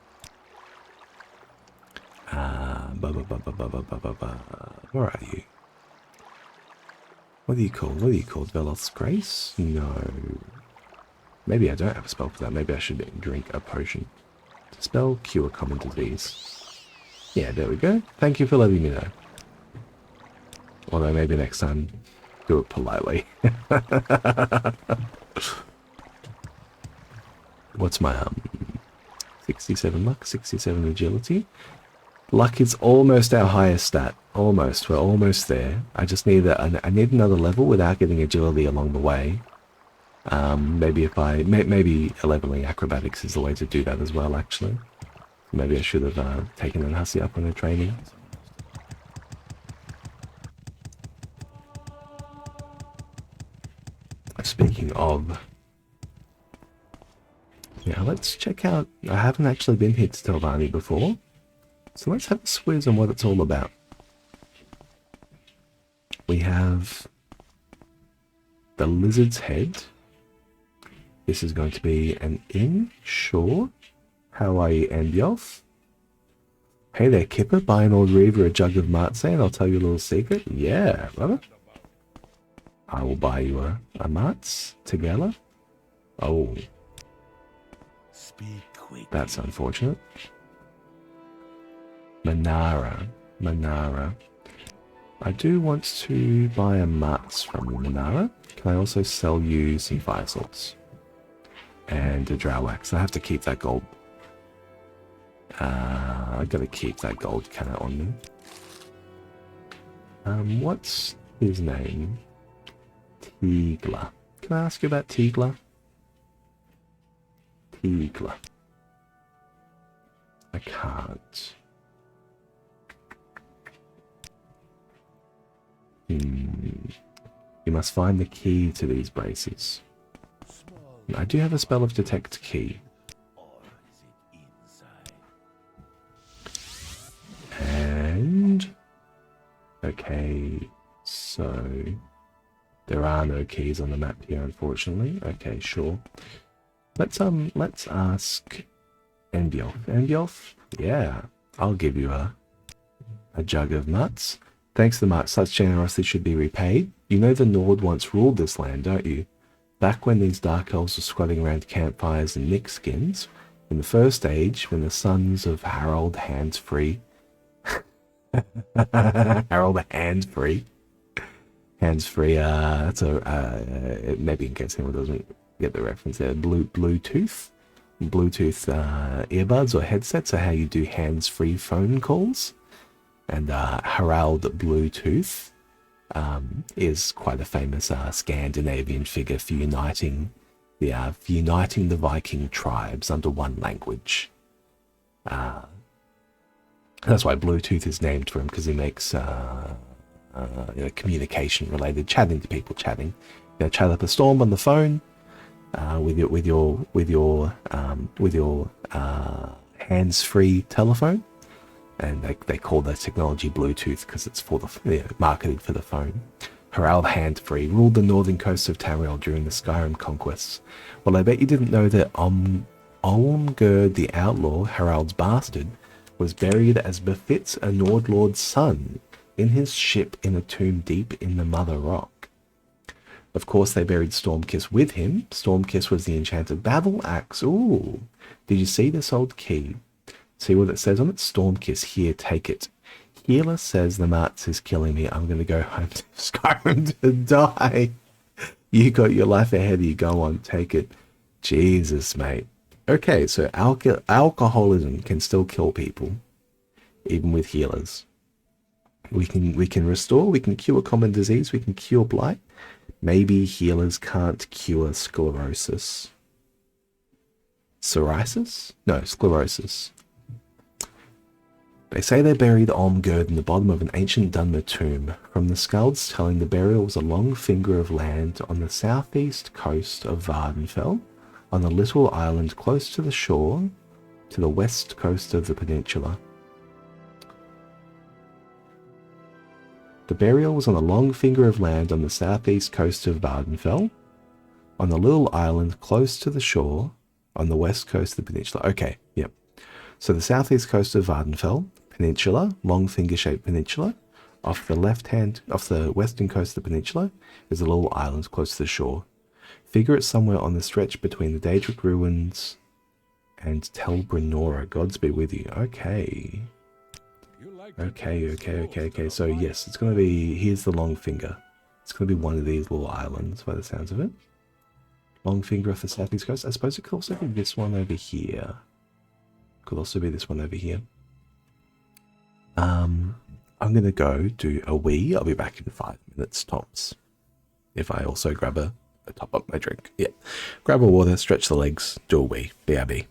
Where are you? What are you called? What are you called? Velos Grace? No. Maybe I don't have a spell for that. Maybe I should drink a potion. Spell cure common disease. Yeah, there we go. Thank you for letting me know. Although maybe next time, do it politely. What's my 67 luck, 67 agility. Luck is almost our highest stat. Almost. We're almost there. I just need I need another level without getting agility along the way. Maybe maybe leveling acrobatics is the way to do that as well, actually. Maybe I should have taken an Hasi up on her training. Speaking of, yeah, let's check out. I haven't actually been here to Telvanni before, so let's have a squiz on what it's all about. We have the Lizard's Head. This is going to be an inn, sure. How are you, Andioff? Hey there, Kipper. Buy an old Reaver a jug of Martse and I'll tell you a little secret. Yeah, brother. I will buy you a Martz together. Oh. Speak quick. That's unfortunate. Manara. I do want to buy a Martz from Manara. Can I also sell you some fire salts? And a drow wax. I have to keep that gold. I gotta keep that gold cannon on me. What's his name? Tigla. Can I ask you about Tigla? Tigla. I can't. You must find the key to these braces. I do have a spell of detect key. And okay, so there are no keys on the map here, unfortunately. Okay, sure. let's ask Enviolf. Enviolf, yeah, I'll give you a jug of nuts. Thanks to the mark, such generosity should be repaid. You know the Nord once ruled this land, don't you? Back when these dark elves were squatting around campfires and nick skins, in the first age, when the sons of Harold Hands-Free Harold Hands-Free Hands-Free, that's maybe in case anyone doesn't get the reference there, Bluetooth earbuds or headsets are how you do hands-free phone calls. And Harald Bluetooth is quite a famous Scandinavian figure for uniting the Viking tribes under one language. That's why Bluetooth is named for him, because he makes communication related, chatting to people, chatting. Chat up a storm on the phone with your hands-free telephone. And they call that technology Bluetooth because it's for the marketed for the phone. Harald Hand-Free ruled the northern coast of Tamriel during the Skyrim conquests. Well, I bet you didn't know that Olmgerd the Outlaw, Harald's bastard, was buried as befits a Nordlord's son in his ship in a tomb deep in the Mother Rock. Of course, they buried Stormkiss with him. Stormkiss was the enchanted battle axe. Ooh, did you see this old key? See what it says on it? Stormkiss, here, take it. Healer says the Martz is killing me. I'm going to go home to Skyrim to die. You got your life ahead of you. Go on, take it. Jesus, mate. Okay, so alcoholism can still kill people, even with healers. We can restore, we can cure common disease, we can cure blight. Maybe healers can't cure sclerosis. Psoriasis? No, sclerosis. They say they buried Olmgerd in the bottom of an ancient Dunmer tomb. From the skulls telling the burial was a long finger of land on the southeast coast of Vardenfell, on a little island close to the shore, to the west coast of the peninsula. The burial was on a long finger of land on the southeast coast of Vardenfell, on a little island close to the shore, on the west coast of the peninsula. Okay, yep. So the southeast coast of Vardenfell, peninsula, long finger-shaped peninsula. Off the western coast of the peninsula is a little island close to the shore. Figure it somewhere on the stretch between the Daedric ruins and Tel Brenora. Gods be with you. Okay. Okay. So yes, it's going to be, here's the long finger. It's going to be one of these little islands by the sounds of it. Long finger off the southeast coast. I suppose it could also be this one over here. Could also be this one over here. I'm going to go do a wee. I'll be back in 5 minutes tops. If I also grab a top up my drink. Yeah. Grab a water, stretch the legs, do a wee. BRB.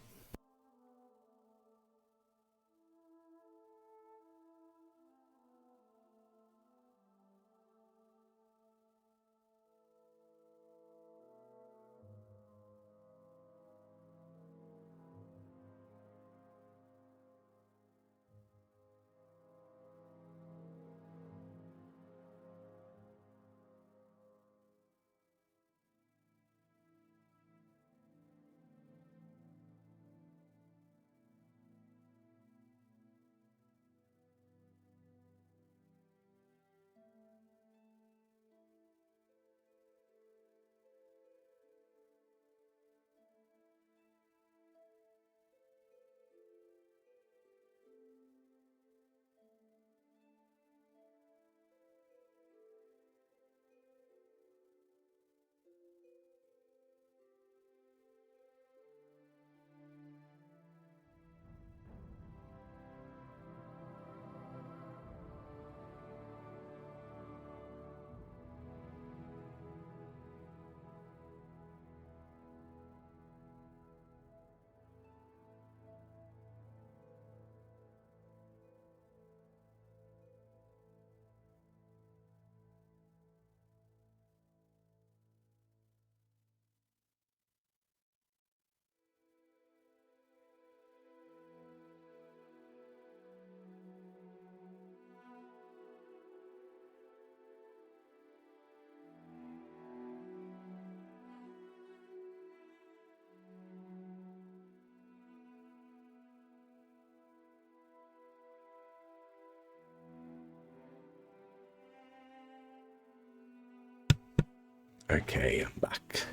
Okay, I'm back.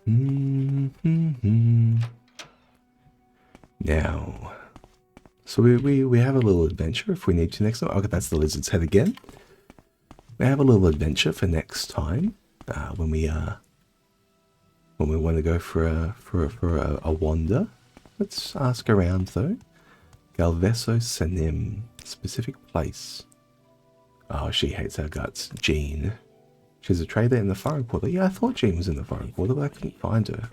Mm-hmm. Now, so we have a little adventure if we need to next time. Okay, that's the lizard's head again. We have a little adventure for next time when we want to go for a wander. Let's ask around though. Galveso Sanim, specific place. Oh, she hates our guts. Jean. She's a trader in the foreign quarter. Yeah, I thought Jean was in the foreign quarter, but I couldn't find her.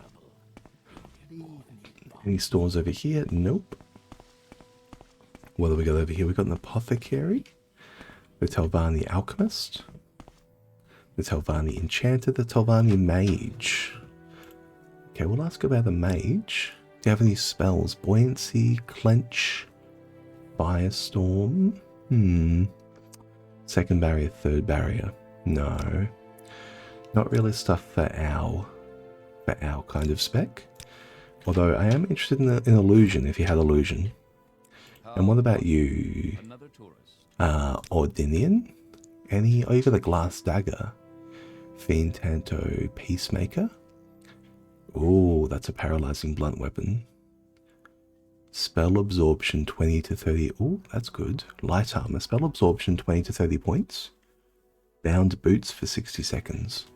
Any stores over here? Nope. What do we got over here? We got an apothecary, the Telvanni alchemist, the Telvanni enchanter, the Telvanni mage. Okay, we'll ask about the mage. Do you have any spells? Buoyancy, clench, firestorm. Second barrier, third barrier. No, not really stuff for our kind of spec. Although I am interested in illusion, if you had illusion. And what about you? Ordinian? Any? Oh, you got a glass dagger. Fiend Tanto Peacemaker. Oh, that's a paralyzing blunt weapon. Spell absorption 20 to 30. Oh, that's good. Light armor. Spell absorption 20 to 30 points. Bound boots for 60 seconds.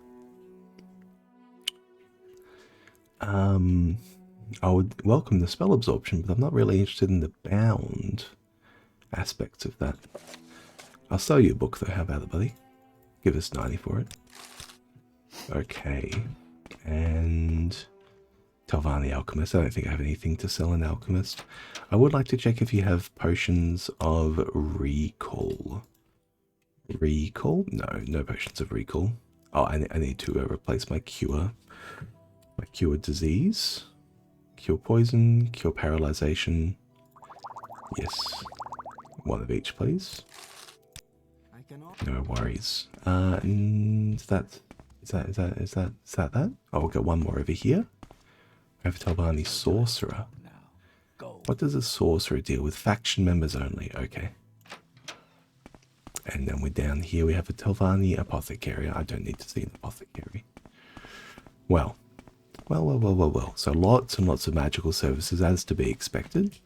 I would welcome the spell absorption, but I'm not really interested in the bound aspects of that. I'll sell you a book though, how about it, buddy? Give us 90 for it. Okay. And Telvanni Alchemist. I don't think I have anything to sell in Alchemist. I would like to check if you have potions of recall. Recall? No, no potions of recall. Oh, I need to replace my cure. My cure disease. Cure poison, cure paralyzation. Yes. One of each, please. No worries. Is that? Oh, we'll get one more over here. I have Telvanni Sorcerer. What does a sorcerer deal with? Faction members only. Okay. And then we're down here. We have a Telvanni Apothecary. I don't need to see an apothecary. Well. So lots and lots of magical services as to be expected.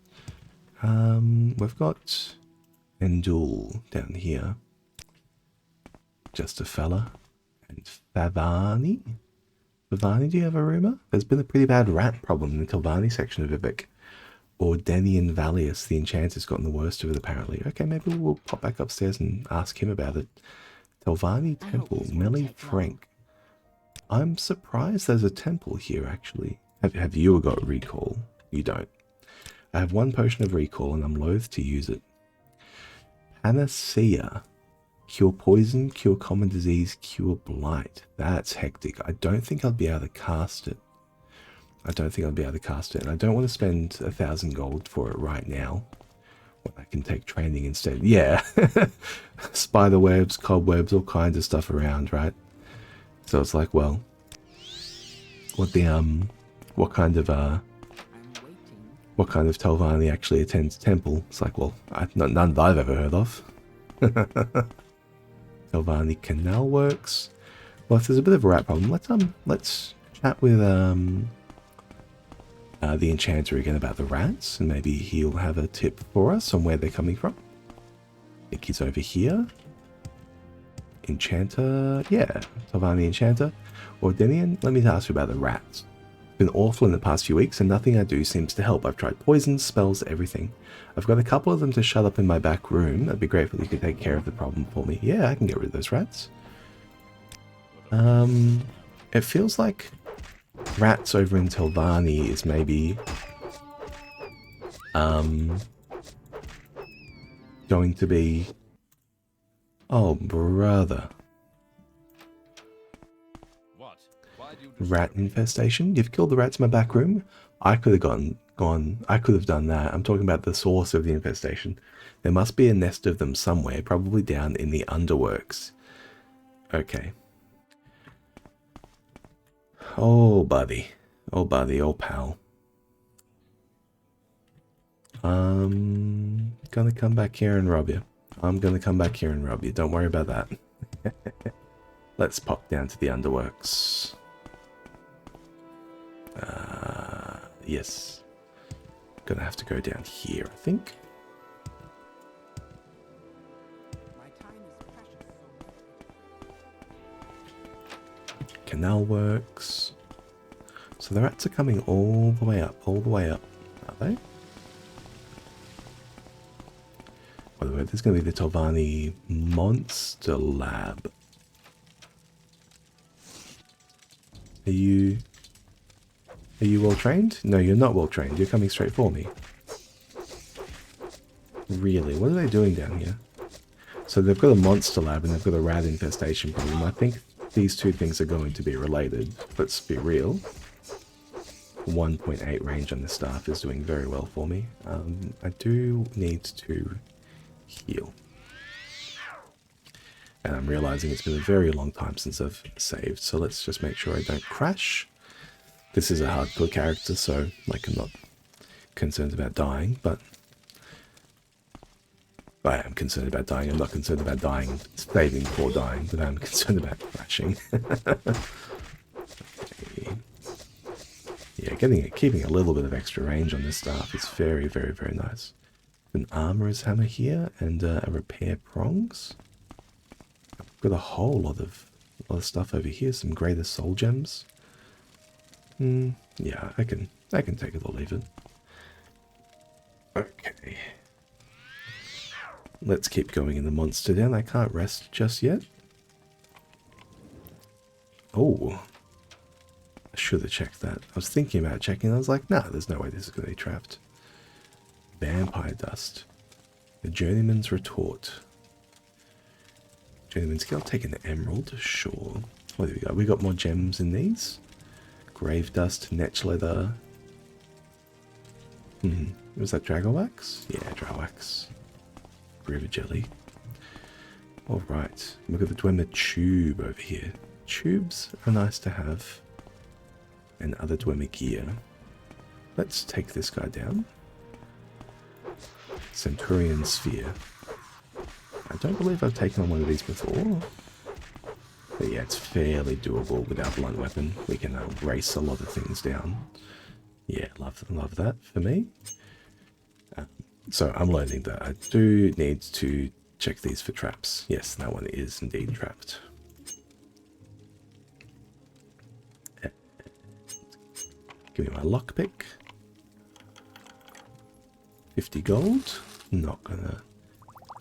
We've got Endul down here. Just a fella. And Favani? Favani, do you have a rumour? There's been a pretty bad rat problem in the Telvanni section of Vivek. Ordenian Valius, the enchanter's gotten the worst of it apparently. Okay, maybe we'll pop back upstairs and ask him about it. Telvanni Temple, Melly Frank. I'm surprised there's a temple here, actually. Have you got recall? You don't. I have one potion of recall, and I'm loath to use it. Panacea. Cure poison, cure common disease, cure blight. That's hectic. I don't think I'll be able to cast it. And I don't want to spend 1,000 gold for it right now. When I can take training instead. Yeah. Spider webs, cobwebs, all kinds of stuff around, right? So it's like, well, what kind of Telvanni actually attends temple? It's like, well, none that I've ever heard of. Telvanni Canal Works. Well, if there's a bit of a rat problem, let's chat with the enchanter again about the rats, and maybe he'll have a tip for us on where they're coming from. I think he's over here. Enchanter, yeah, Telvanni Enchanter. Ordinian, let me ask you about the rats. It's been awful in the past few weeks and nothing I do seems to help. I've tried poisons, spells, everything. I've got a couple of them to shut up in my back room. I'd be grateful if you could take care of the problem for me. Yeah, I can get rid of those rats. It feels like rats over in Telvanni is maybe going to be... Oh, brother. What? Rat infestation? You've killed the rats in my back room? I could have gone. I could have done that. I'm talking about the source of the infestation. There must be a nest of them somewhere, probably down in the underworks. Okay. Oh, buddy. Oh, buddy. Oh, pal. I'm gonna come back here and rob you. Don't worry about that. let's pop down to the underworks. Yes. Gonna have to go down here, I think. My time is precious, so Canal works. So the rats are coming all the way up, all the way up. Are they? By the way, there's going to be the Tolvani Monster Lab. Are you well trained? No, you're not well trained. You're coming straight for me. Really? What are they doing down here? So they've got a monster lab and they've got a rat infestation problem. I think these two things are going to be related. Let's be real. 1.8 range on the staff is doing very well for me. I do need to heal. And I'm realizing it's been a very long time since I've saved, so let's just make sure I don't crash. This is a hardcore character, so like I'm not concerned about dying, but I am concerned about dying. I'm not concerned about dying, saving before dying, but I'm concerned about crashing. Okay. Yeah, keeping a little bit of extra range on this staff is very, very, very nice. An armorer's hammer here and a repair prongs. I've got a whole lot of stuff over here. Some greater soul gems. Yeah, I can take it or leave it. Okay. Let's keep going in the monster den. I can't rest just yet. Oh. I should have checked that. I was thinking about checking. I was like, nah, there's no way this is going to be trapped. Vampire dust. The journeyman's retort. Journeyman's skill. I'll take an emerald. Sure. What do we got? We got more gems in these. Grave dust, netch leather. Was that Drago wax? Yeah, Drago wax. River jelly. Alright. Look at the Dwemer tube over here. Tubes are nice to have. And other Dwemer gear. Let's take this guy down. Centurion sphere. I don't believe I've taken on one of these before. But yeah, it's fairly doable with our blunt weapon. We can race a lot of things down. Yeah, love that for me. So I'm learning that I do need to check these for traps. Yes, that one is indeed trapped. Give me my lockpick. 50 gold. Not gonna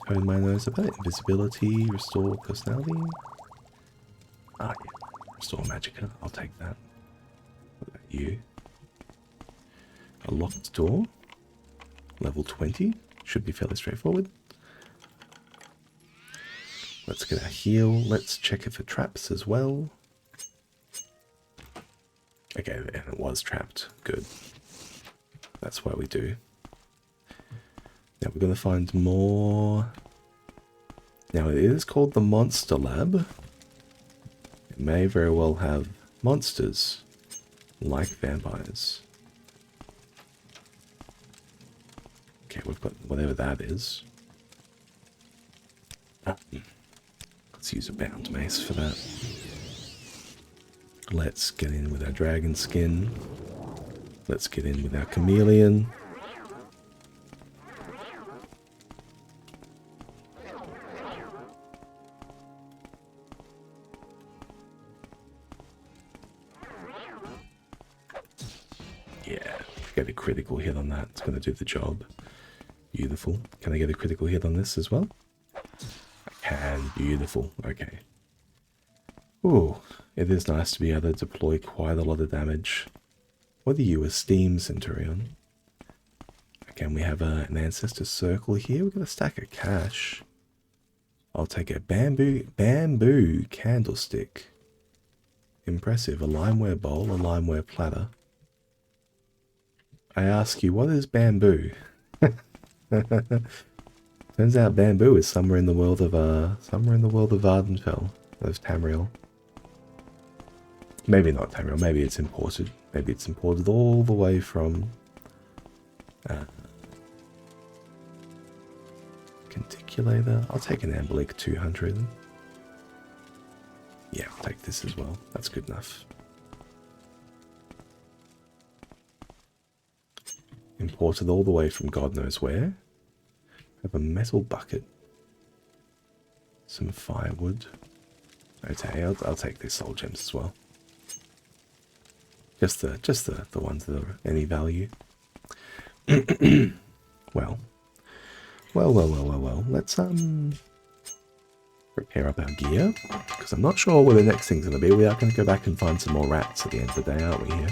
turn my nose about it. Invisibility, restore personality. Ah, yeah. Restore magicka. I'll take that. What about you? A locked door. Level 20. Should be fairly straightforward. Let's get a heal. Let's check it for traps as well. Okay, and it was trapped. Good. That's what we do. Now we're going to find more. Now it is called the Monster Lab. It may very well have monsters, like vampires. Okay, we've got whatever that is. Let's use a bound mace for that. Let's get in with our dragon skin. Let's get in with our chameleon. Yeah, get a critical hit on that. It's going to do the job. Beautiful. Can I get a critical hit on this as well? I can. Beautiful. Okay. Ooh, it is nice to be able to deploy quite a lot of damage. What are you, a steam centurion? Okay, and we have an ancestor circle here. We've got a stack of cash. I'll take a bamboo candlestick. Impressive. A limeware bowl, a limeware platter. I ask you, what is bamboo? Turns out bamboo is somewhere in the world of Vardenfell, of Tamriel. Maybe not Tamriel, maybe it's imported. Maybe it's imported all the way from Conticulator. I'll take an Amberleak 200. Yeah, I'll take this as well. That's good enough. Imported all the way from God knows where. Have a metal bucket. Some firewood. Okay, I'll take these soul gems as well. Just the ones that are any value. Well. Let's repair up our gear, because I'm not sure where the next thing's going to be. We are going to go back and find some more rats at the end of the day, aren't we here?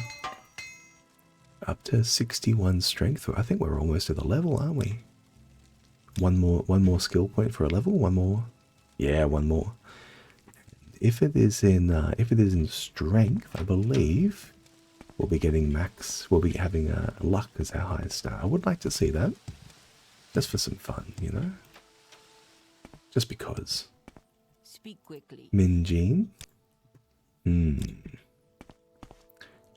Up to 61 strength. I think we're almost at the level, aren't we? One more skill point for a level. One more. Yeah, one more. If it is in strength, I believe we'll be getting max. We'll be having luck as our highest stat. I would like to see that, just for some fun, you know. Just because. Speak quickly. Minjean.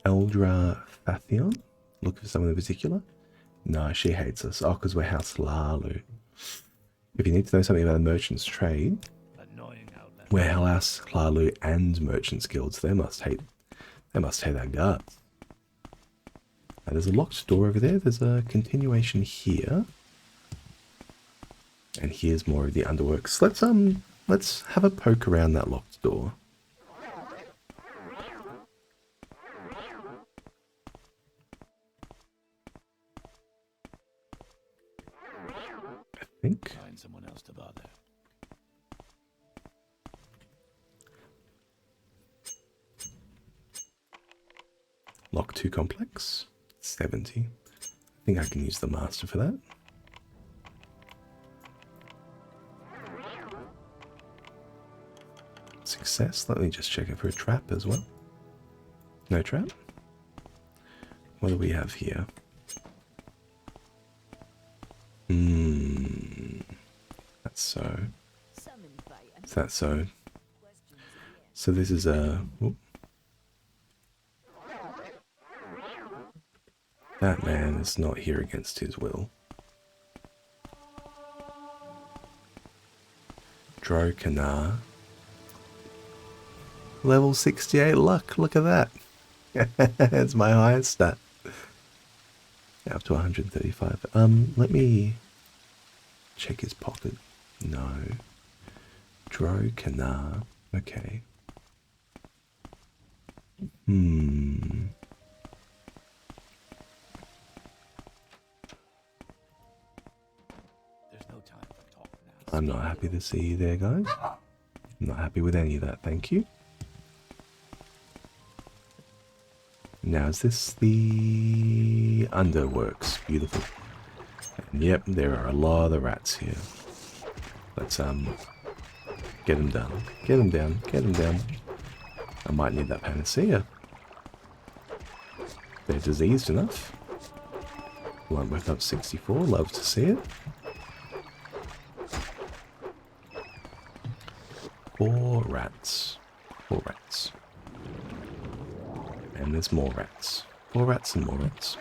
Eldra Fathion. Look for someone in particular. No, she hates us. Oh, because we're House Lalu. If you need to know something about the merchant's trade, we're House Lalu and Merchants Guilds. They must hate our guts. Now, there's a locked door over there. There's a continuation here. And here's more of the underworks. Let's have a poke around that locked door. I think. Find someone else to bother. Lock 2 complex. 70. I think I can use the master for that. Success. Let me just check it for a trap as well. No trap. What do we have here? That's so. Is that so? So this is a. Whoop. That man is not here against his will. Drokanar. Level 68 luck. Look at that. It's my highest stat. Up to 135. Let me check his pocket. No. Drokanar. Okay. I'm not happy to see you there, guys. I'm not happy with any of that, thank you. Now, is this the underworks? Beautiful. And yep, there are a lot of rats here. Let's, get them down. Get them down. Get them down. I might need that panacea. They're diseased enough. Blunt whip up 64. Love to see it. 4 rats. 4 rats. And there's more rats. 4 rats and more rats.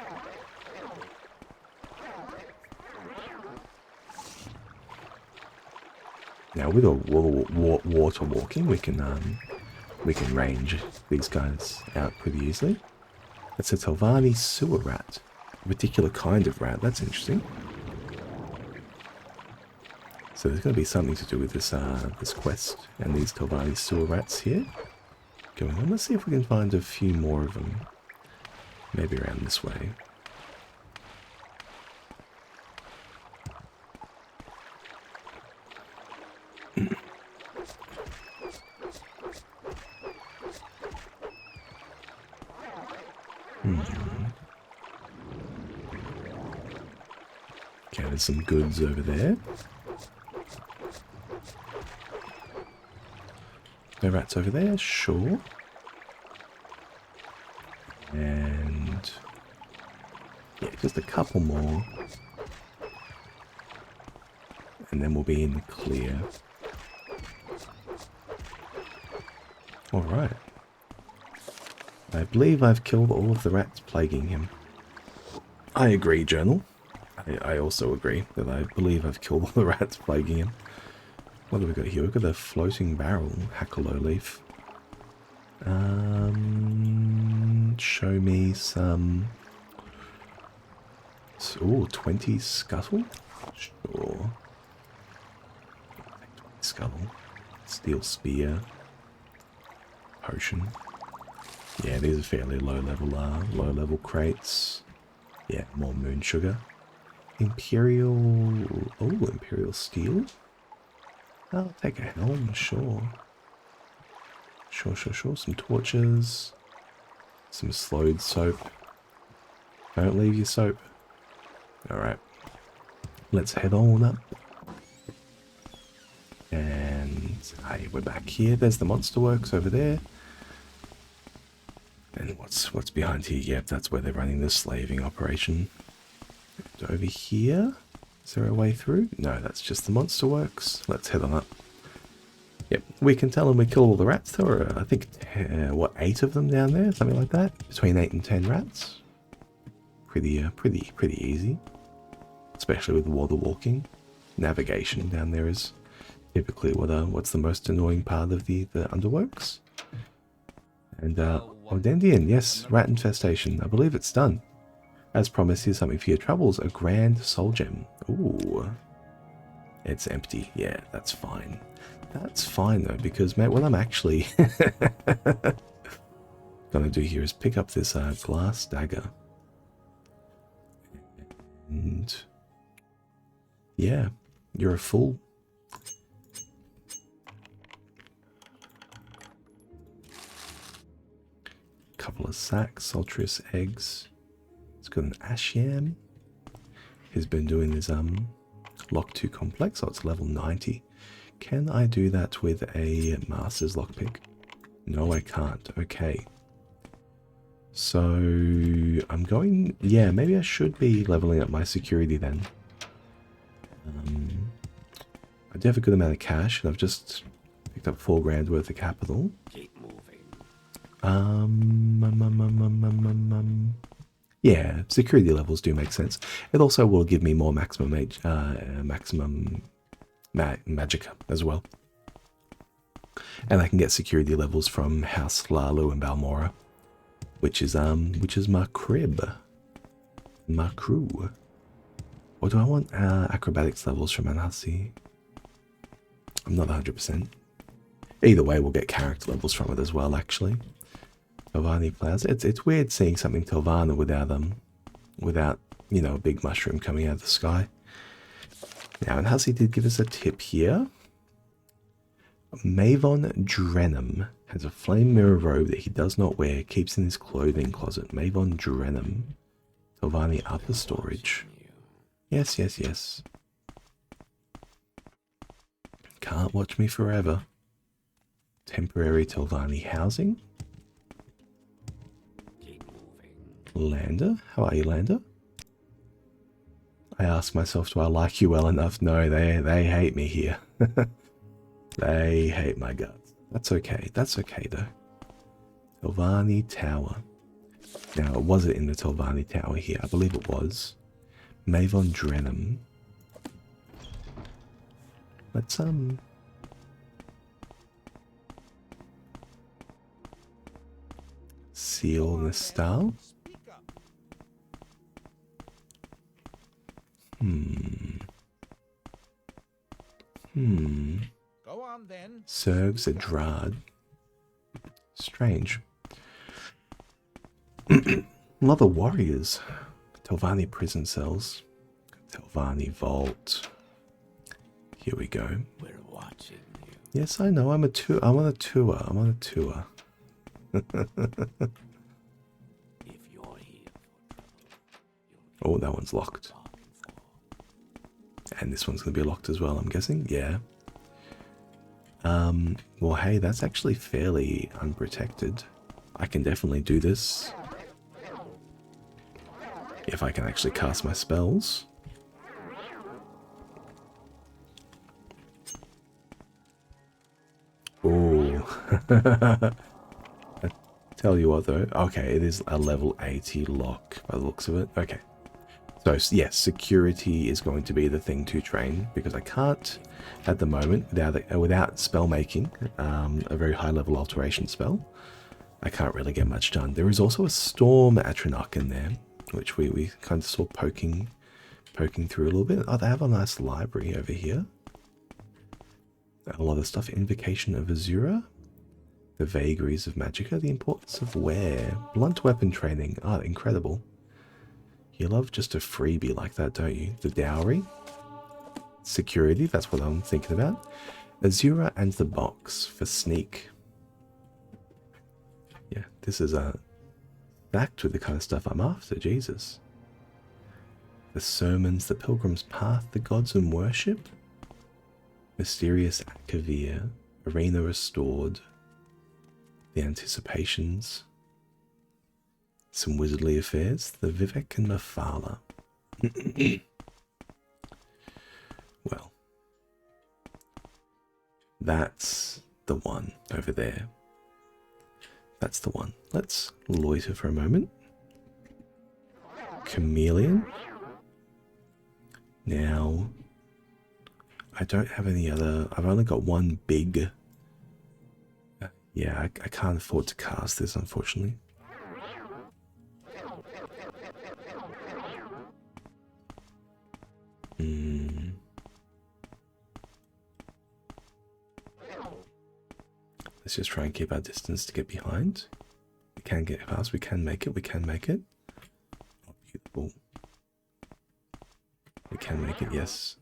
Now with a water walking, we can range these guys out pretty easily. That's a Telvanni sewer rat, a particular kind of rat. That's interesting. So there's going to be something to do with this this quest and these Telvanni sewer rats here going on. Let's see if we can find a few more of them. Maybe around this way. Okay, there's some goods over there. No rats over there, sure. And yeah, just a couple more. And then we'll be in the clear. Alright. I believe I've killed all of the rats plaguing him. I agree, Journal. I also agree that I believe I've killed all the rats plaguing him. What have we got here? We've got a floating barrel, Hackalo leaf. Show me some. Oh, 20 scuttle? Sure. 20 scuttle. Steel spear. Potion. Yeah, these are fairly low level crates. Yeah, more moon sugar. Imperial. Oh, Imperial steel? I'll take a helm, sure. Sure. Some torches. Some slowed soap. Don't leave your soap. Alright. Let's head on up. And hey, we're back here. There's the monster works over there. And what's behind here? Yep, that's where they're running the slaving operation. And over here. Is there a way through? No, that's just the monster works. Let's head on up. Yep, we can tell them we kill all the rats. There were, I think, 8 of them down there? Something like that? Between 8 and 10 rats. Pretty easy. Especially with water walking. Navigation down there is typically what's the most annoying part of the underworks. And, Odendien, yes, rat infestation. I believe it's done. As promised, here's something for your troubles. A grand soul gem. Ooh. It's empty. Yeah, that's fine. That's fine though, because mate, what I'm actually gonna do here is pick up this glass dagger. And yeah, you're a fool. Couple of sacks, sultrous eggs. It's got an ash yam. He's been doing this lock 2 complex, so it's level 90. Can I do that with a master's lockpick? No, I can't. Okay. So I'm going. Yeah, maybe I should be leveling up my security then. I do have a good amount of cash, and I've just picked up 4 grand worth of capital. Keep moving. Yeah, security levels do make sense. It also will give me more maximum magicka as well. And I can get security levels from House Lalu and Balmora, which is my crib. My crew. Or do I want acrobatics levels from Anasi? I'm not 100%. Either way, we'll get character levels from it as well, actually. Telvanni Plaza. It's weird seeing something Telvanni without, you know, a big mushroom coming out of the sky. Now, and Hussey did give us a tip here. Mavon Drenham has a flame mirror robe that he does not wear, keeps in his clothing closet. Mavon Drenham. Telvanni upper storage. Yes. Can't watch me forever. Temporary Telvanni housing. Lander? How are you, Lander? I ask myself, do I like you well enough? No, they hate me here. They hate my guts. That's okay though. Telvanni Tower. Now, was it in the Telvanni Tower here? I believe it was. Mavon Drenham. Let's seal the style. Go on then. Serves a Drad. Strange. Mother warriors. Telvanni prison cells. Telvanni vault. Here we go. We're watching you. Yes, I know. I'm on a tour. If you're here for trouble, Oh, that one's locked. And this one's going to be locked as well, I'm guessing. Yeah. Well, hey, that's actually fairly unprotected. I can definitely do this. If I can actually cast my spells. Oh. I tell you what though. Okay, it is a level 80 lock by the looks of it. Okay. So yes, security is going to be the thing to train because I can't at the moment without spell making a very high level alteration spell. I can't really get much done. There is also a storm atronach in there, which we kind of saw poking through a little bit. Oh, they have a nice library over here. A lot of stuff. Invocation of Azura. The vagaries of Magicka. The importance of wear. Blunt weapon training. Oh, incredible. You love just a freebie like that, don't you? The dowry. Security. That's what I'm thinking about. Azura and the box for sneak. Yeah, this is backed with the kind of stuff I'm after. Jesus. The sermons, the pilgrim's path, the gods and worship. Mysterious Akavir, arena restored. The anticipations. Some wizardly affairs. The Vivek and Mafala. Well, that's the one over there. That's the one. Let's loiter for a moment. Chameleon. Now, I don't have any other. I've only got one big. Yeah, I can't afford to cast this, unfortunately. Let's just try and keep our distance to get behind. We can get past. We can make it. We can make it. Oh, beautiful. We can make it. Yes.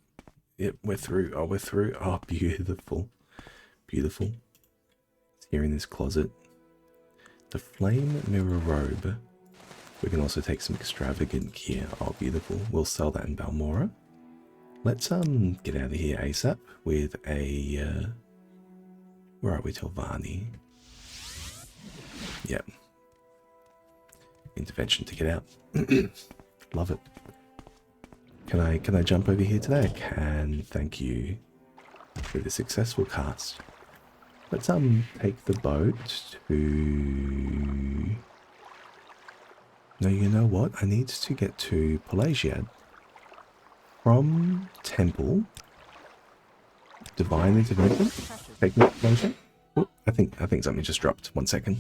Yep, we're through. Oh, we're through. Oh, beautiful. Beautiful. It's here in this closet. The flame mirror robe. We can also take some extravagant gear. Oh, beautiful. We'll sell that in Balmora. Let's get out of here ASAP with a where are we till Varney? Yep. Intervention to get out. Love it. Can I jump over here today? I can. Thank you for the successful cast. Let's take the boat to. No, you know what? I need to get to Pelagiad. From Temple. Divine Intervention. Take me closer. Oh, I think something just dropped. 1 second.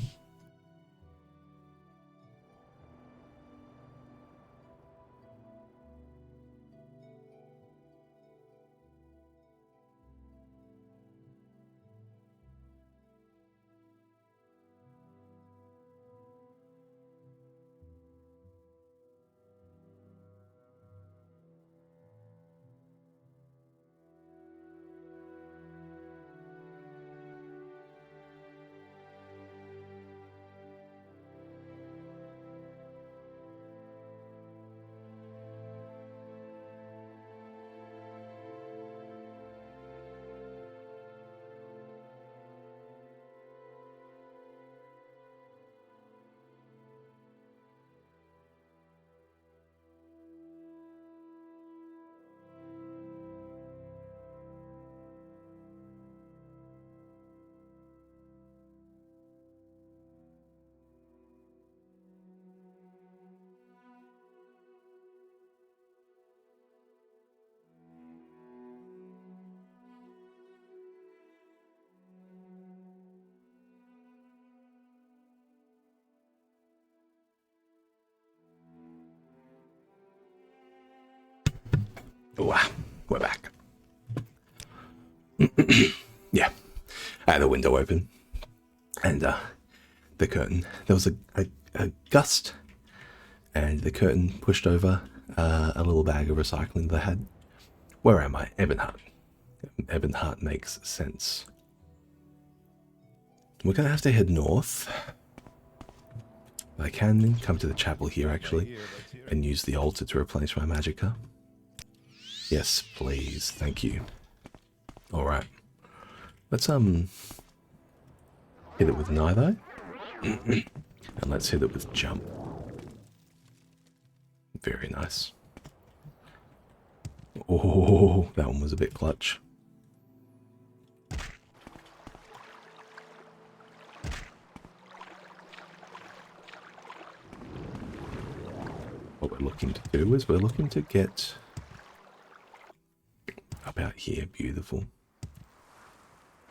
Wow, we're back. Yeah, I had the window open and the curtain. There was a gust and the curtain pushed over a little bag of recycling that I had. Where am I? Ebonheart. Ebonheart makes sense. We're going to have to head north. I can come to the chapel here actually and use the altar to replenish my magicka. Yes, please. Thank you. Alright. Let's hit it with neither. And let's hit it with jump. Very nice. Oh, that one was a bit clutch. What we're looking to do is we're looking to get up out here. Beautiful.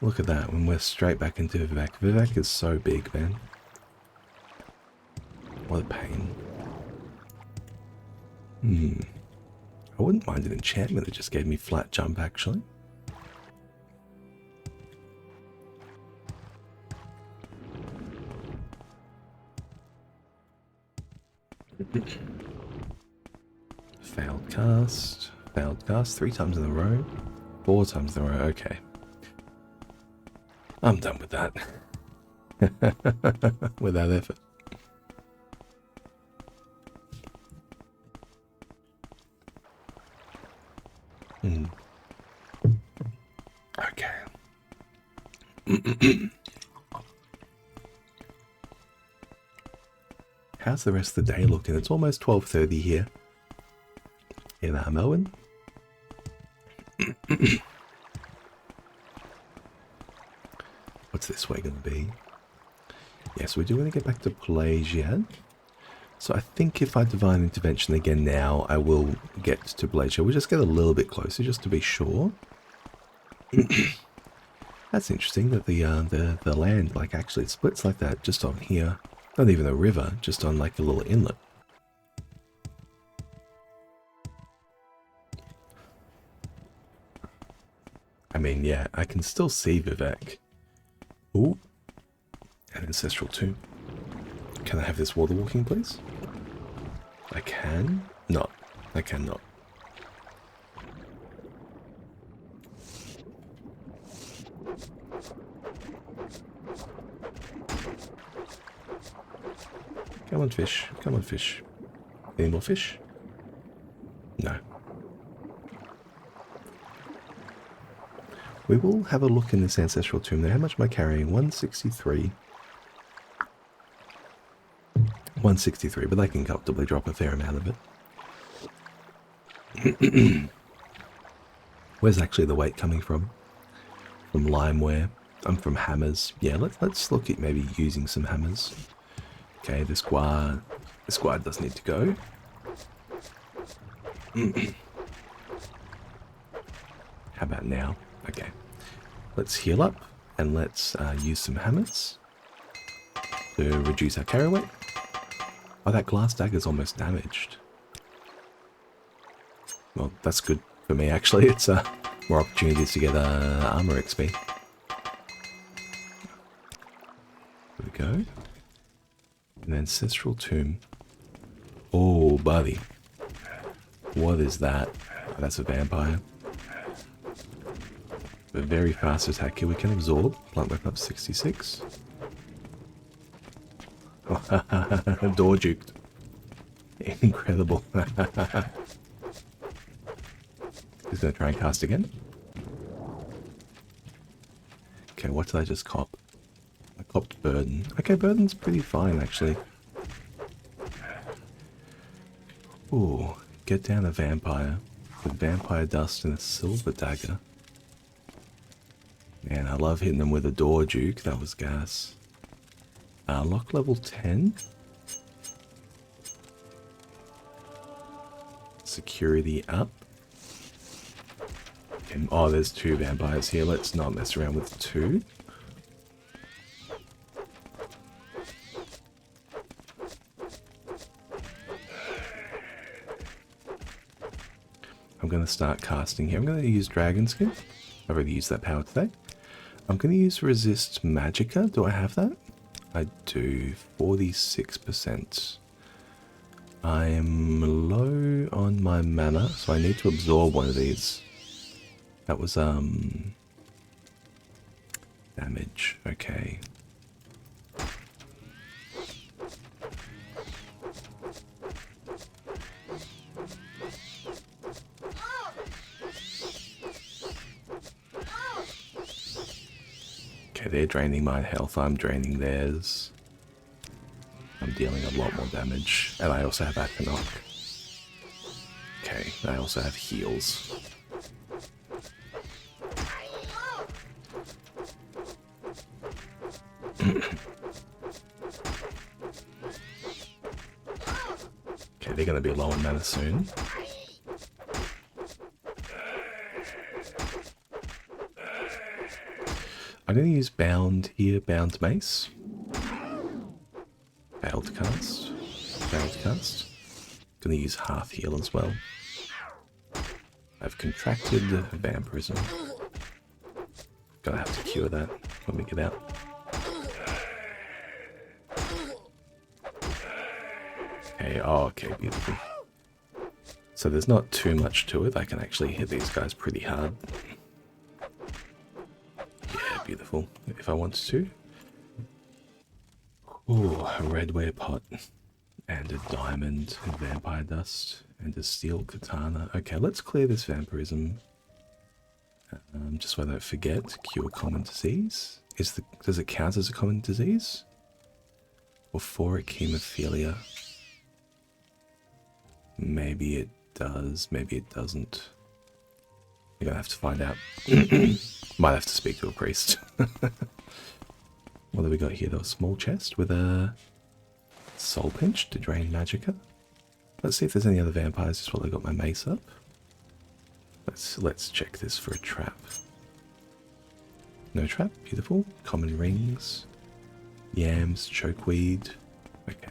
Look at that, when we're straight back into Vivek. Vivek is so big, man. What a pain. I wouldn't mind an enchantment that just gave me flat jump, actually. Failed cast. Failed cast 3 times in a row. 4 times in a row. Okay. I'm done with that. With that effort. Okay. How's the rest of the day looking? It's almost 12:30 here in Melbourne. What's this way going to be? Yes, we do want to get back to Pelagia. So I think if I Divine Intervention again now, I will get to Pelagia. We'll just get a little bit closer just to be sure. That's interesting that the land like actually splits like that just on here. Not even a river, just on like a little inlet. I mean, yeah, I can still see Vivek. Ooh, an ancestral tomb. Can I have this water walking, please? I can? Not. I cannot. Come on, fish. Come on, fish. Any more fish? No. We will have a look in this ancestral tomb there. How much am I carrying? 163. 163, but they can comfortably drop a fair amount of it. Where's actually the weight coming from? From limeware. I'm from hammers. Yeah, let's look at maybe using some hammers. Okay, the squad does need to go. How about now? Okay. Let's heal up and let's use some hammers to reduce our carry weight. Oh, that glass dagger's almost damaged. Well, that's good for me actually. It's more opportunities to get armor XP. There we go. An ancestral tomb. Oh, buddy. What is that? Oh, that's a vampire. A very fast attack here. We can absorb. Blunt weapon up 66. Door juked. Incredible. He's going to try and cast again. Okay, what did I just cop? I copped Burden. Okay, Burden's pretty fine, actually. Ooh, get down a vampire. With vampire dust and a silver dagger. Man, I love hitting them with a door juke. That was gas. Lock level 10. Security up. And, oh, there's 2 vampires here. Let's not mess around with 2. I'm going to start casting here. I'm going to use Dragon Skin. I've already used that power today. I'm going to use Resist Magicka. Do I have that? I do. 46%. I am low on my mana, so I need to absorb one of these. That was, damage. Okay. Okay, they're draining my health, I'm draining theirs. I'm dealing a lot more damage. And I also have Akanok. Okay, I also have heals. Okay, they're going to be low on mana soon. I'm going to use Bound here, Bound Mace. Failed cast. damage cast. Gonna use half heal as well. I've contracted vampirism. Gonna have to cure that when we get out. Okay, oh, okay, beautiful. So there's not too much to it. I can actually hit these guys pretty hard. Yeah, beautiful. If I wanted to. Ooh, a redware pot. And a diamond, and vampire dust, and a steel katana. Okay, let's clear this vampirism. Just so I don't forget. Cure common disease. Does it count as a common disease? Or phoric hemophilia? Maybe it does, maybe it doesn't. You're gonna have to find out. Might have to speak to a priest. What have we got here though? A small chest with a soul pinch to drain magicka. Let's see if there's any other vampires just while I got my mace up. Let's check this for a trap. No trap, beautiful. Common rings. Yams, chokeweed. Okay.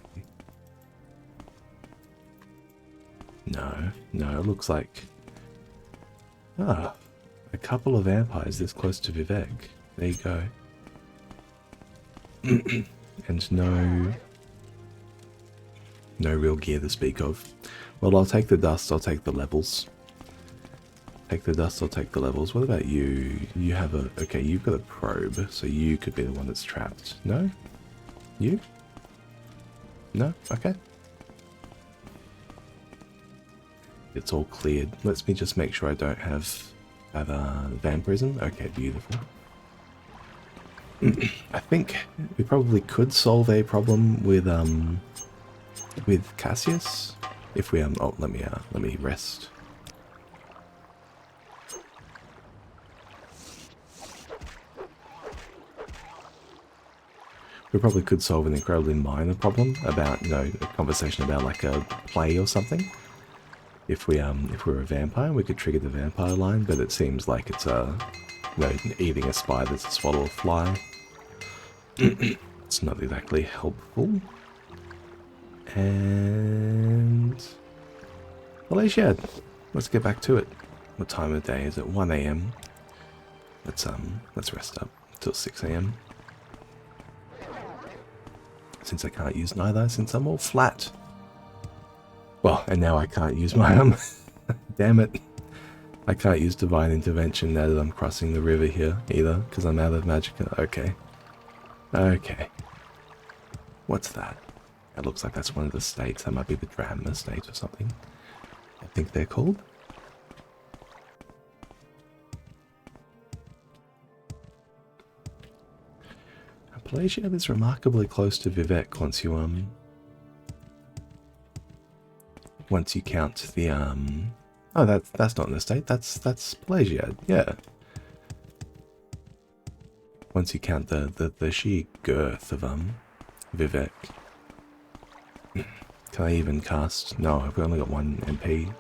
No, it looks like... Ah, a couple of vampires this close to Vivek. There you go. And no real gear to speak of. Well, I'll take the dust, I'll take the levels. Take the dust, I'll take the levels. What about you? You have a... Okay, you've got a probe, so you could be the one that's trapped. No? You? No? Okay. It's all cleared. Let me just make sure I don't have vampirism. Okay, beautiful. I think we probably could solve a problem with Cassius if we oh, let me rest. We probably could solve an incredibly minor problem about, you know, a conversation about like a play or something. If we were a vampire, we could trigger the vampire line, but it seems like it's you know, eating a spider to swallow a fly. It's not exactly helpful. And Malaysia, let's get back to it. What time of day is it? 1 AM. Let's rest up till 6 AM. Since I can't use neither, since I'm all flat. Well, and now I can't use my damn it. I can't use Divine Intervention now that I'm crossing the river here either, because I'm out of magicka. Okay. Okay. What's that? It looks like that's one of the states. That might be the Dramma state or something. I think they're called. Palatia is remarkably close to Vivek once you count the oh, that's not an estate, that's Palatia, yeah. Once you count the sheer girth of Vivek. Can I even cast? No, I've only got one MP.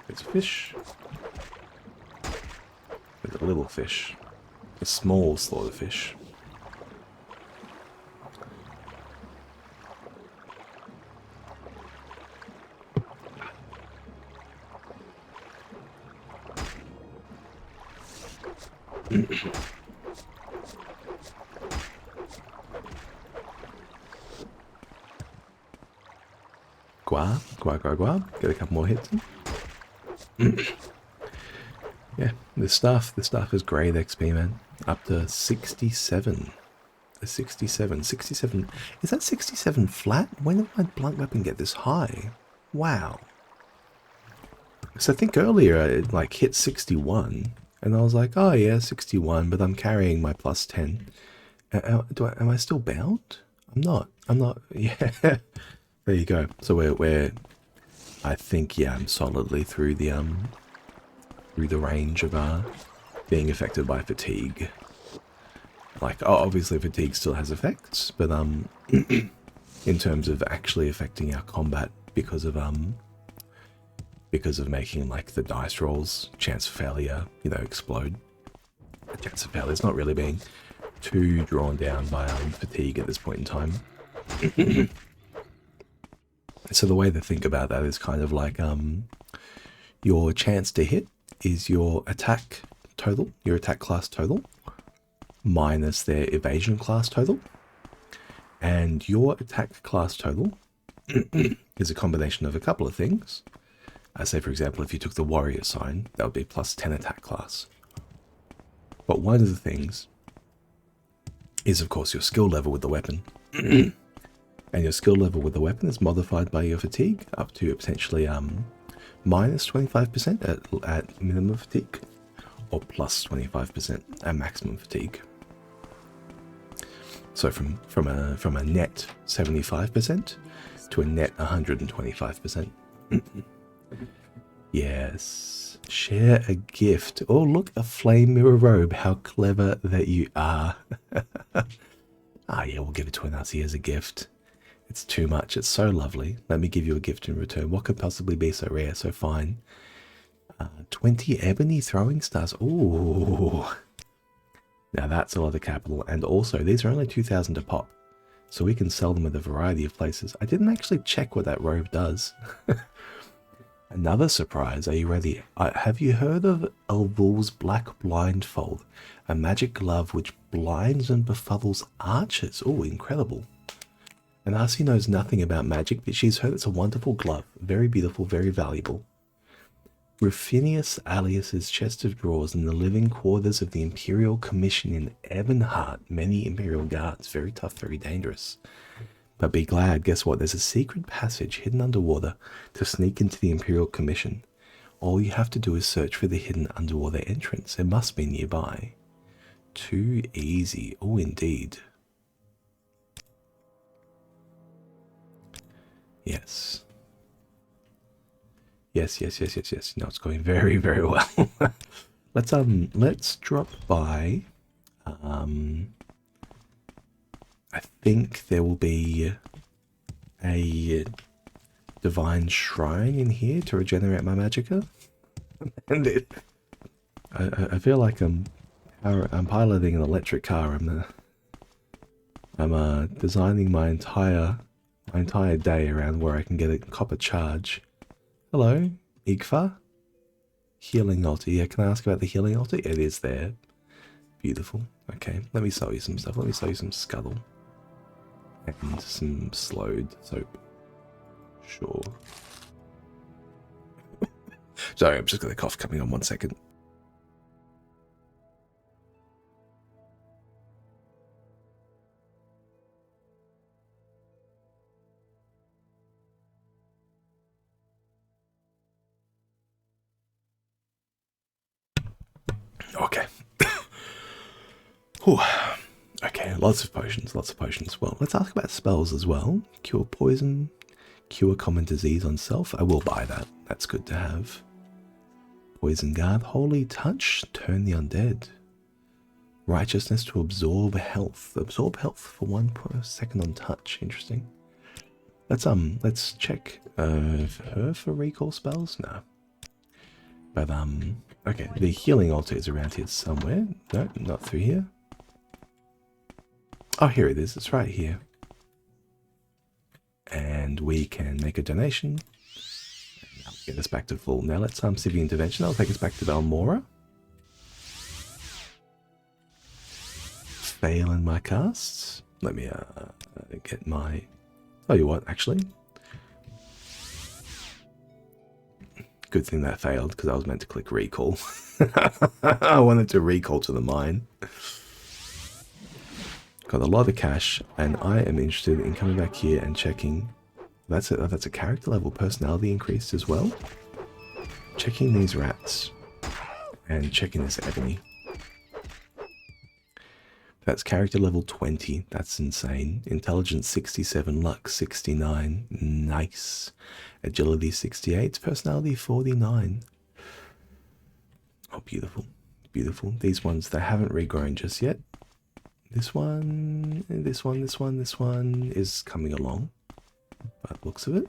It's a fish. It's a little fish. A small slaughterfish. Gua. Get a couple more hits in. Yeah, this stuff is great XP, man. Up to 67. 67. Is that 67 flat? When did my blunt weapon get this high? Wow. So I think earlier it like hit 61, and I was like, oh yeah, 61, but I'm carrying my plus 10. Am I still bound? I'm not. Yeah. There you go. So we're I think, yeah, I'm solidly through the range of being affected by fatigue. Like, oh, obviously fatigue still has effects, but in terms of actually affecting our combat because of making like the dice rolls, chance of failure, you know, explode. a chance of failure. It's not really being too drawn down by fatigue at this point in time. So the way to think about that is kind of like your chance to hit is your attack total, your attack class total, minus their evasion class total. And your attack class total is a combination of a couple of things. I say, for example, if you took the warrior sign, that would be plus 10 attack class. But one of the things is, of course, your skill level with the weapon. And your skill level with the weapon is modified by your fatigue up to potentially minus 25% at minimum fatigue, or plus 25% at maximum fatigue. So from a net 75% to a net 125%. Yes. Share a gift. Oh, look, a flame mirror robe. How clever that you are. Yeah, we'll give it to Anasi as a gift. It's too much. It's so lovely. Let me give you a gift in return. What could possibly be so rare, so fine? 20 ebony throwing stars. Ooh. Now that's a lot of capital. And also, these are only 2,000 a pop. So we can sell them at a variety of places. I didn't actually check what that robe does. Another surprise. Are you ready? Have you heard of Elvol's Black Blindfold? A magic glove which blinds and befuddles archers. Oh, incredible. And Arcee knows nothing about magic, but she's heard it's a wonderful glove. Very beautiful, very valuable. Ruffinius Alias's chest of drawers in the living quarters of the Imperial Commission in Ebonheart. Many Imperial guards. Very tough, very dangerous. But be glad, guess what? There's a secret passage hidden underwater to sneak into the Imperial Commission. All you have to do is search for the hidden underwater entrance. It must be nearby. Too easy. Oh, indeed. Yes. Yes. No, it's going very, very well. Let's drop by. I think there will be a divine shrine in here to regenerate my magicka. And I feel like I'm piloting an electric car. I'm designing my entire day around where I can get a copper charge. Hello, Igfa. Healing altar. Yeah, can I ask about the healing altar? It is there. Beautiful. Okay, let me sell you some stuff. Let me sell you some scuttle. And some slowed soap. Sure. Sorry, I'm just got a cough coming on 1 second. Okay. Whew. Okay, lots of potions. Well, let's ask about spells as well. Cure poison, cure common disease on self. I will buy that. That's good to have. Poison guard, holy touch, turn the undead. Righteousness to absorb health. Absorb health for 1 second on touch. Interesting. Let's check her for recall spells. No. But okay, the healing altar is around here somewhere. No, not through here. Oh, here it is. It's right here. And we can make a donation. That'll get us back to full. Now let's see the intervention. That'll take us back to Valmora. Fail in my casts. Let me get my... Tell you what, actually. Good thing that failed, because I was meant to click recall. I wanted to recall to the mine. Got a lot of cash, and I am interested in coming back here and checking. That's a character level personality increased as well. Checking these rats and checking this ebony. That's character level 20. That's insane. Intelligence 67, luck 69. Nice. Agility 68, personality 49. Oh, beautiful. Beautiful. These ones, they haven't regrown just yet. This one is coming along, by the looks of it.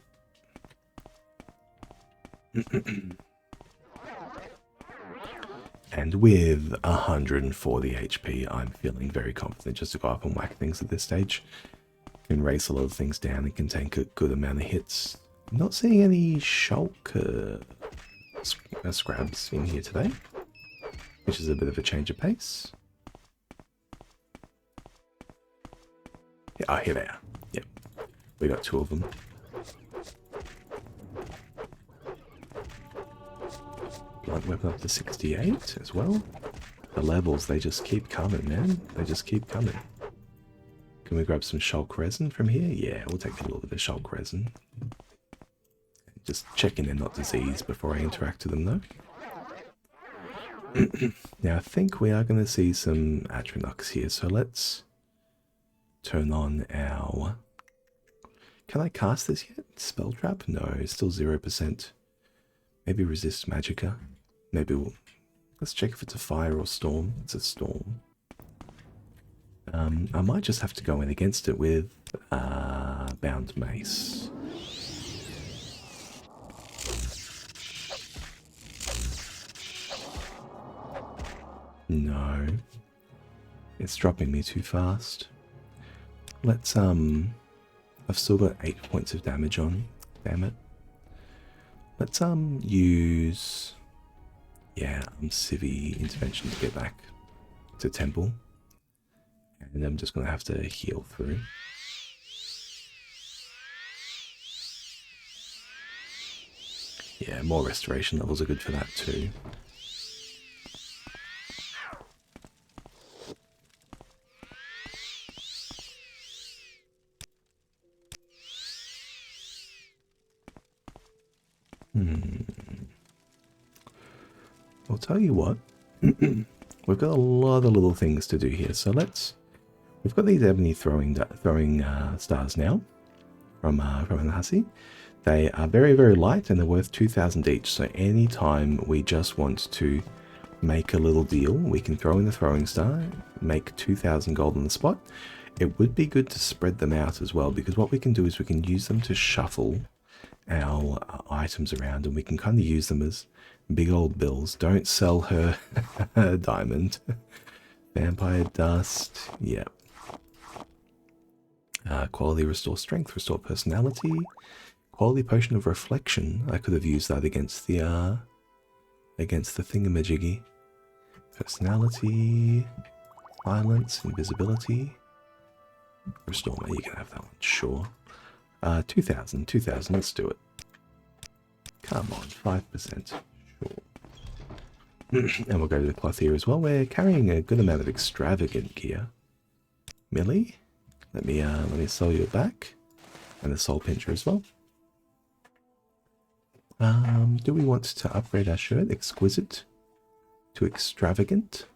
And with 140 HP, I'm feeling very confident just to go up and whack things at this stage. Can race a lot of things down and can take a good amount of hits. I'm not seeing any shulk scrabs in here today, which is a bit of a change of pace. Yeah, oh, here they are. Yep, we got 2 of them. Blunt weapon up to 68 as well. The levels, they just keep coming, man. They just keep coming. Can we grab some shulk resin from here? Yeah, we'll take a little bit of shulk resin. Just checking they're not diseased before I interact with them, though. Now, I think we are going to see some Atronachs here, so let's turn on our... Can I cast this yet? Spell trap? No, it's still 0%. Maybe resist magicka. Maybe we'll... Let's check if it's a fire or storm. It's a storm. I might just have to go in against it with bound mace. No. It's dropping me too fast. Let's, I've still got 8 points of damage on. Damn it. Let's, use... Yeah, Civi intervention to get back to Temple. And I'm just going to have to heal through. Yeah, more restoration levels are good for that too. I'll tell you what. We've got a lot of little things to do here, so let's... We've got these ebony throwing stars now from Hussey. They are very, very light and they're worth 2,000 each. So anytime we just want to make a little deal, we can throw in the throwing star, make 2,000 gold on the spot. It would be good to spread them out as well, because what we can do is we can use them to shuffle our items around, and we can kind of use them as big old bills. Don't sell her diamond. Vampire dust. Yep. Quality restore strength, restore personality. Quality potion of reflection. I could have used that against the thingamajiggy. Personality, silence, invisibility. Restore me. You can have that one. Sure. 2,000. Let's do it. Come on, 5%. Sure. And we'll go to the cloth here as well. We're carrying a good amount of extravagant gear. Millie, let me sell you back, and the soul pincher as well. Do we want to upgrade our shirt? Exquisite to extravagant.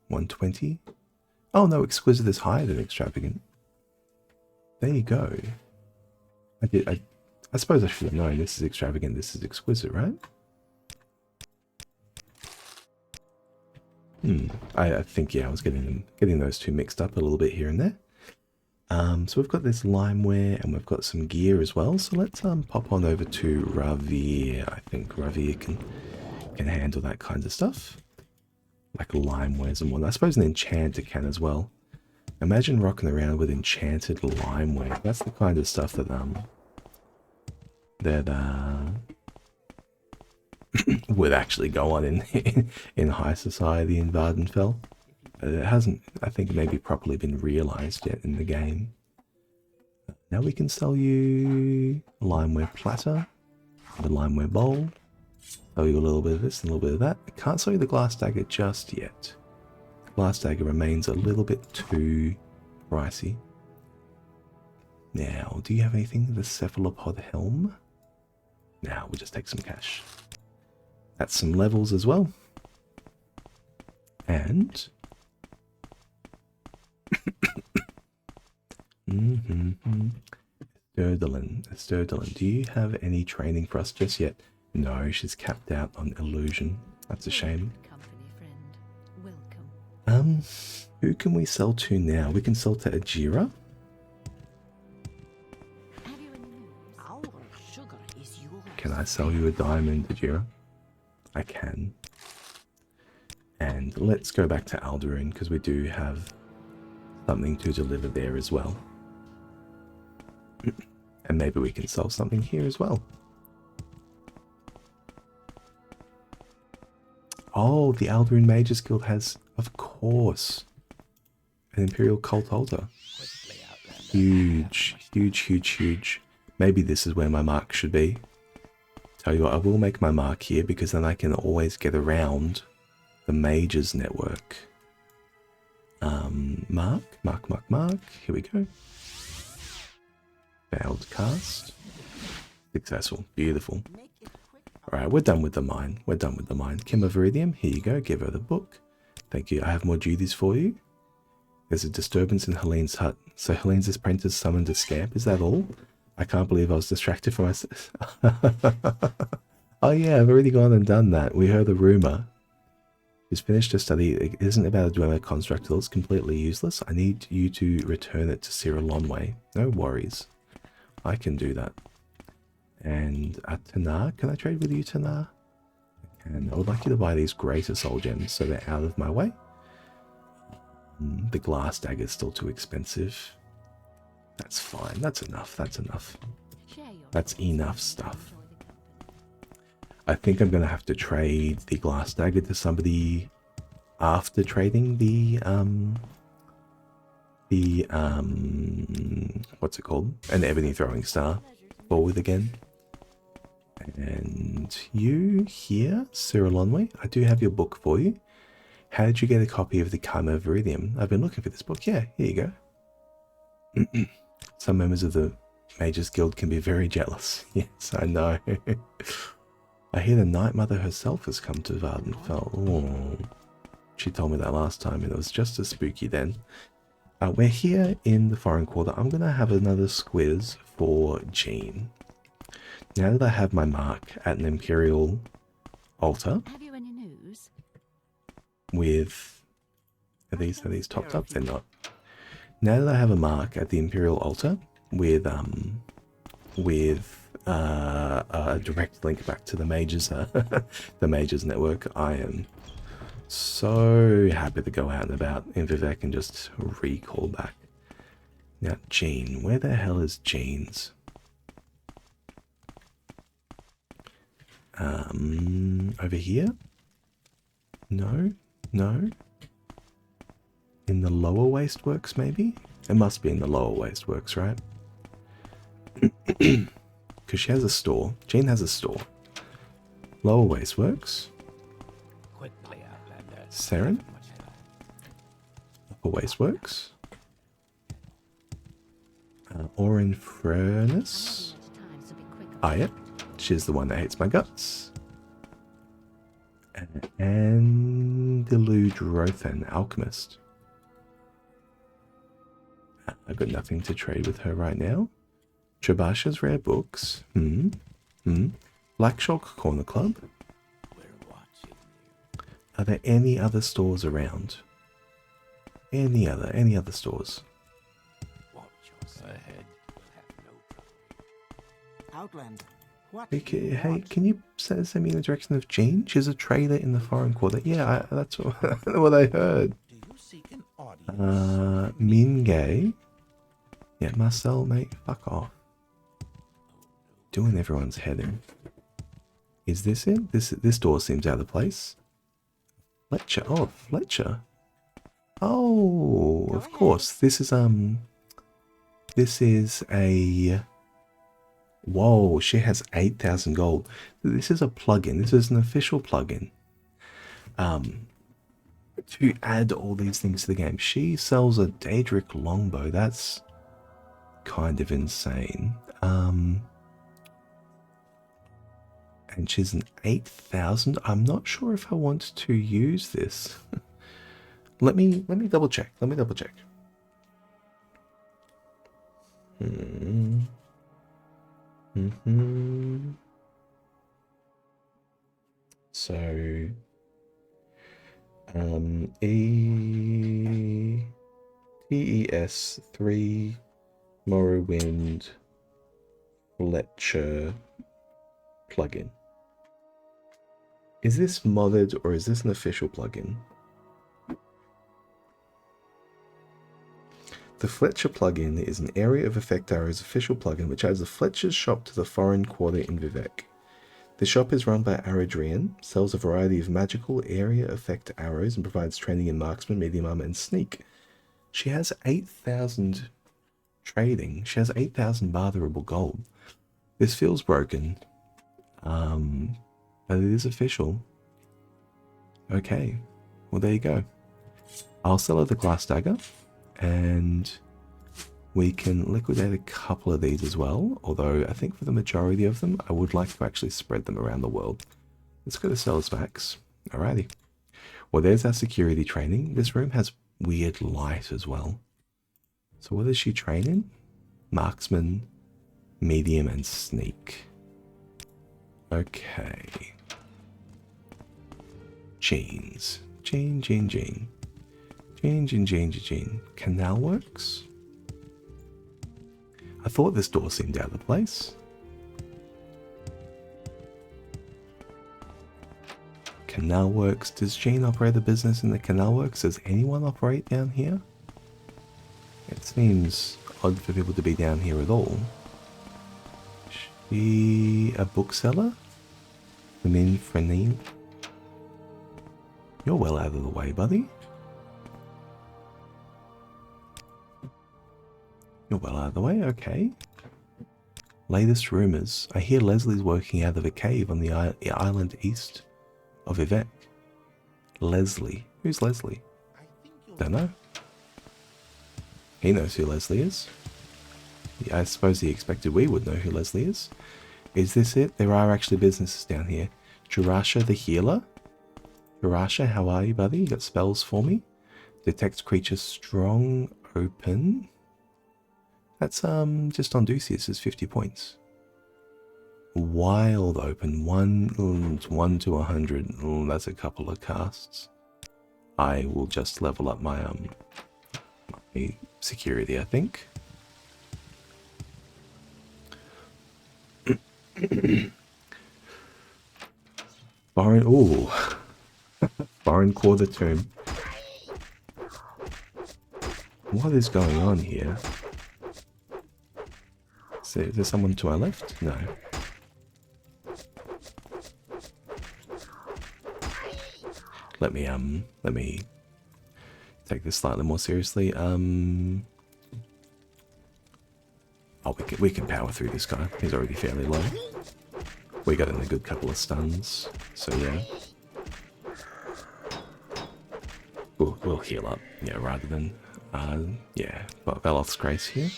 120. Oh no, exquisite is higher than extravagant. There you go. I suppose I should have known this is extravagant, this is exquisite, right? I think, yeah, I was getting those two mixed up a little bit here and there. So we've got this limeware and we've got some gear as well. So let's pop on over to Ravir. I think Ravir can handle that kind of stuff. Like limewares and whatnot. I suppose an enchanter can as well. Imagine rocking around with enchanted limeware. That's the kind of stuff that would actually go on in high society in Vardenfell. It hasn't, I think, maybe properly been realized yet in the game. Now we can sell you a limeware platter, the limeware bowl. Sell you a little bit of this and a little bit of that. I can't sell you the glass dagger just yet. The glass dagger remains a little bit too pricey. Now, do you have anything? The cephalopod helm? Now we'll just take some cash. That's some levels as well. And Sturdelin, do you have any training for us just yet? No, she's capped out on illusion. That's a shame. Company friend, welcome. Who can we sell to now? We can sell to Ajira. Have you any news? Our sugar is yours. Can I sell you a diamond, Ajira? I can. And let's go back to Alderaan, because we do have something to deliver there as well. And maybe we can sell something here as well. Oh, the Alderaan Mages Guild has, of course, an Imperial Cult Altar. Huge, huge, huge, huge. Maybe this is where my mark should be. Tell you what, I will make my mark here, because then I can always get around the Mages network. Mark. Here we go. Failed cast. Successful. Beautiful. Alright, we're done with the mine. Kim of Iridium, here you go. Give her the book. Thank you. I have more duties for you. There's a disturbance in Helene's hut. So Helene's apprentice summoned a scamp. Is that all? I can't believe I was distracted from myself. Oh yeah, I've already gone and done that. We heard a rumour. She's finished her study. It isn't about a dweller construct. It's completely useless. I need you to return it to Sierra Lonway. No worries. I can do that. And Tanar, can I trade with you, Tanar? And I would like you to buy these greater soul gems so they're out of my way. The glass dagger is still too expensive. That's fine. That's enough. That's enough. That's enough stuff. I think I'm going to have to trade the glass dagger to somebody after trading the what's it called? An ebony throwing star forward again. And you here, Sierra Lonway, I do have your book for you. How did you get a copy of the Karma of Iridium? I've been looking for this book. Yeah, here you go. Some members of the Mages Guild can be very jealous. Yes, I know. I hear the Night Mother herself has come to Vardenfell. Oh, she told me that last time and it was just as spooky then. We're here in the Foreign Quarter. I'm going to have another squiz for Jean. Now that I have my mark at an Imperial altar. Have you any news? With... Are these topped up? They're not. Now that I have a mark at the Imperial altar with a direct link back to the Mages, the Mages network, I am so happy to go out and about in Vivek and just recall back. Now, Jean, where the hell is Jean's? Over here? No? In the lower wasteworks, maybe? It must be in the lower wasteworks, right? Because she has a store. Jean has a store. Lower wasteworks. Saren. Upper wasteworks. Orin Furnace. Ah, yep. She's the one that hates my guts. And Deluge Rothan, Alchemist. I've got nothing to trade with her right now. Trebasha's Rare Books. Black Shulk Corner Club. Are there any other stores around? Any other stores? Outland. What? Hey, can you send me in the direction of Jean? She's a trader in the Foreign Quarter. Yeah, that's what I heard. Do you seek an audience? Mingay. Yeah, Marcel, mate, fuck off. Doing everyone's head in. Is this it? This door seems out of place. Fletcher. Oh, Fletcher. Oh, of course. This is a... Whoa, she has 8,000 gold. This is a plugin. This is an official plugin. To add all these things to the game. She sells a Daedric longbow. That's kind of insane. And she's an 8,000. I'm not sure if I want to use this. Let me double check. So, TES 3 Morrowind Fletcher plugin. Is this modded or is this an official plugin? The Fletcher plugin is an Area of Effect Arrows official plugin which adds a Fletcher's shop to the foreign quarter in Vivec. The shop is run by Aradrian, sells a variety of magical area effect arrows, and provides training in marksman, medium armor, and sneak. She has 8,000 trading. She has 8,000 barterable gold. This feels broken, but it is official. Okay, well there you go. I'll sell her the glass dagger, and we can liquidate a couple of these as well, although I think for the majority of them, I would like to actually spread them around the world. Let's go to sellers max. Alrighty. Well, there's our security training. This room has weird light as well. So what is she training? Marksman, medium, and sneak. Okay. Jeans. Jean. Canal works? I thought this door seemed out of place. Canal works. Does Jean operate a business in the canal works? Does anyone operate down here? It seems odd for people to be down here at all. She a bookseller? Femin Frenin? You're well out of the way, buddy. You're well out of the way, okay. Latest rumours. I hear Leslie's working out of a cave on the island east of Vivec. Leslie. Who's Leslie? Don't know. He knows who Leslie is. Yeah, I suppose he expected we would know who Leslie is. Is this it? There are actually businesses down here. Jurasha the healer? Jurasha, how are you, buddy? You got spells for me? Detects creatures strong open. That's just on Ducius is 50 points. Wild open 1 to 100. That's a couple of casts. I will just level up my my security, I think. Foreign foreign quarter tomb. What is going on here? Is there someone to our left? No. Let me take this slightly more seriously. Oh, we can power through this guy. He's already fairly low. We got in a good couple of stuns, so yeah. We'll heal up, yeah, rather than yeah. But Veloth's Grace here.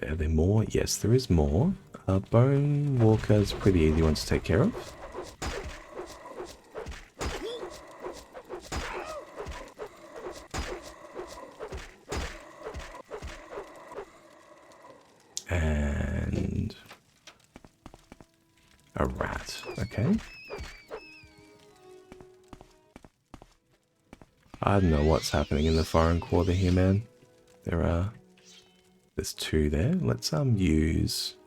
Are there more? Yes, there is more. Bone Walker's pretty easy one to take care of. And a rat, okay. I don't know what's happening in the foreign quarter here, man. There's two there. Let's use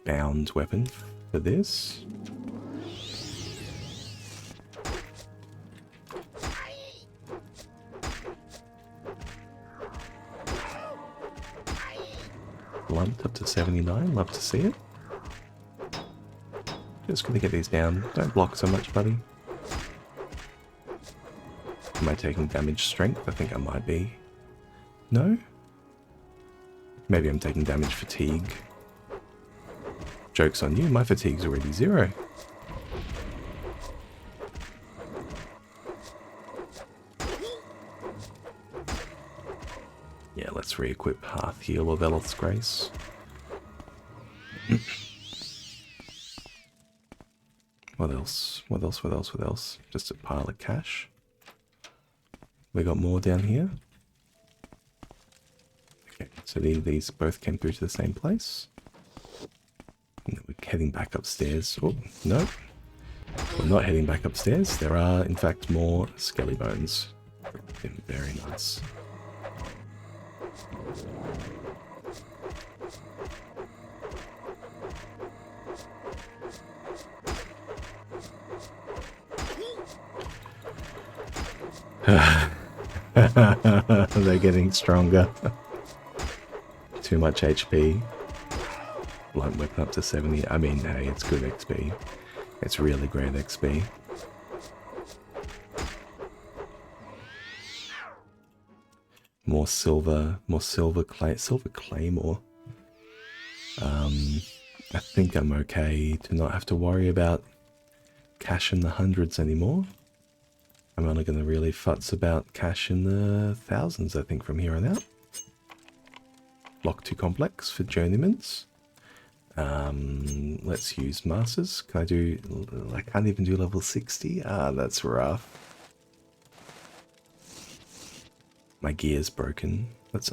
bound weapon for this. Blunt up to 79. Love to see it. Just gonna get these down. Don't block so much, buddy. Am I taking damage strength? I think I might be. No? Maybe I'm taking damage fatigue. Joke's on you, my fatigue's already 0. Yeah, let's re-equip Hearth Heal or Veloth's Grace. What else? What else? Just a pile of cash. We got more down here. Okay, so these both came through to the same place. And we're heading back upstairs. Oh, no. We're not heading back upstairs. There are, in fact, more skelly bones. Very nice. They're getting stronger. Too much HP. Blunt weapon up to 70. I mean, hey, it's good XP. It's really great XP. More silver claymore. I think I'm okay to not have to worry about cash in the hundreds anymore. I'm only going to really futz about cash in the thousands, I think, from here on out. Block 2 complex for journeymans. Let's use masters. Can I do... I can't even do level 60? Ah, that's rough. My gear's broken. Let's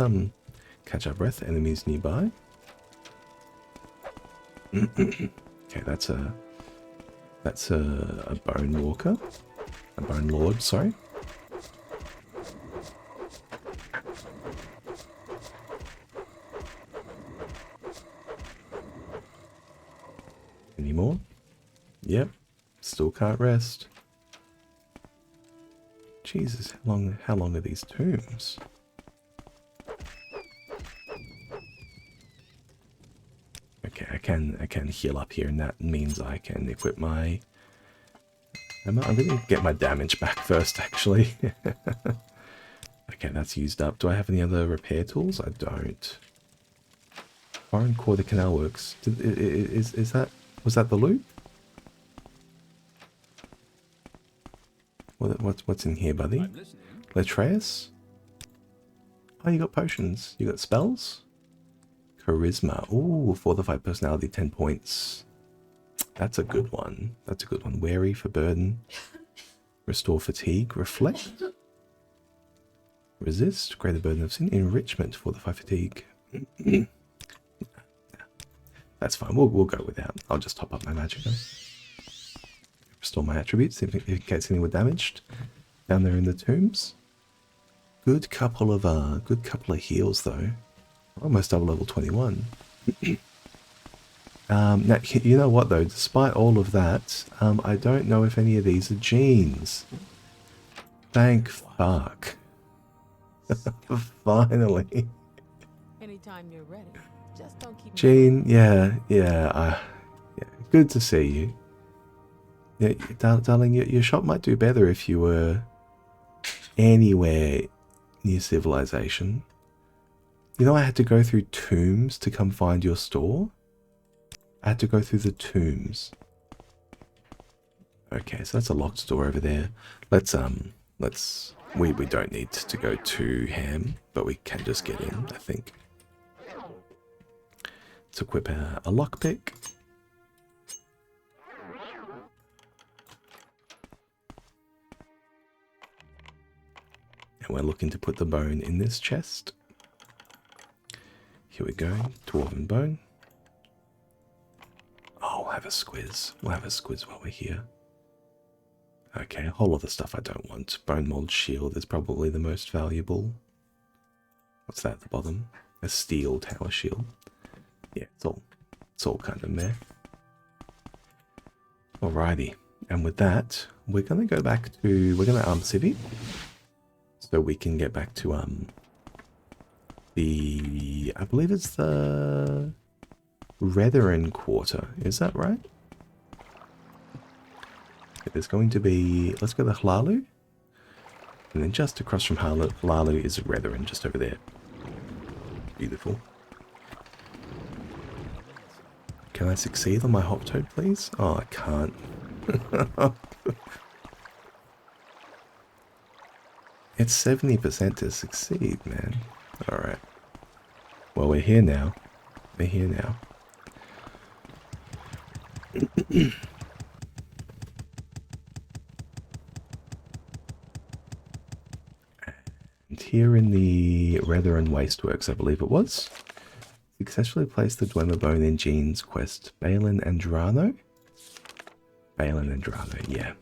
catch our breath. Enemies nearby. Okay, that's a bone walker. A bone lord, sorry. Any more? Yep. Still can't rest. Jesus, how long are these tombs? Okay, I can heal up here, and that means I can equip my... I'm gonna get my damage back first, actually. Okay, that's used up. Do I have any other repair tools? I don't. Foreign core, the canal works. Was that the loop? What's in here, buddy? Latreus? Oh, you got potions. You got spells? Charisma. Ooh, fortified personality, 10 points. That's a good one. That's a good one. Wary for burden. Restore fatigue. Reflect. Resist. Greater burden of sin. Enrichment. Fortify fatigue. That's fine. We'll go with that. I'll just top up my magic though. Restore my attributes if in case any were damaged down there in the tombs. Good couple of heals though. Almost double level 21. Now, you know what though? Despite all of that, I don't know if any of these are genes. Thank fuck. Finally. Anytime you're ready. Just don't keep me Gene, yeah. Good to see you. Yeah, darling, your shop might do better if you were anywhere near civilization. You know, I had to go through tombs to come find your store. I had to go through the tombs. Okay, so that's a locked door over there. We don't need to go too ham, but we can just get in, I think. Let's equip a lockpick. And we're looking to put the bone in this chest. Here we go, dwarven bone. Oh, we'll have a squiz. We'll have a squiz while we're here. Okay, a whole lot of stuff I don't want. Bone mold shield is probably the most valuable. What's that at the bottom? A steel tower shield. Yeah, it's all kind of meh. Alrighty, and with that, we're gonna go back to Civvy, so we can get back to I believe it's the Retherin Quarter. Is that right? There's going to be... Let's go to Hlalu. And then just across from Hlalu is Retherin, just over there. Beautiful. Can I succeed on my hop toad, please? Oh, I can't. It's 70% to succeed, man. Alright. Well, we're here now. We're here now. And here in the Retherin Wasteworks, I believe it was, successfully placed the Dwemer Bone in Jean's quest. Balin Andrano? Balin Andrano, yeah.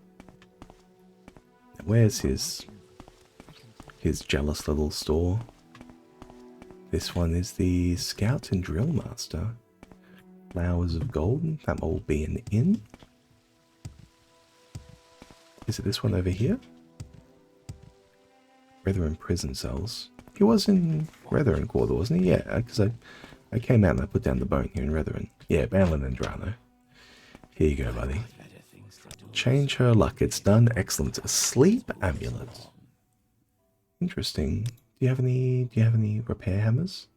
Where's his jealous little store? This one is the Scout and Drill Master. Flowers of Golden, that will be an inn. Is it this one over here? Retherin prison cells. He was in Retherin Quarter, wasn't he? Yeah, because I came out and I put down the bone here in Retherin. Yeah, Balin and Drano. Here you go, buddy. Change her luck. It's done. Excellent. A sleep amulet. Interesting. Do you have any repair hammers?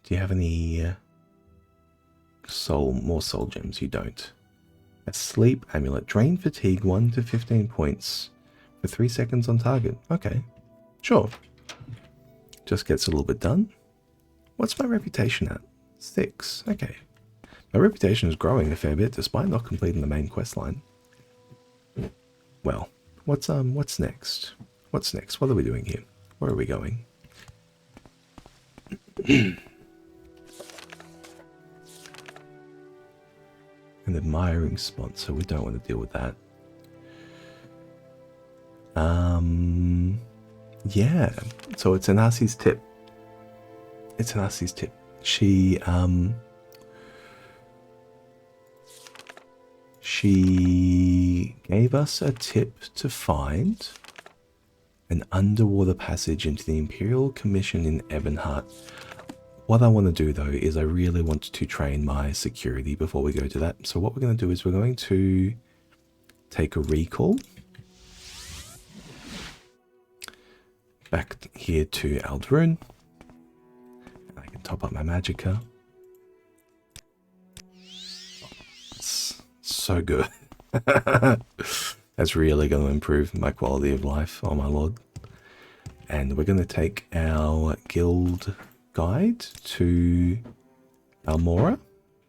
Do you have any more soul gems? You don't. A sleep amulet. Drain fatigue 1 to 15 points for 3 seconds on target. Okay. Sure. Just gets a little bit done. What's my reputation at? 6. Okay. My reputation is growing a fair bit despite not completing the main quest line. Well, what's next? What's next? What are we doing here? Where are we going? An admiring sponsor. We don't want to deal with that. Yeah. So it's Anasi's tip. It's Anasi's tip. She gave us a tip to find an underwater passage into the Imperial Commission in Ebonheart. What I want to do though is I really want to train my security before we go to that. So what we're going to do is we're going to take a recall back here to Ald'ruhn. I can top up my magicka. It's so good. That's really going to improve my quality of life, oh my lord. And we're going to take our guild guide to Almora,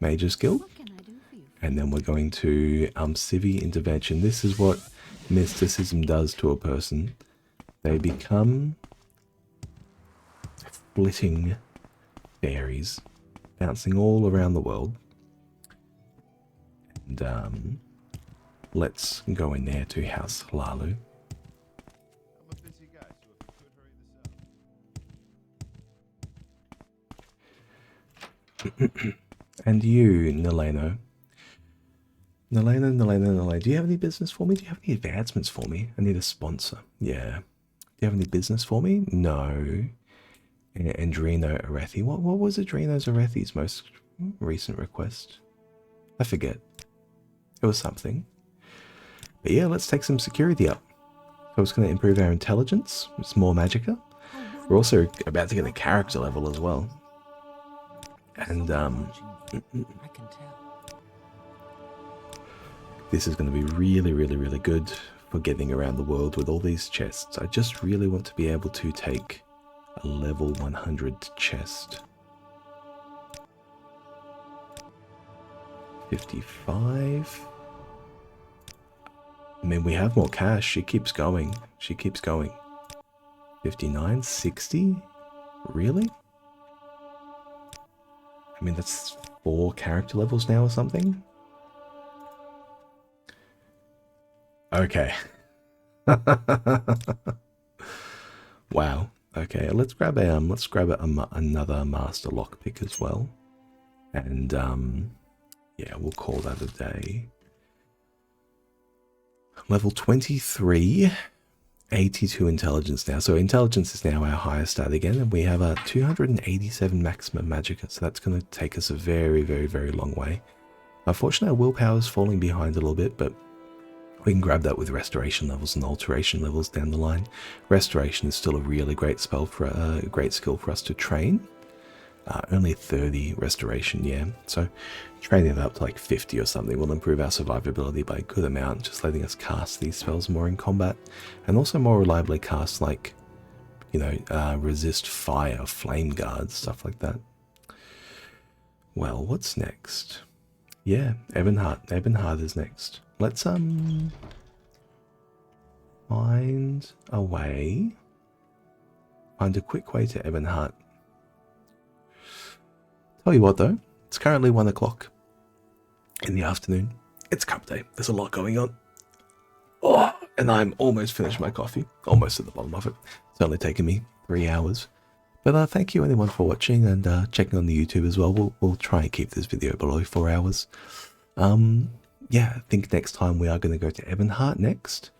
Mage's Guild. What can I do for you? And then we're going to Civi Intervention. This is what mysticism does to a person. They become flitting fairies, bouncing all around the world. And let's go in there to House Hlalu. And you, Naleno. Naleno, do you have any business for me? Do you have any advancements for me? I need a sponsor. Yeah. Do you have any business for me? No. Andrino Arethi. What was Adreno Arethi's most recent request? I forget. It was something. But yeah, let's take some security up. So it's going to improve our intelligence. It's more magicka. We're also about to get a character level as well. And I can tell. this is going to be really, really, really good for getting around the world with all these chests. I just really want to be able to take a level 100 chest. 55. I mean, we have more cash. She keeps going. She keeps going. 59, 60? Really? I mean, that's 4 character levels now or something? Okay. Wow. Okay, let's grab another master lockpick as well. And yeah, we'll call that a day. Level 23, 82 intelligence now. So intelligence is now our highest stat again, and we have a 287 maximum magicka. So that's going to take us a very, very, very long way. Unfortunately, our willpower is falling behind a little bit, but we can grab that with restoration levels and alteration levels down the line. Restoration is still a really great spell for a great skill for us to train. Only 30 restoration, yeah. So training it up to like 50 or something will improve our survivability by a good amount, just letting us cast these spells more in combat, and also more reliably cast, like, you know, resist fire, flame guards, stuff like that. Well, what's next? Yeah, Ebonheart. Ebonheart is next. Let's find a way. Find a quick way to Ebonheart. Tell you what though, it's currently 1 o'clock in the afternoon. It's cup day. There's a lot going on. Oh, and I'm almost finished my coffee. Almost at the bottom of it. It's only taken me 3 hours. But thank you anyone for watching and checking on the YouTube as well. We'll try and keep this video below 4 hours. Yeah, I think next time we are going to go to Ebonheart next.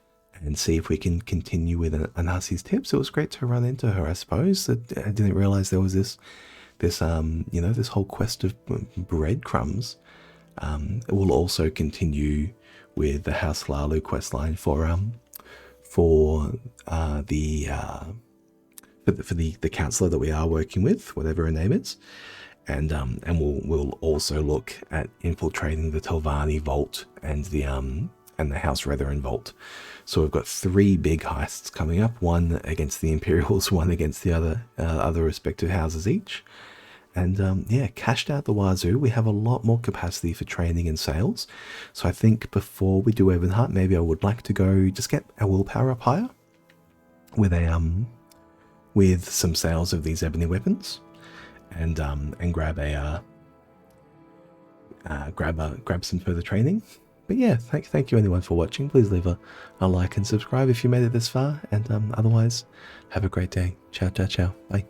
and see if we can continue with Anasi's tips. It was great to run into her, I suppose. I didn't realize there was this this whole quest of breadcrumbs. It will also continue with the House Lalu questline for the counselor that we are working with, whatever her name is, and we'll also look at infiltrating the Telvanni vault and the House Retherin vault. So we've got 3 big heists coming up: one against the Imperials, one against the other respective houses each. And cashed out the wazoo. We have a lot more capacity for training and sales. So I think before we do Ebonheart, maybe I would like to go just get our willpower up higher with some sales of these ebony weapons, and grab some further training. But yeah, thank you anyone for watching. Please leave a like and subscribe if you made it this far. And otherwise, have a great day. Ciao, ciao, ciao. Bye.